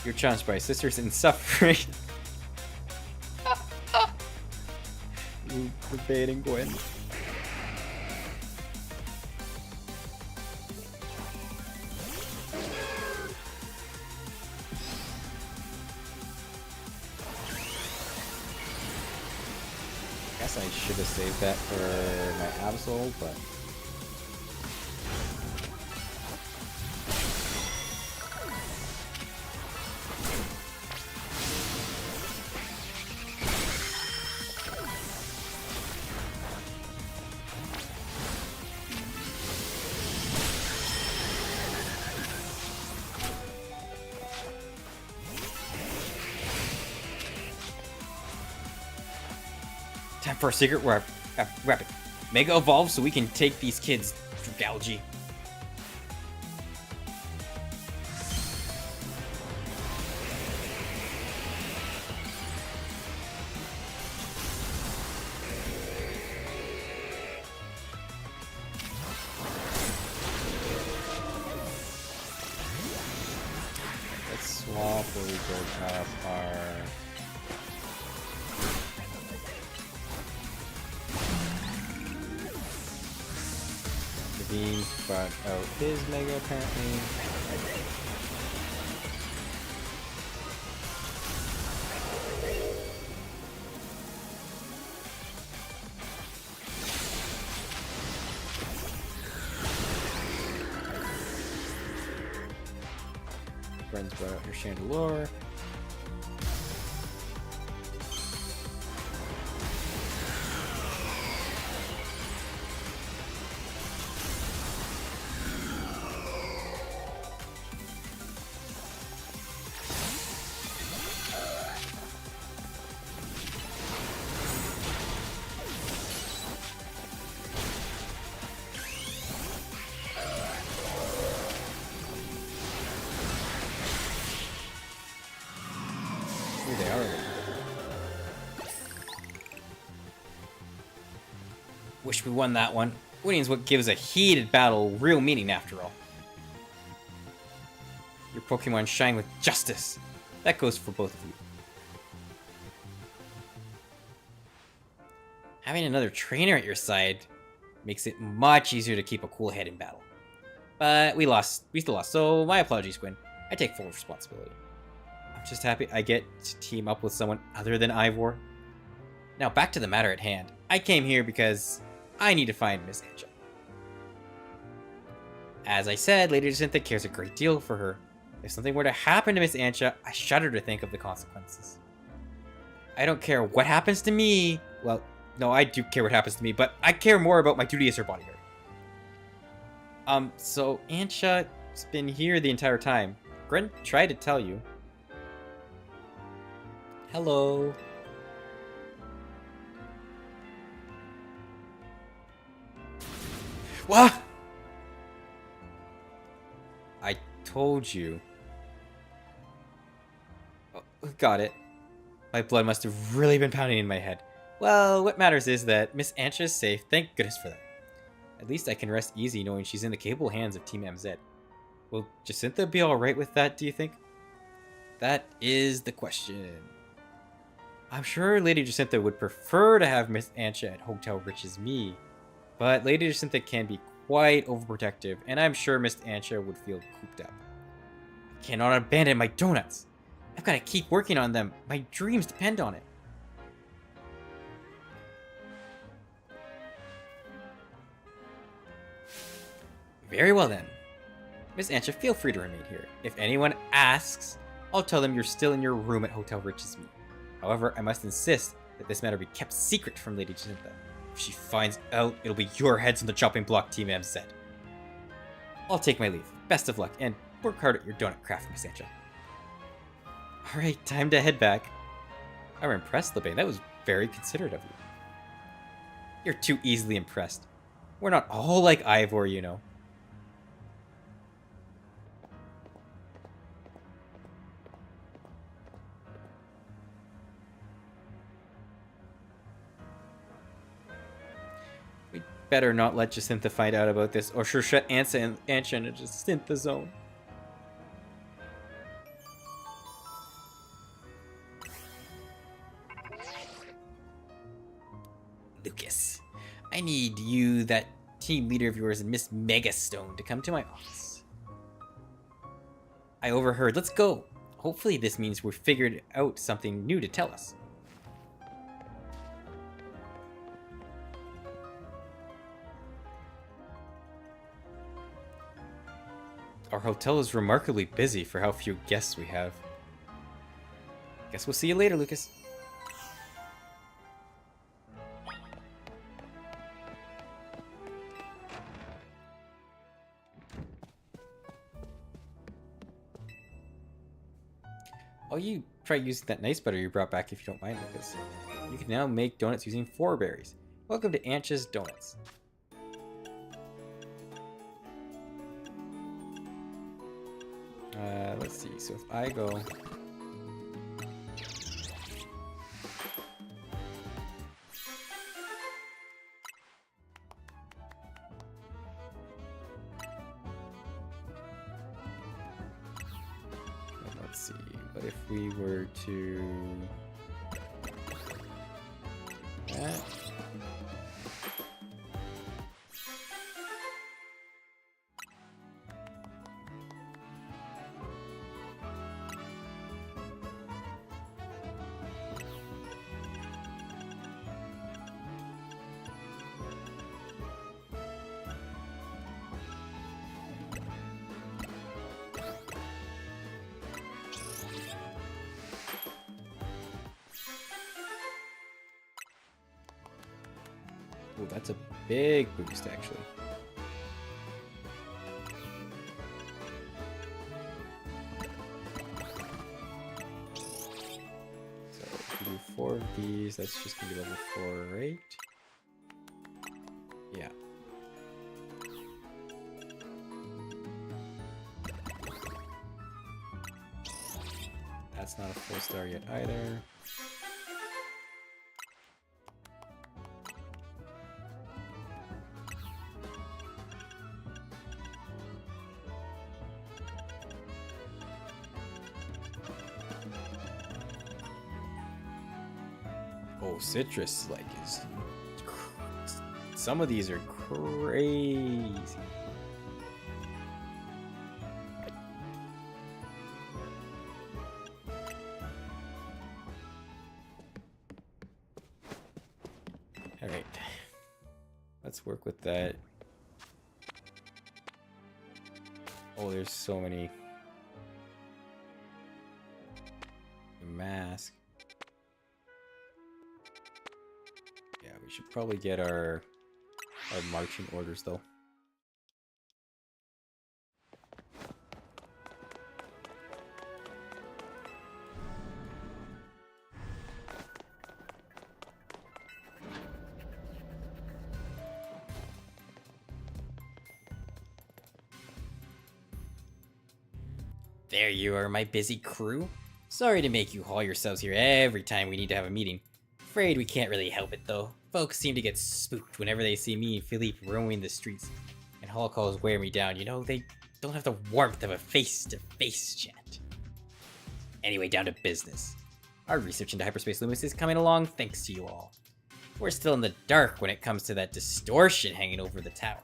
You're challenged by sisters in suffering. You debating Gwen. Guess I should have saved that for my Absol, but time for a secret weapon. Mega Evolve so we can take these kids, Dragalge. Let's swap where we go up our brought out his Mega apparently. Friends brought out her Chandelure. Ooh, they are a little. Wish we won that one. Winning is what gives a heated battle real meaning after all. Your Pokemon shine with justice. That goes for both of you. Having another trainer at your side makes it much easier to keep a cool head in battle. But we lost. We still lost, so my apologies, Quinn. I take full responsibility. I'm just happy I get to team up with someone other than Ivor. Now back to the matter at hand. I came here because I need to find Miss Ancha. As I said, Lady Jacintha cares a great deal for her. If something were to happen to Miss Ancha, I shudder to think of the consequences. I don't care what happens to me. Well, no, I do care what happens to me, but I care more about my duty as her bodyguard. So Ancha's been here the entire time. Gren tried to tell you. Hello. What? I told you. Oh, got it. My blood must have really been pounding in my head. Well, what matters is that Miss Ancha is safe. Thank goodness for that. At least I can rest easy knowing she's in the capable hands of Team MZ. Will Jacintha be alright with that, do you think? That is the question. I'm sure Lady Jacintha would prefer to have Miss Ancha at Hotel Rich as me, but Lady Jacintha can be quite overprotective, and I'm sure Miss Ancha would feel cooped up. I cannot abandon my donuts. I've got to keep working on them. My dreams depend on it. Very well then. Miss Ancha, feel free to remain here. If anyone asks, I'll tell them you're still in your room at Hotel Rich as me. However, I must insist that this matter be kept secret from Lady Jacintha. If she finds out, it'll be your heads on the chopping block, Team MZ. I'll take my leave. Best of luck, and work hard at your donut craft, Miss Ancha. Alright, time to head back. I'm impressed, Lebane. That was very considerate of you. You're too easily impressed. We're not all like Ivor, you know. We'd better not let Jacintha find out about this, or she'll shut Ancha in a Jacintha zone. Lucas, I need you, that team leader of yours, and Miss Megastone to come to my office. I overheard. Let's go. Hopefully this means we've figured out something new to tell us. Our hotel is remarkably busy for how few guests we have. Guess we'll see you later, Lucas. Oh, you try using that nice butter you brought back if you don't mind, Lucas. You can now make donuts using 4 berries. Welcome to Ancha's Donuts. Let's see. So if I go... Let's see. What if we were to... That. Oh, that's a big boost, actually. So if we do 4 of these, that's just gonna be level 4, right? Yeah. That's That's not a 4-star yet either. Oh, citrus like is. Some of these are crazy. All right, let's work with that. Oh, there's so many. The mask. Yeah, we should probably get our marching orders though. There you are, my busy crew. Sorry to make you haul yourselves here every time we need to have a meeting. Afraid we can't really help it though. Folks seem to get spooked whenever they see me and Philippe roaming the streets. And hall calls wear me down, you know, they don't have the warmth of a face-to-face chat. Anyway, down to business. Our research into Hyperspace Luminous is coming along thanks to you all. We're still in the dark when it comes to that distortion hanging over the tower.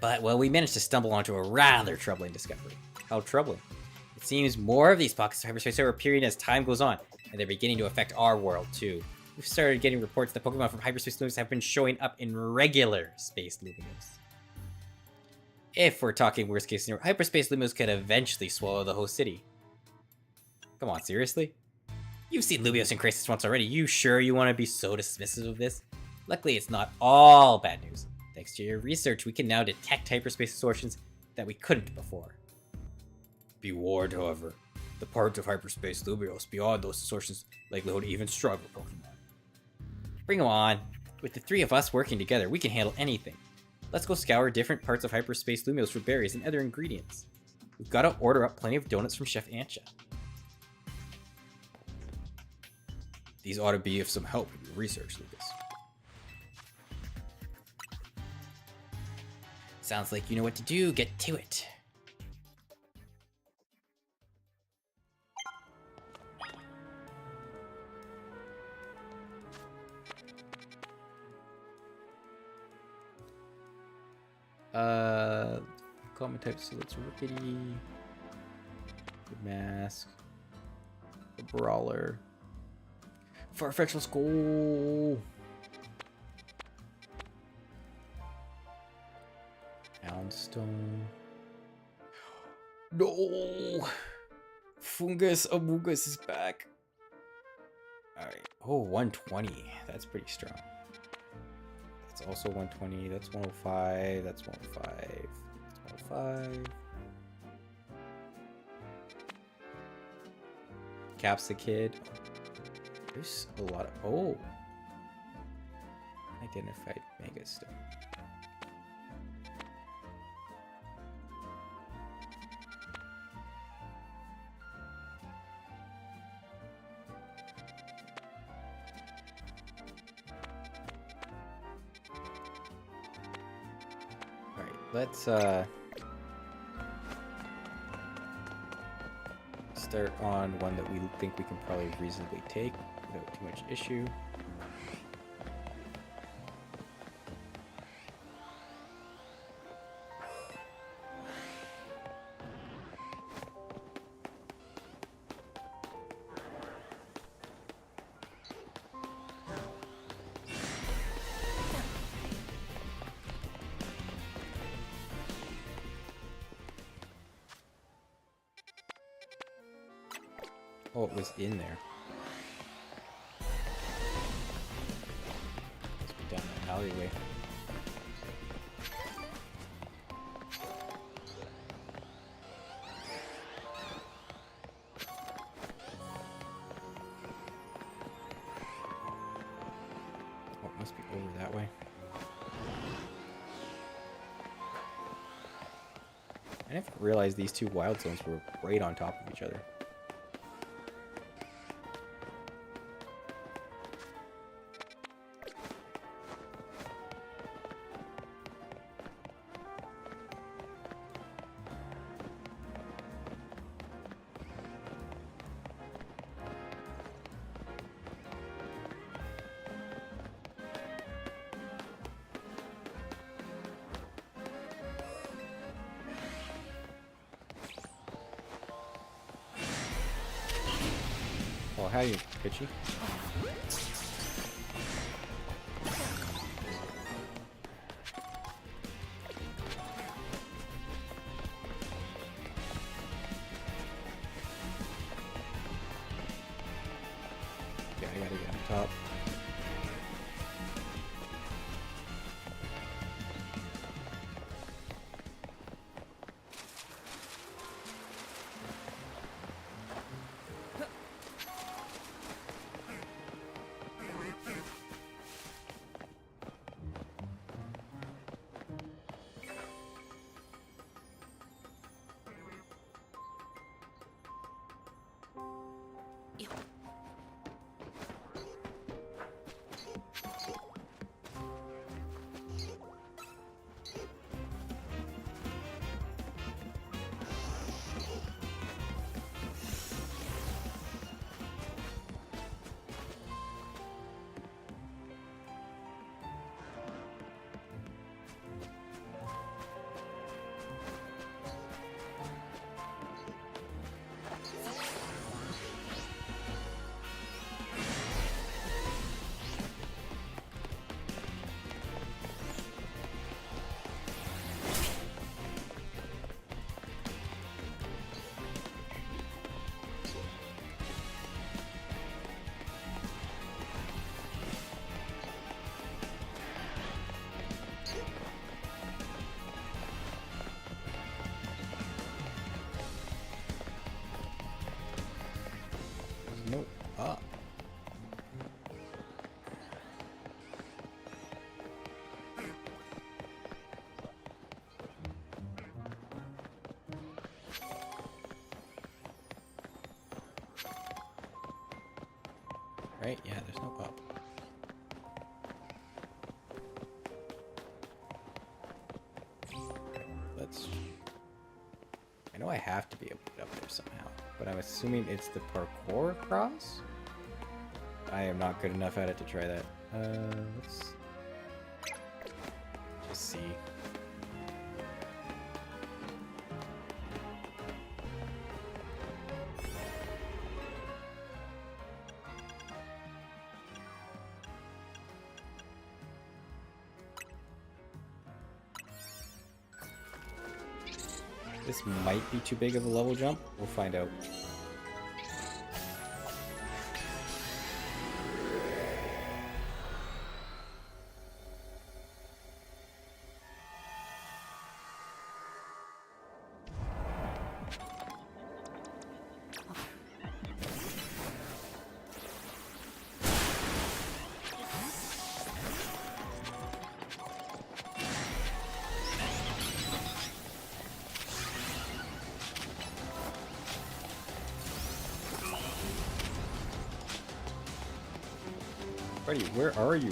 But, well, we managed to stumble onto a rather troubling discovery. How troubling. It seems more of these pockets of hyperspace are appearing as time goes on, and they're beginning to affect our world, too. We've started getting reports that Pokemon from Hyperspace Luminous have been showing up in regular Space Luminous. If we're talking worst case scenario, Hyperspace Luminous could eventually swallow the whole city. Come on, seriously? You've seen Lumios in Crisis once already. You sure you want to be so dismissive of this? Luckily, it's not all bad news. Thanks to your research, we can now detect hyperspace distortions that we couldn't before. Be warned, however, the parts of Hyperspace Lumios beyond those distortions likely hold even stronger Pokemon. Bring 'em on. With the three of us working together, we can handle anything. Let's go scour different parts of Hyperspace Lumios for berries and other ingredients. We've got to order up plenty of donuts from Chef Ancha. These ought to be of some help in your research, Lucas. Sounds like you know what to do. Get to it. Common type, so let's Rickety. The mask. The brawler. Farfetch, let's go. Houndstone. No! Fungus Amogus is back. Alright. Oh, 120. That's pretty strong. That's also 120. That's 105. That's 105. That's 105. Capsicid. There's a lot of. Oh! Identified Mega Stone. Let's start on one that we think we can probably reasonably take without too much issue. Oh, it was in there. Let's be down that alleyway. Oh, it must be over that way. I didn't realize these two wild zones were right on top of each other. Oh, how you, Pitchy? Yeah, I gotta get on top. No up. Right? Yeah, there's no up. Let's... I know I have to be able to get up there somehow, but I'm assuming it's the parkour cross? I am not good enough at it to try that. Let's just see. This might be too big of a level jump. We'll find out. Buddy, where are you?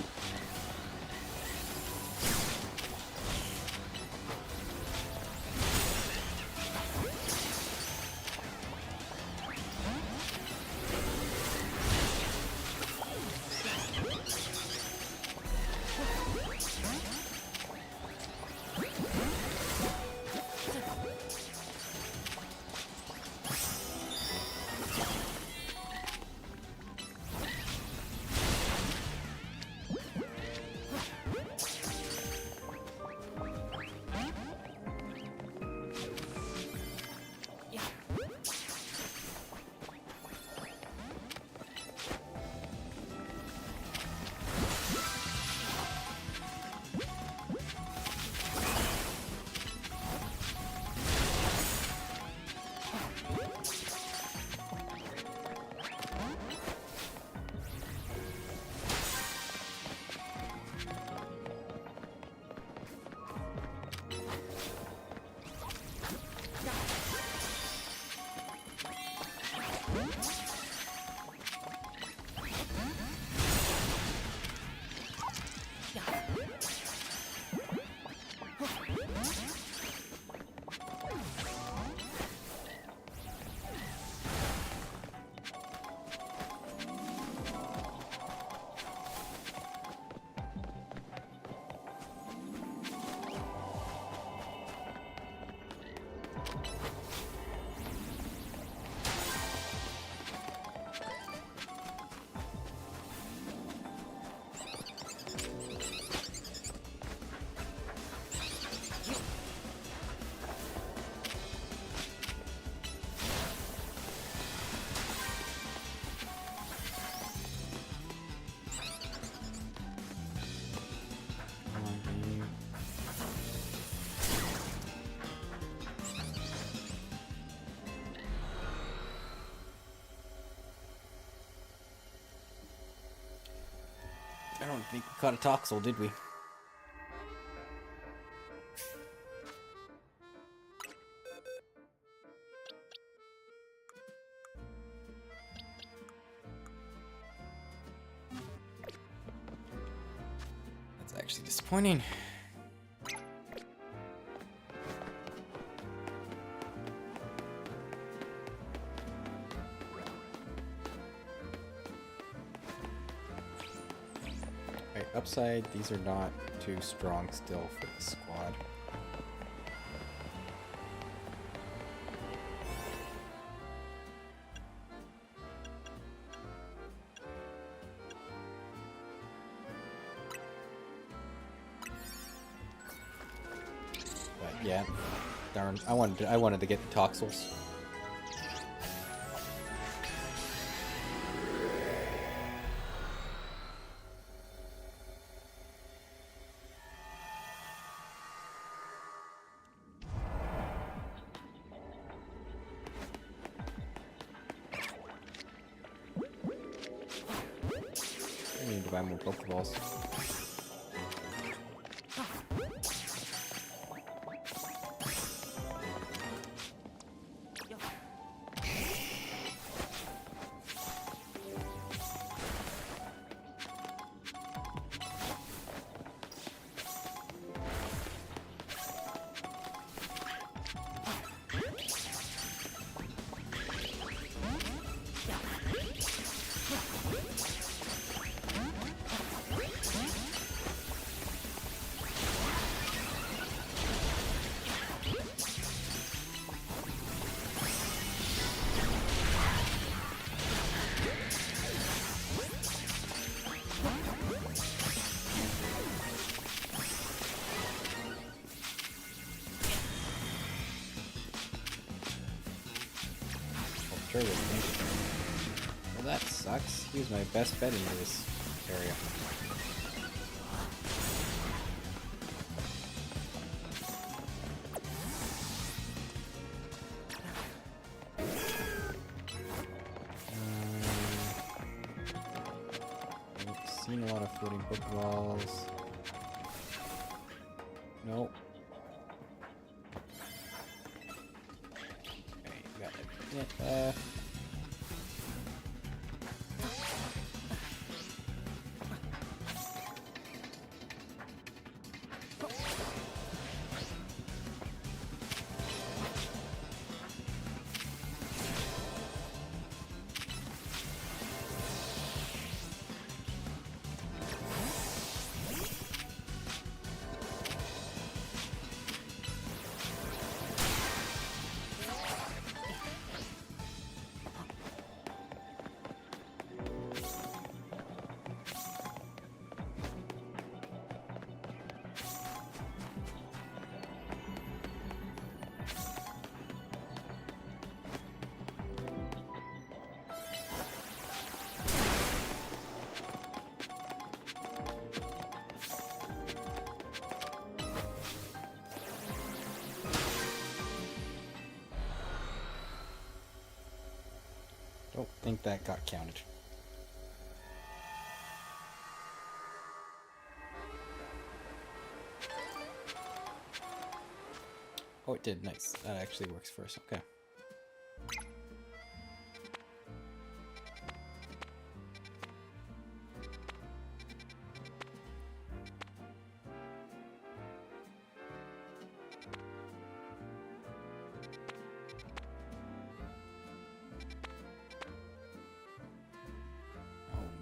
think we caught a Toxel, did we? That's actually disappointing. Alright, upside, these are not too strong still for the squad. But yeah, darn, I wanted to get the Toxels. I need to buy more Pokeballs. Sure with me. Well, that sucks. He was my best bet into this area. I've seen a lot of floating Pokeballs. Nope. Yeah, don't think that got counted. Oh, it did. Nice. That actually works for us. Okay.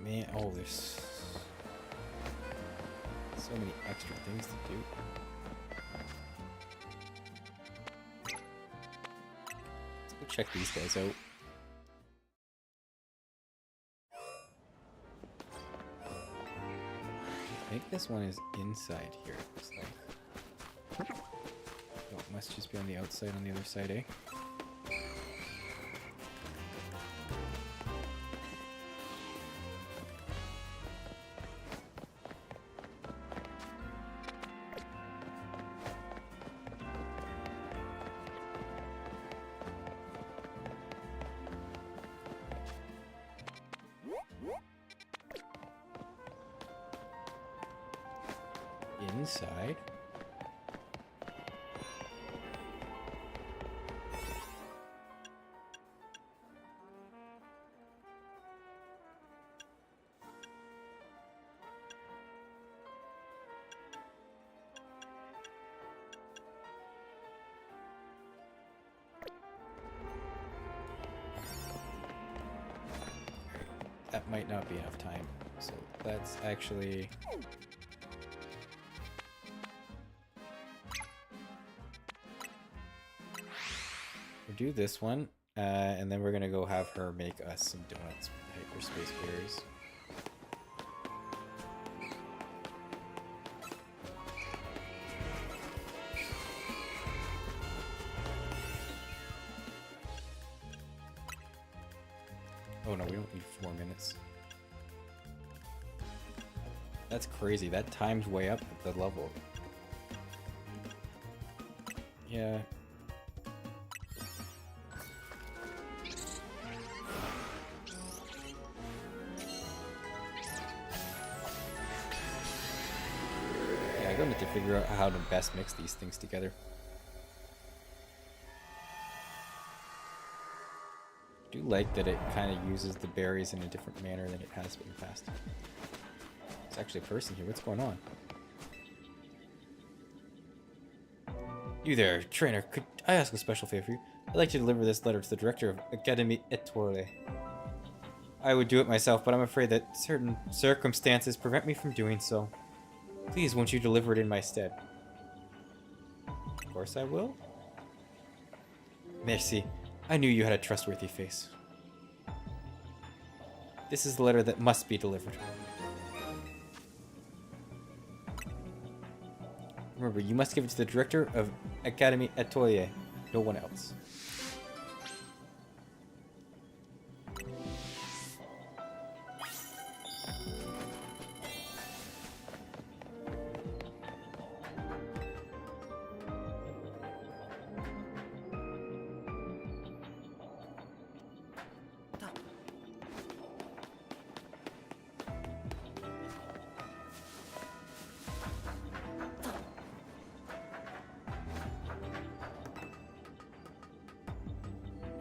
Man, oh, there's so many extra things to do. Let's go check these guys out. I think this one is inside here, it looks like. Oh, it must just be on the outside on the other side, eh? inside. That might not be enough time. So let's actually... we'll do this one, and then we're gonna go have her make us some donuts with hyperspace berries. Oh no, we don't need 4 minutes. That's crazy. That time's way up at the level. Yeah. Yeah, I'm going to figure out how to best mix these things together. I do like that it kind of uses the berries in a different manner than it has in the past. There's actually a person here. What's going on? You there, trainer. Could I ask a special favor of you? I'd like to deliver this letter to the director of Académie Étoile. I would do it myself, but I'm afraid that certain circumstances prevent me from doing so. Please, won't you deliver it in my stead? Of course I will. Merci. I knew you had a trustworthy face. This is the letter that must be delivered. Remember, you must give it to the director of Académie Étoile, no one else.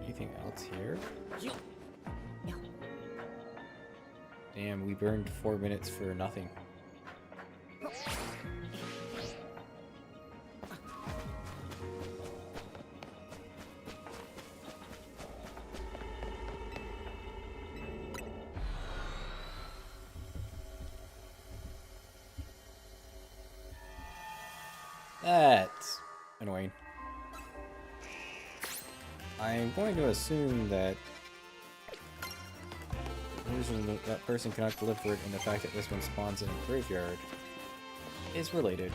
Anything else here? Damn, we burned 4 minutes for nothing. That's annoying. I'm going to assume that the reason that person cannot deliver it and the fact that this one spawns in a graveyard is related.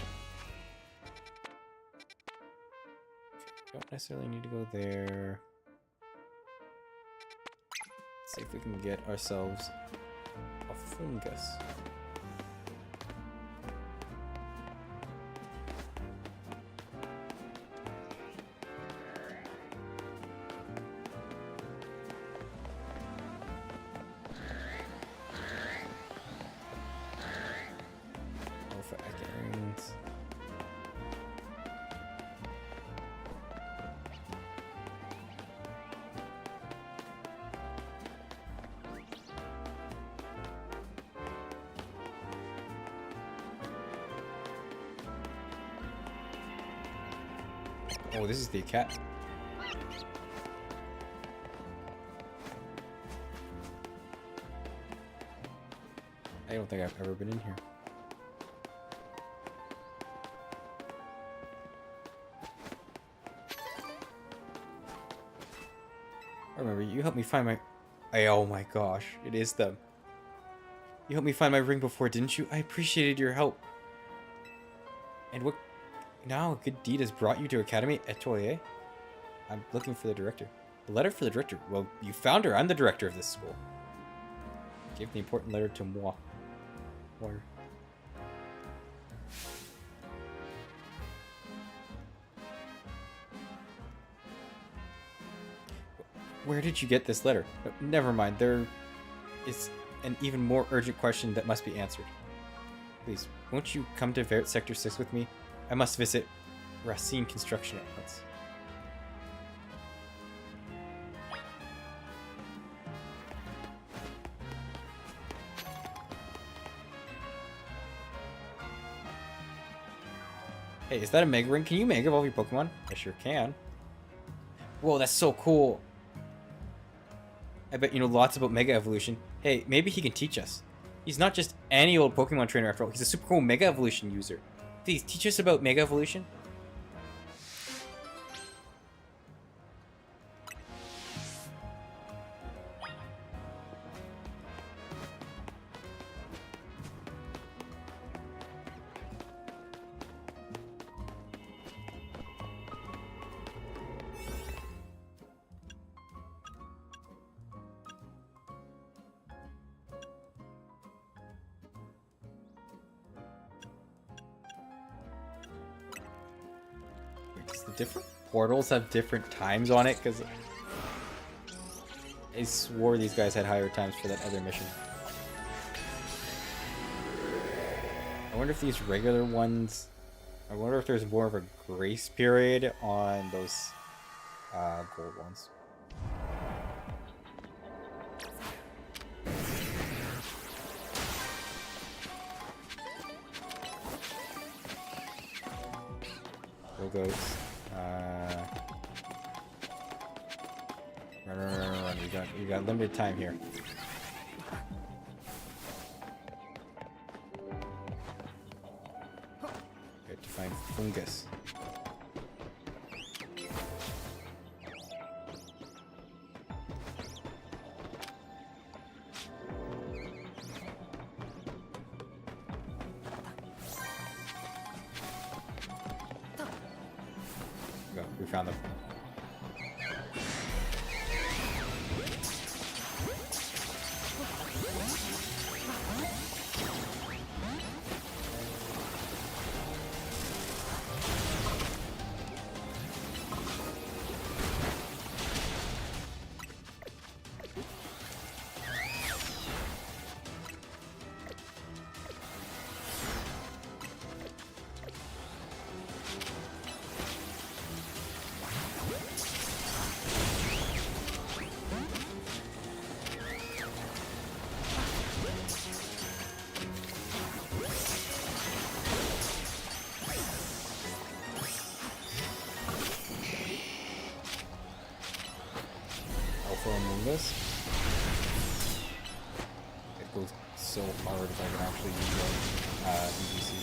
Don't necessarily need to go there. Let's see if we can get ourselves a fungus. Oh, this is the cat. I don't think I've ever been in here. I remember, you helped me find my... oh my gosh, it is them. You helped me find my ring before, didn't you? I appreciated your help. And what... now a good deed has brought you to Académie Étoile? I'm looking for the director. A letter for the director? Well, you found her. I'm the director of this school. Give the important letter to moi. Or... where did you get this letter? Never mind. There is an even more urgent question that must be answered. Please, won't you come to Vert Sector 6 with me? I must visit Racine Construction at once. Hey, is that a Mega Ring? Can you Mega Evolve your Pokemon? I sure can. Whoa, that's so cool. I bet you know lots about Mega Evolution. Hey, maybe he can teach us. He's not just any old Pokemon trainer after all. He's a super cool Mega Evolution user. Please, teach us about Mega Evolution. Does the different portals have different times on it? Because I swore these guys had higher times for that other mission. I wonder if these regular ones... I wonder if there's more of a grace period on those gold ones. Go goats. Run. You got limited time here. We have to find fungus. Go. We found them. Among Us. It goes so hard if I can actually use EDC.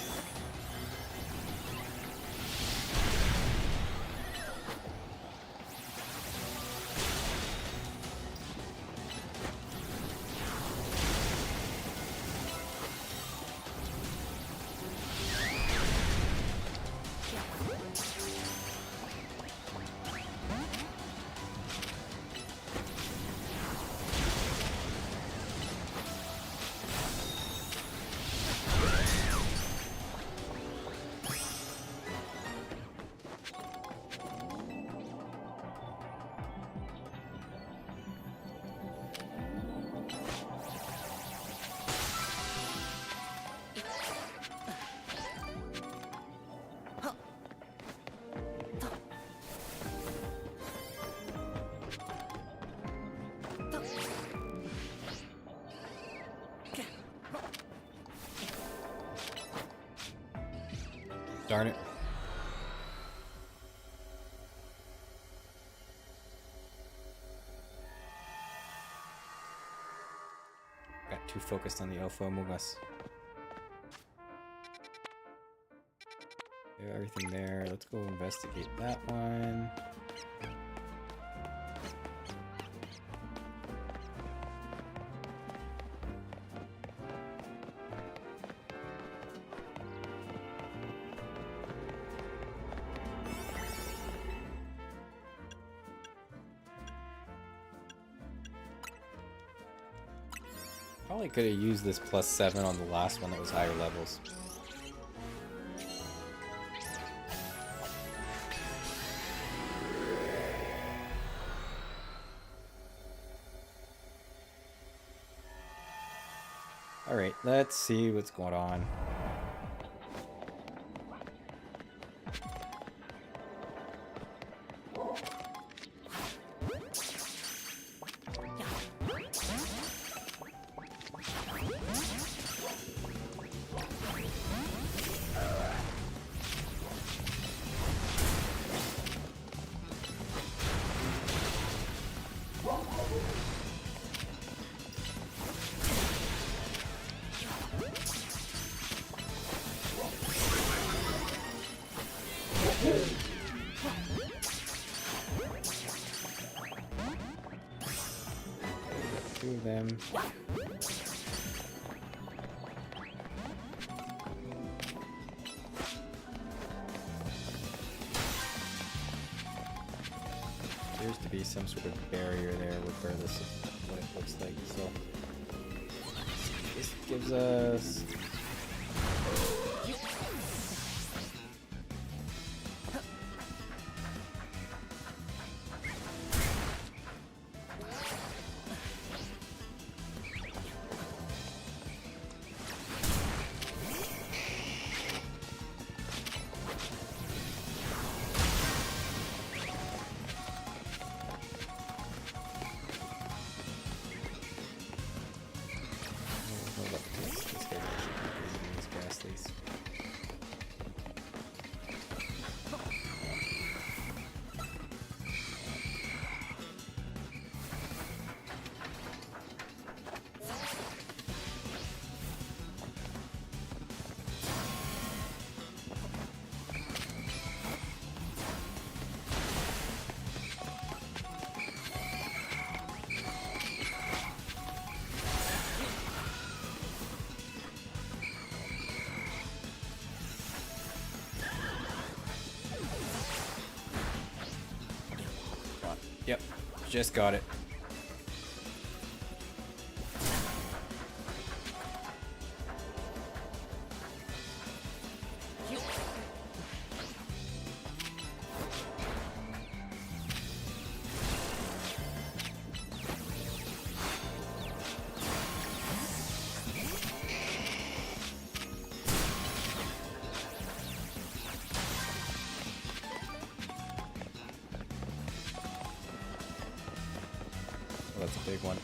Darn it. Got too focused on the Alpha Among Us. We have everything there. Let's go investigate that one. Probably could have used this +7 on the last one that was higher levels. Alright, let's see what's going on. two of them. Appears to be some sort of barrier there, regardless of what it looks like. So this gives us. Yep, just got it. Oh, that's a big one.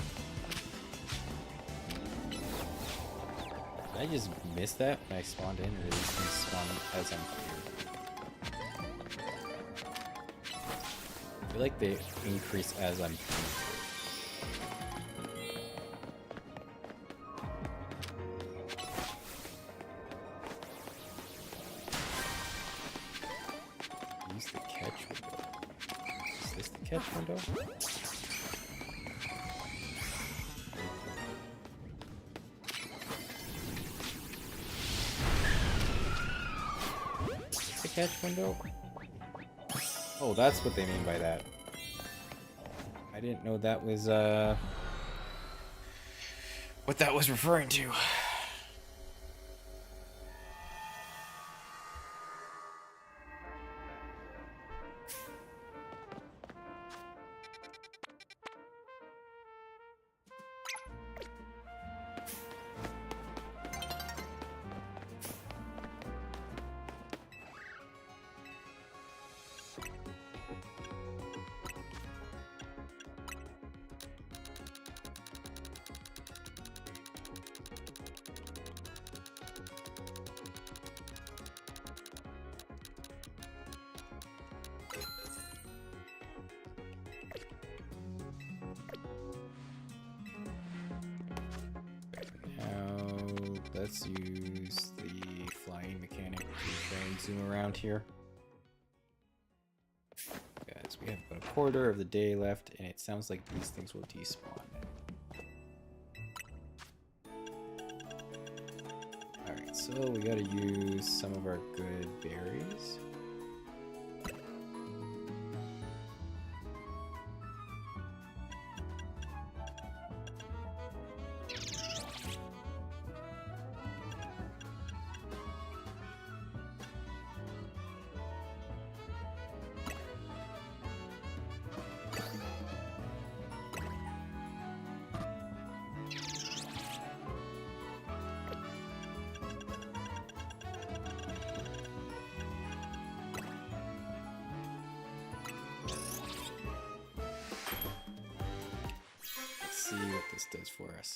Did I just miss that when I spawned in, or did these things spawn as I'm here? I feel like they increase as I'm here. Use the catch window. Is this the catch window? Catch window? Oh, that's what they mean by that. I didn't know that was what that was referring to. Let's use the flying mechanic to try and zoom around here. Guys, we have about a quarter of the day left, and it sounds like these things will despawn. Alright, so we gotta use some of our good berries. See what this does for us.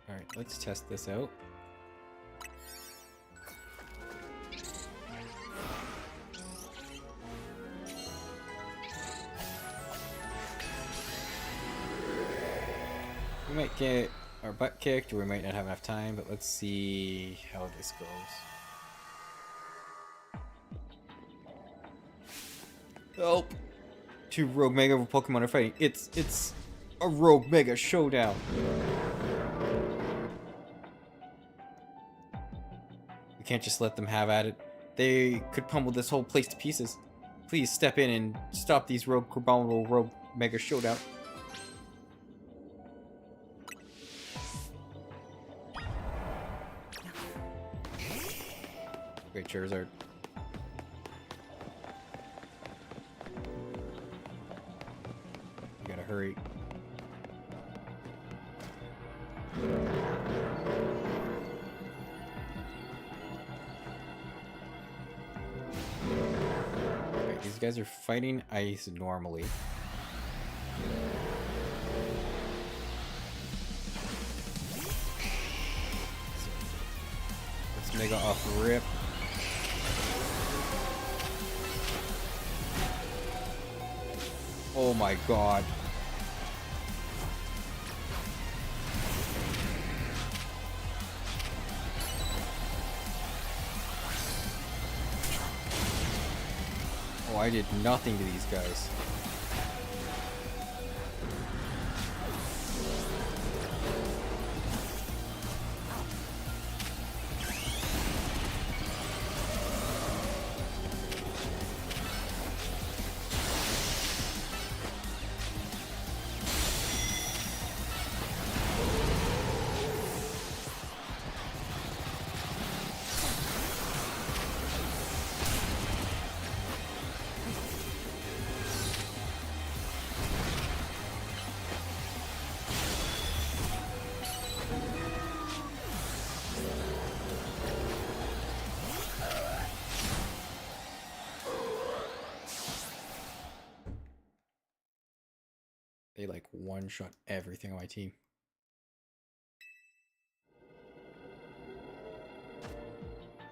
Alright, let's test this out. We might get our butt kicked, or we might not have enough time, but let's see how this goes. Help! Two Rogue Mega Pokemon are fighting. It's a Rogue Mega showdown. We can't just let them have at it. They could pummel this whole place to pieces. Please step in and stop these abominable Rogue Mega showdown. Great Charizard. You gotta hurry. Alright, these guys are fighting ice normally. Let's Mega off rip. Oh my god. Oh, I did nothing to these guys. They like one-shot everything on my team.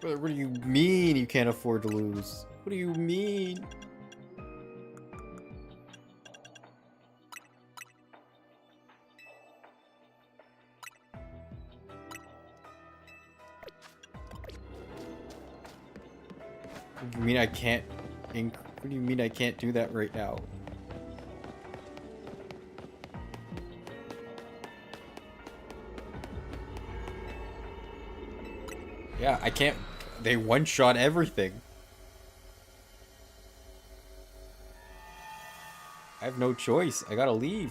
Brother, what do you mean you can't afford to lose? What do you mean? What do you mean I can't? What do you mean I can't do that right now? Yeah, I can't. They one-shot everything. I have no choice. I gotta leave.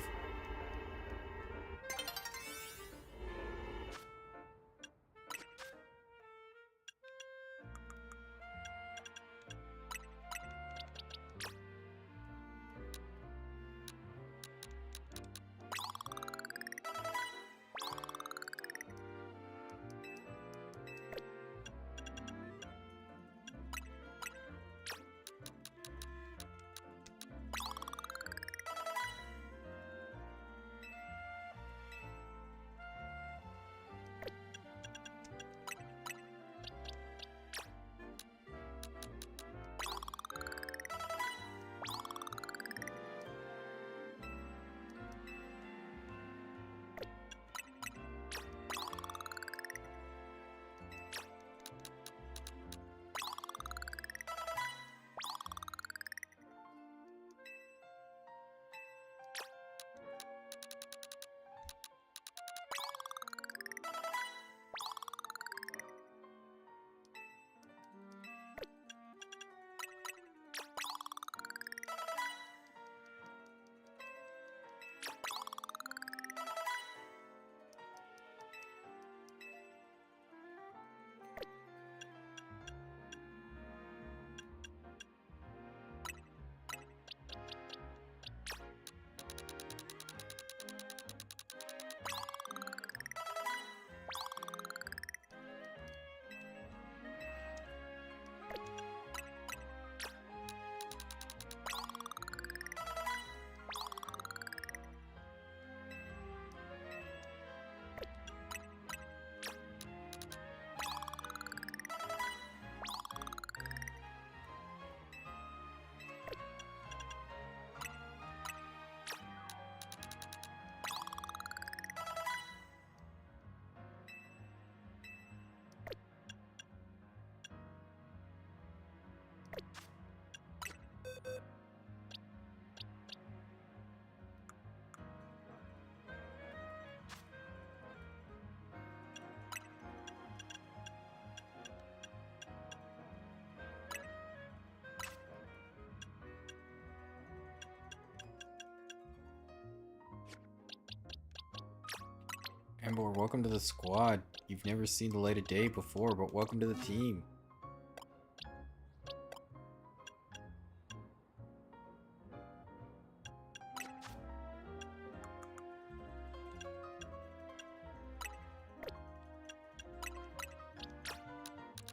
Ambor, welcome to the squad. You've never seen the light of day before, but welcome to the team.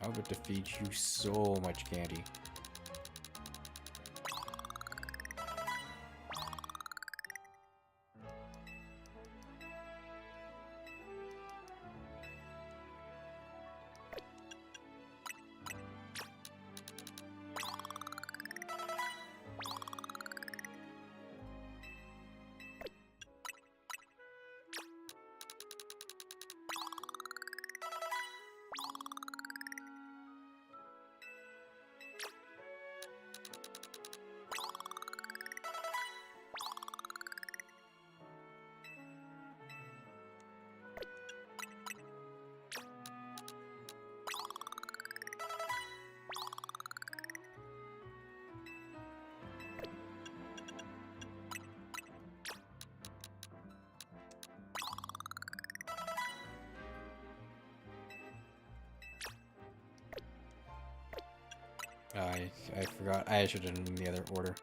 I would defeat you so much candy. I forgot. I should have done it in the other order.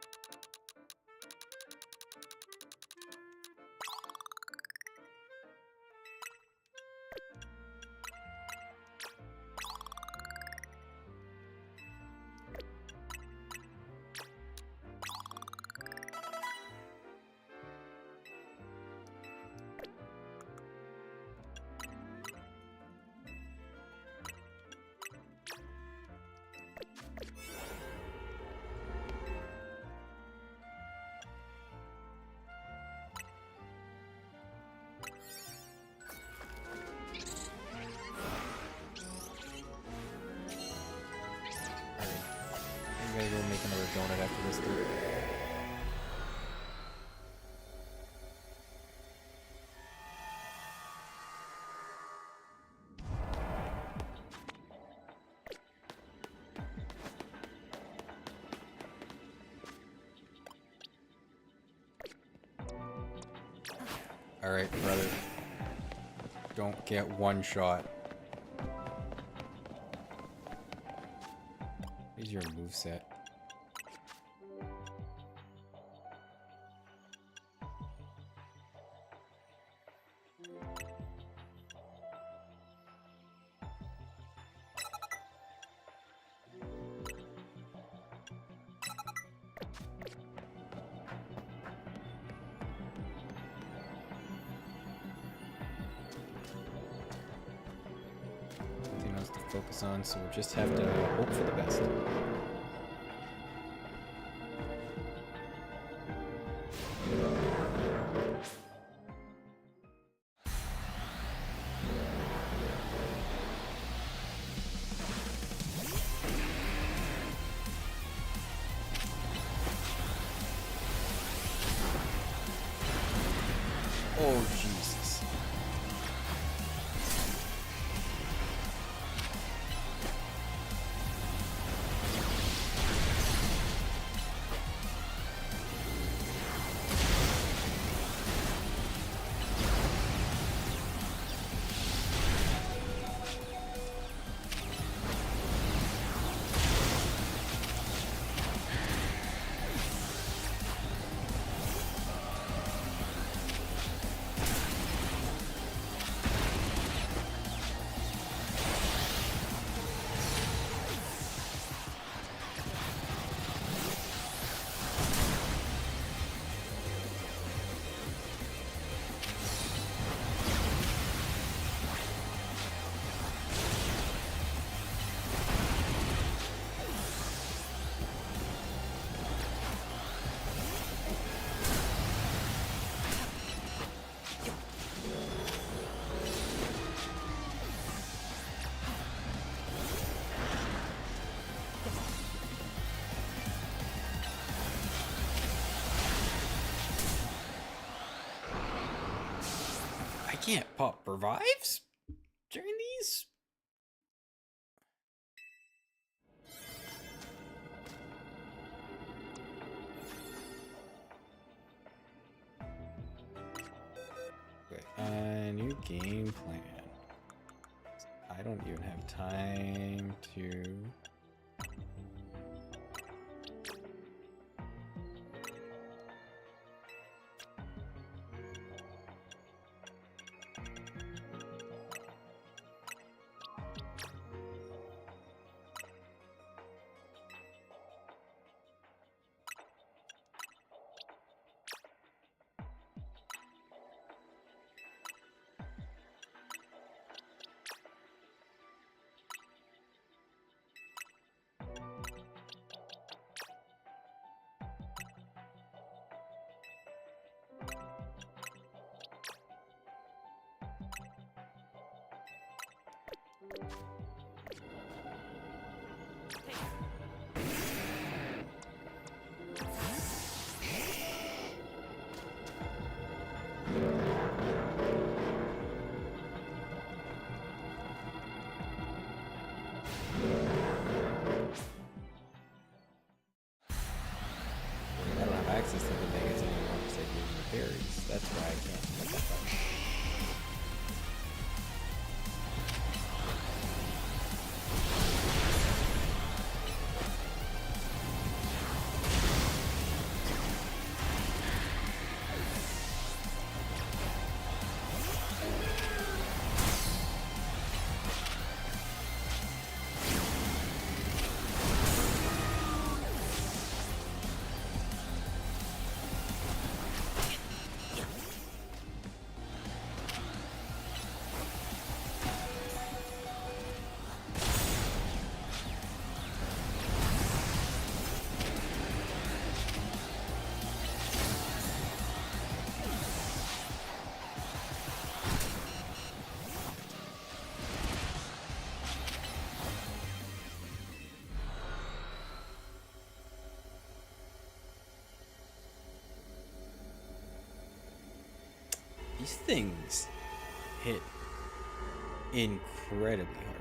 I gotta go make another donut after this dude. Alright, brother. Don't get one shot. Here's your moveset. Nothing else to focus on, so we'll just have to hope for the best. Oh, Jesus. I can't pop revives during these? Okay. New game plan. I don't even have time to... I don't have access to the megas anymore because I'm using the berries. That's why I can't hit that button. These things hit incredibly hard.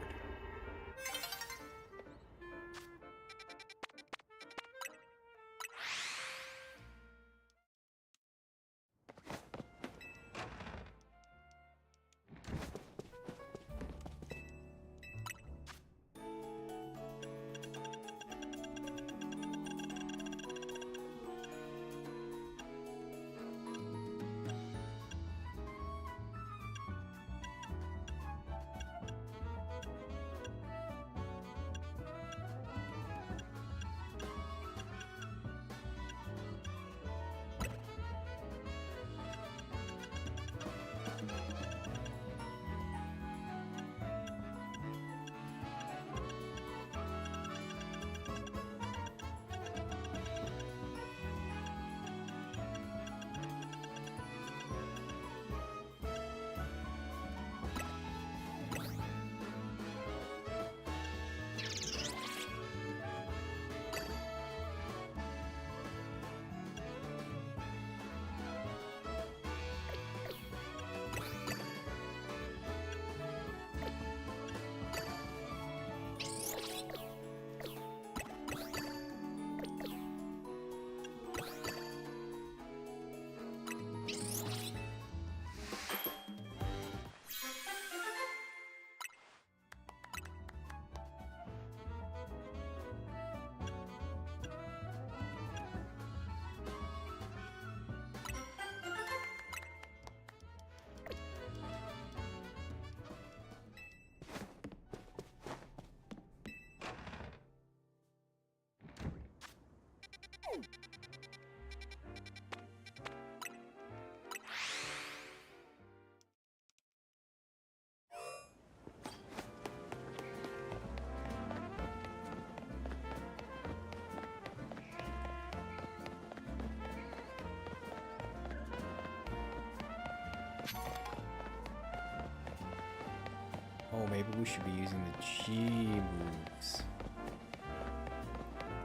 Oh, maybe we should be using the G moves.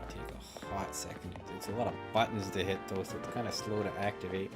Take a hot second. There's a lot of buttons to hit though, so it's kind of slow to activate.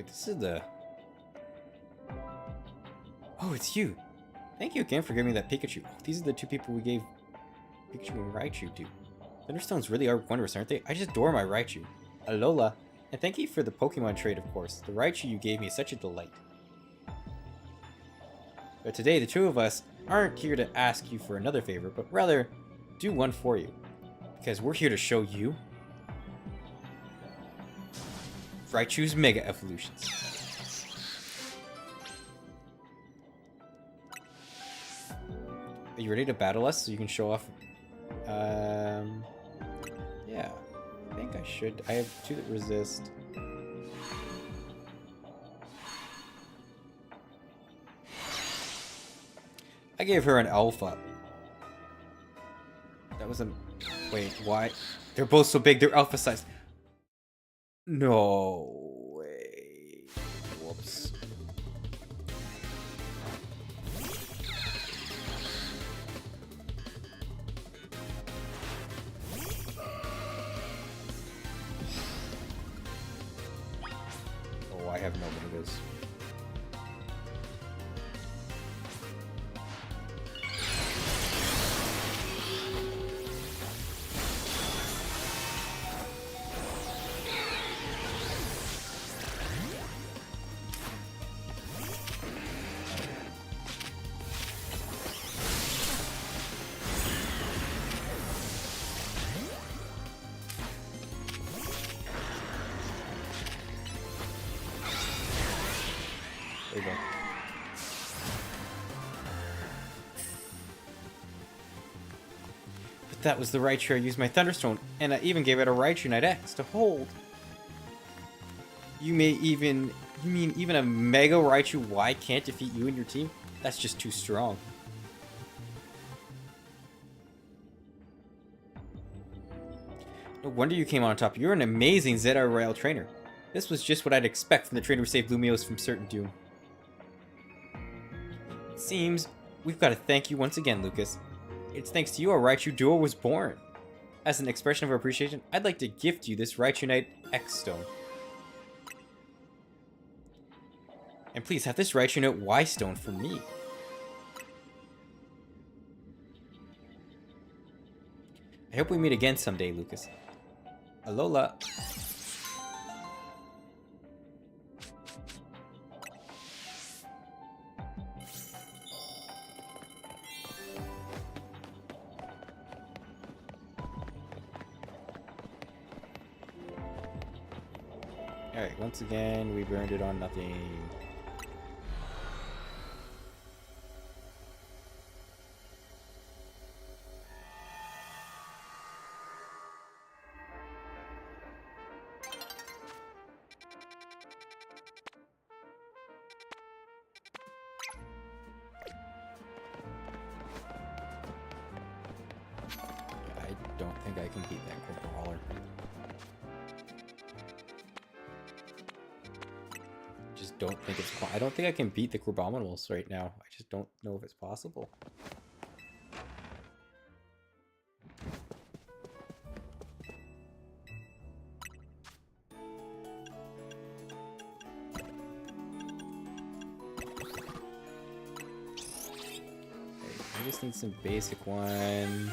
wait, this is the... Oh, it's you. Thank you again for giving me that Pikachu. Oh, these are the two people we gave Pikachu and Raichu to. Thunderstones really are wondrous, aren't they? I just adore my Raichu. Alola. And thank you for the Pokemon trade, of course. The Raichu you gave me is such a delight. But today, the two of us aren't here to ask you for another favor, but rather do one for you. Because we're here to show you Raichu's Mega Evolutions. Are you ready to battle us so you can show off? Yeah. I think I should. I have two that resist. I gave her an alpha. That was a... Wait, why? They're both so big, they're alpha size. No way. Whoops. Oh, I have no Megas. There you go. But that was the Raichu I used my Thunderstone, and I even gave it a Raichu Knight X to hold. You mean even a Mega Raichu Y can't defeat you and your team? That's just too strong. No wonder you came on top. You're an amazing Zedar Royale trainer. This was just what I'd expect from the trainer who saved Lumiose from certain doom. It seems we've got to thank you once again, Lucas. It's thanks to you our Raichu duo was born. As an expression of our appreciation, I'd like to gift you this Raichu Knight X Stone. And please have this Raichu Knight Y Stone for me. I hope we meet again someday, Lucas. Alola. Alright, once again, we burned it on nothing. I don't think I can beat that quick brawler. Just don't think it's I don't think I can beat the Crabominals right now. I just don't know if it's possible. Okay, I just need some basic ones.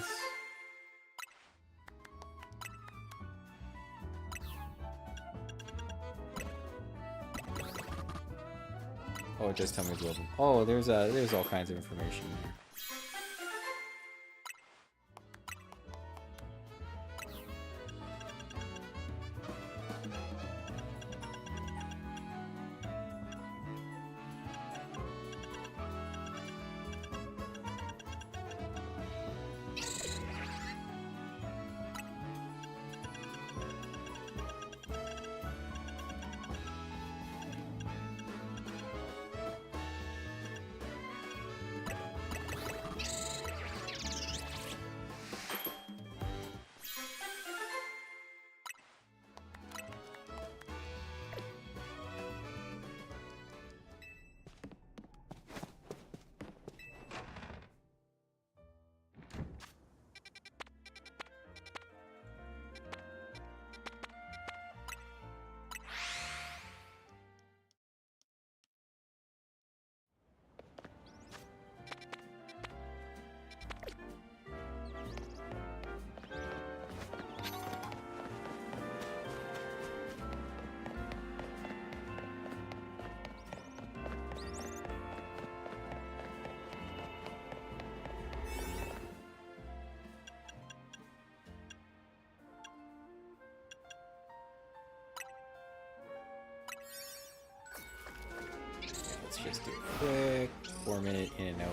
Oh, it does tell me global. Oh, there's all kinds of information there. just do it quick. 4-minute in and out.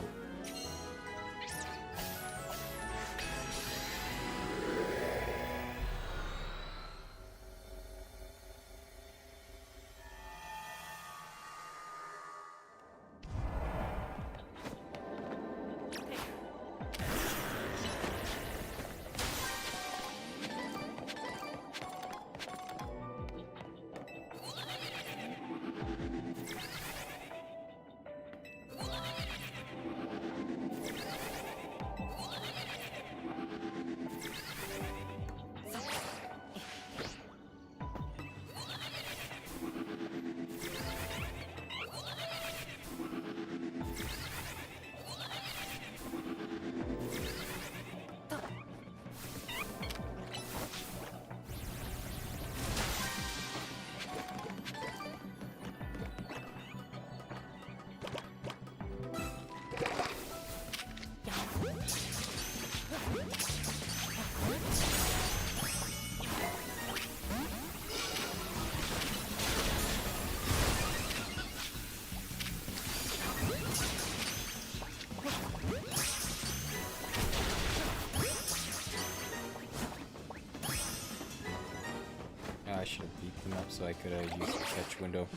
I should have beat them up so I could have used the catch window.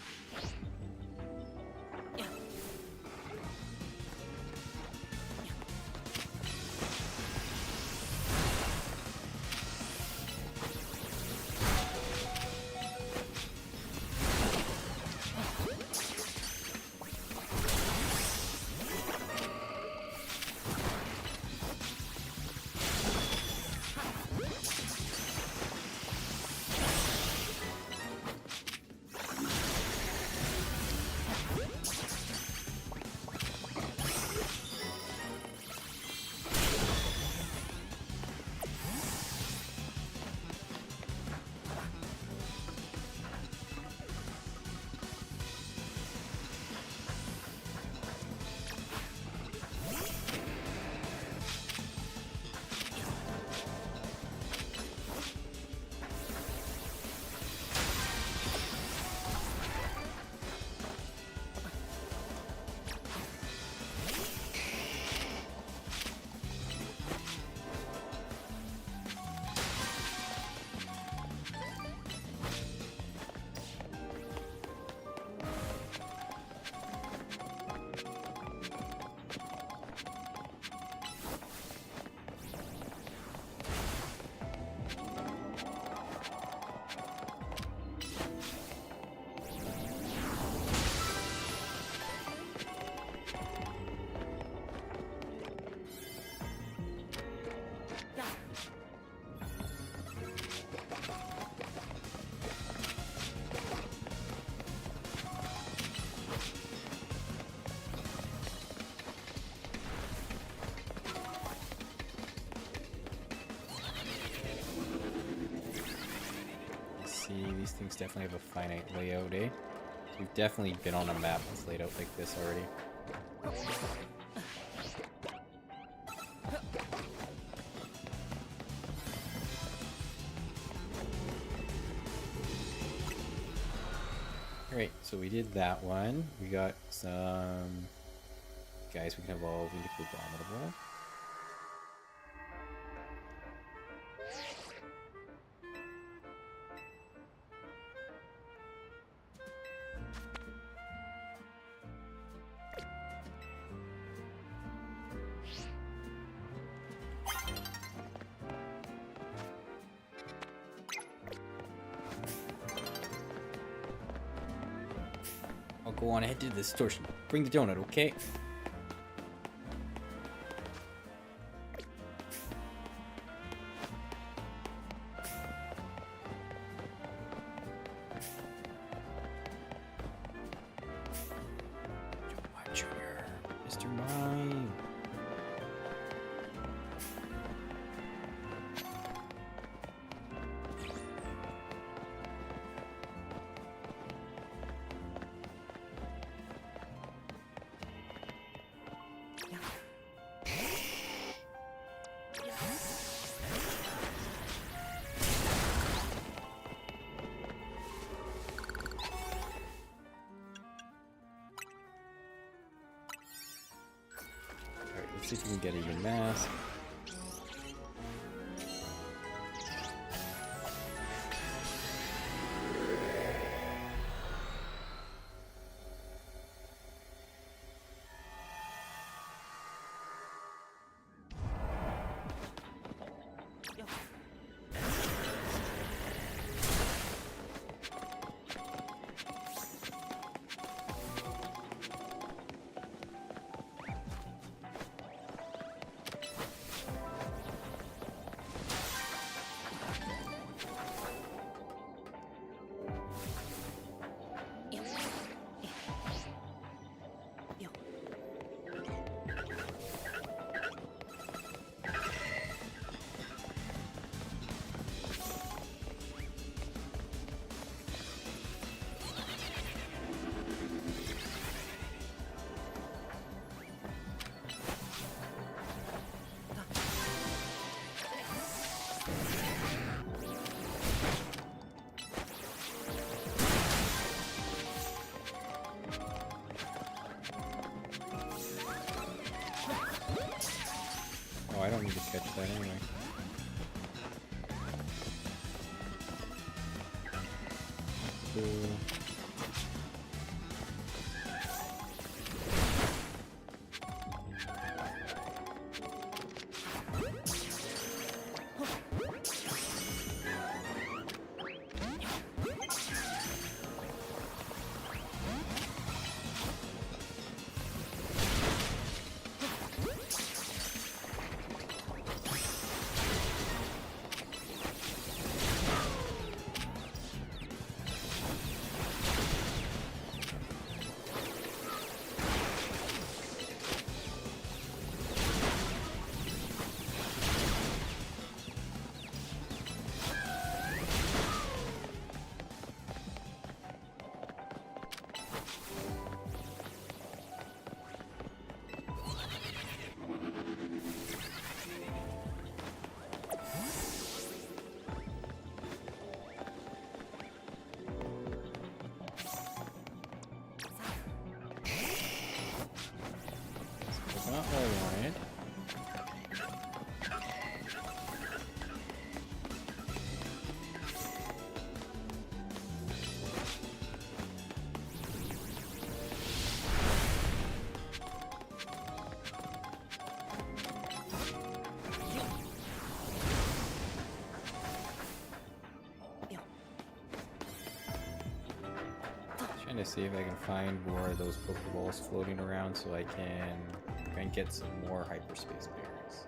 These things definitely have a finite layout, eh? We've definitely been on a map that's laid out like this already. Alright, so we did that one. We got some guys we can evolve into Abominable. I'll go on ahead to the distortion. Bring the donut, okay? Junior, Mr. Mime. see if we can get a Yamask. Oh, I don't need to catch that anyway. Cool. Not what I wanted. Trying to see if I can find more of those Pokeballs floating around so I can try and get some more hyperspace berries.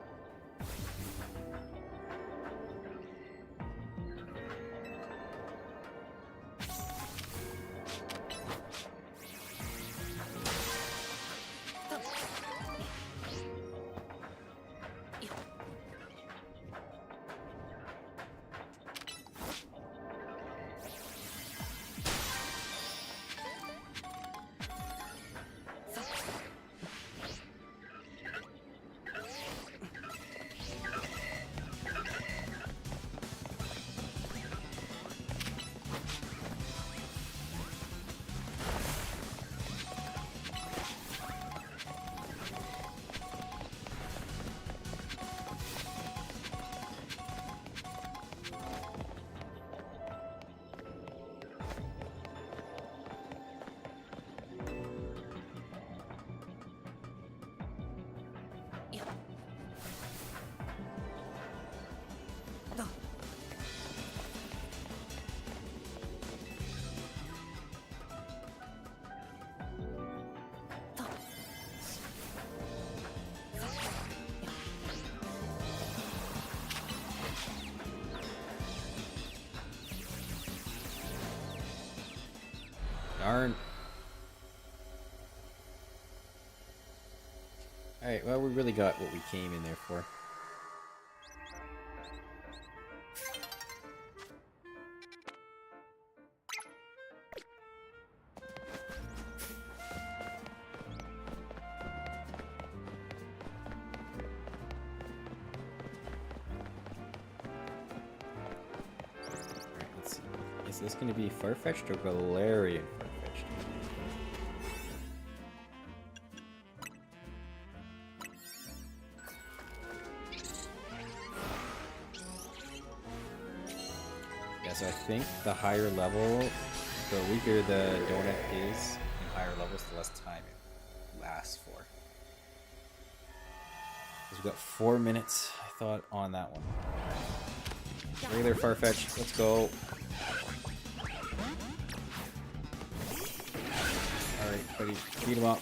Darn. Alright, well, we really got what we came in there for. Alright, let's see. Is this going to be Farfetch'd or Galarian Farfetch'd? so I think the higher level, the weaker the donut is in higher levels, the less time it lasts for. Because we've got 4 minutes, I thought, on that one. Regular Farfetch, let's go. Alright, buddy, beat him up.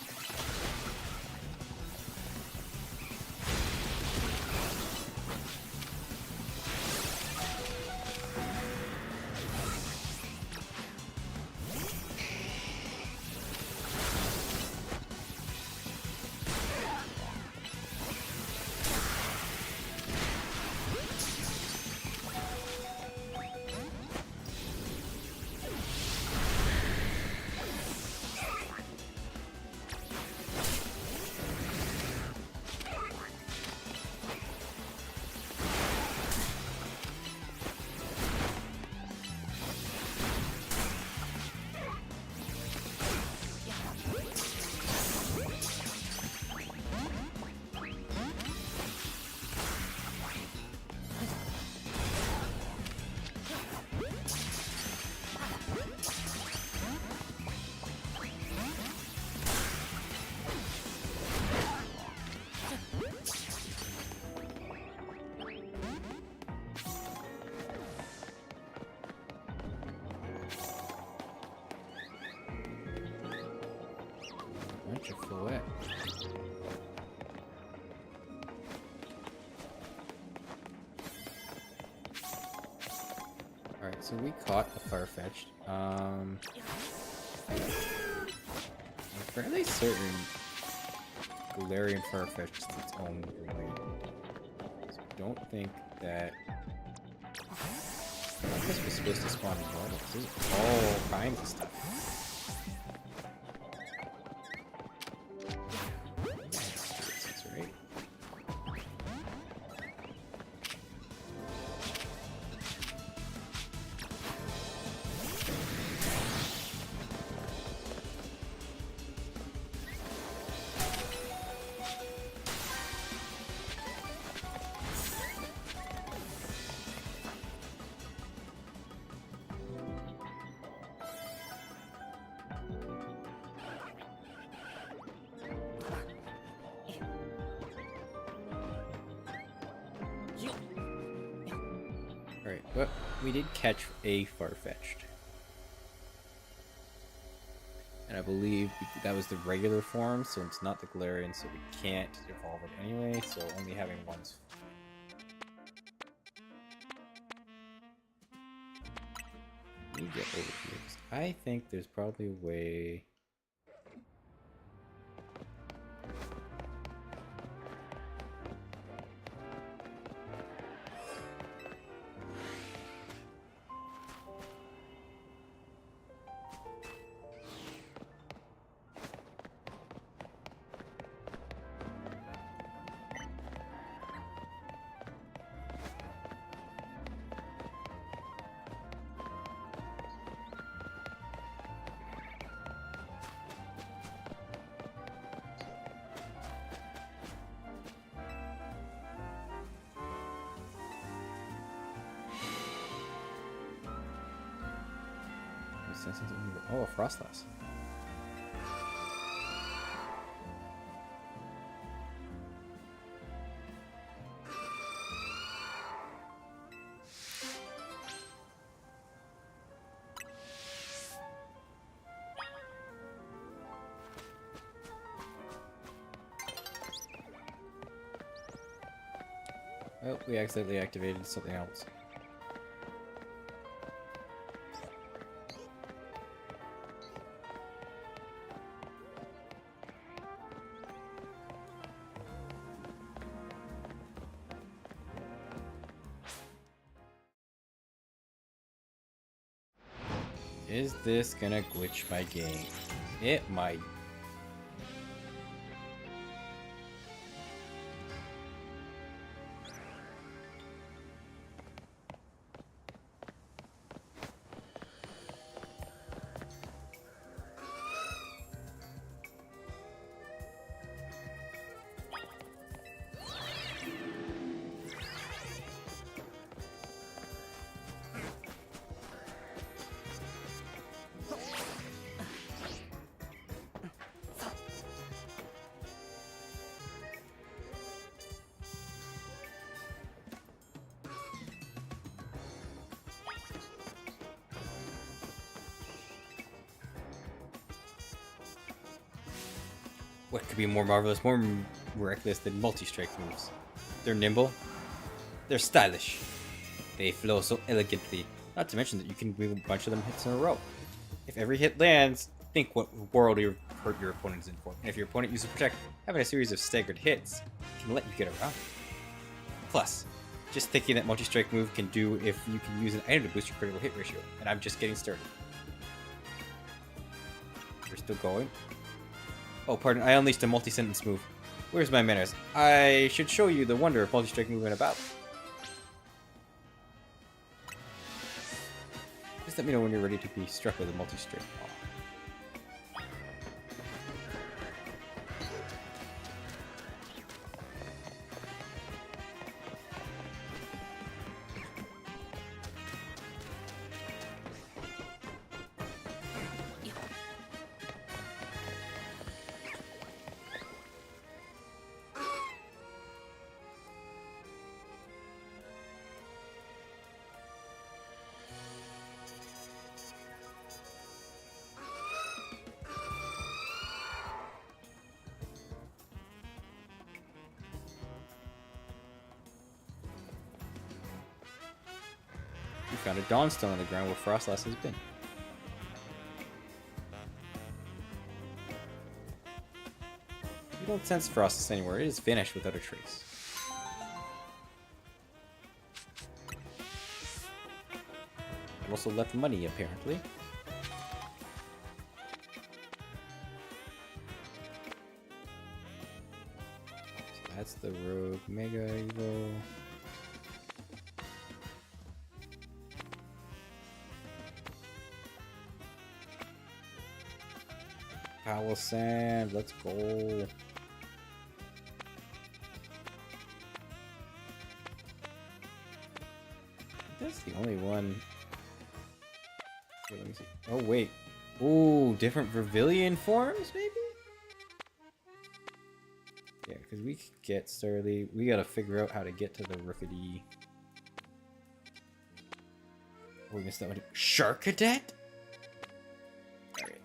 Bunch of fouet. Alright, so we caught a Farfetch'd. I'm fairly certain Galarian Farfetch'd is its own grade. So I don't think that... I guess we're supposed to spawn in normal too. All kinds of stuff. Alright, but we did catch a Farfetch'd. And I believe that was the regular form, so it's not the Galarian, so we can't evolve it anyway, so only having one's... Let me get over here. I think there's probably a way... Oh, a Froslass. Oh, we accidentally activated something else. Is this gonna glitch my game? It might. What could be more marvelous, more reckless than multi-strike moves? They're nimble, they're stylish, they flow so elegantly, not to mention that you can do a bunch of them hits in a row. If every hit lands, think what world your hurt your opponent is in for. And if your opponent uses Protect, having a series of staggered hits can let you get around it. Plus, just thinking that multi-strike move can do if you can use an item to boost your critical hit ratio, and I'm just getting started. We're still going. Oh, pardon, I unleashed a multi-sentence move. Where's my manners? I should show you the wonder of multi-strike move in a battle. Just let me know when you're ready to be struck with a multi-strike. We found a Dawnstone on the ground where Frostlass has been. We don't sense Frostlass anywhere. It is vanished without a trace. I've also left money, apparently. So that's the Rogue Mega Evo. Palisand, let's go. That's the only one. Here, let me see. Oh wait. Ooh, different Vermilion forms, maybe? Yeah, because we could get Starly. We gotta figure out how to get to the Rookity. Oh, we missed that one. Shark Cadet? Alright.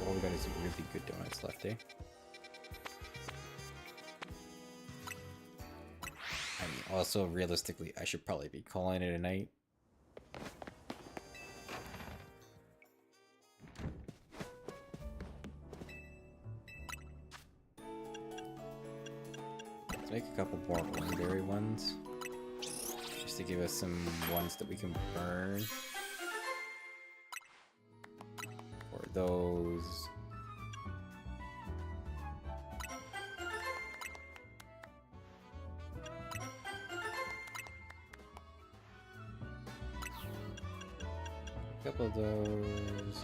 All we got is really good donuts left, eh? I mean, also, realistically, I should probably be calling it a night. Let's make a couple more legendary ones. Just to give us some ones that we can burn. Or those. A couple of those.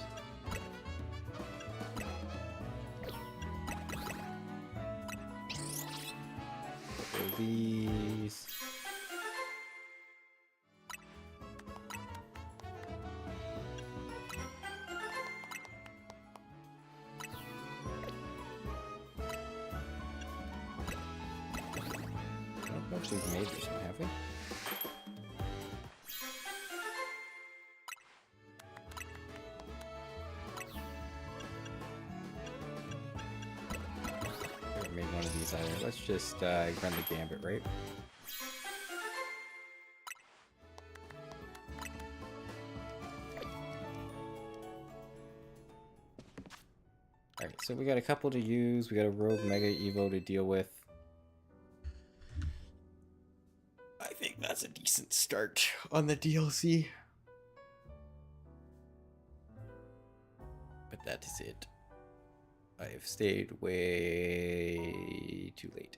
Couple of these. I don't know if we've made this one, have we? Never made one of these either. Let's just run the gambit, right? Alright, so we got a couple to use. We got a Rogue Mega Evo to deal with. I think that's a decent start on the DLC. But that is it. I have stayed way too late.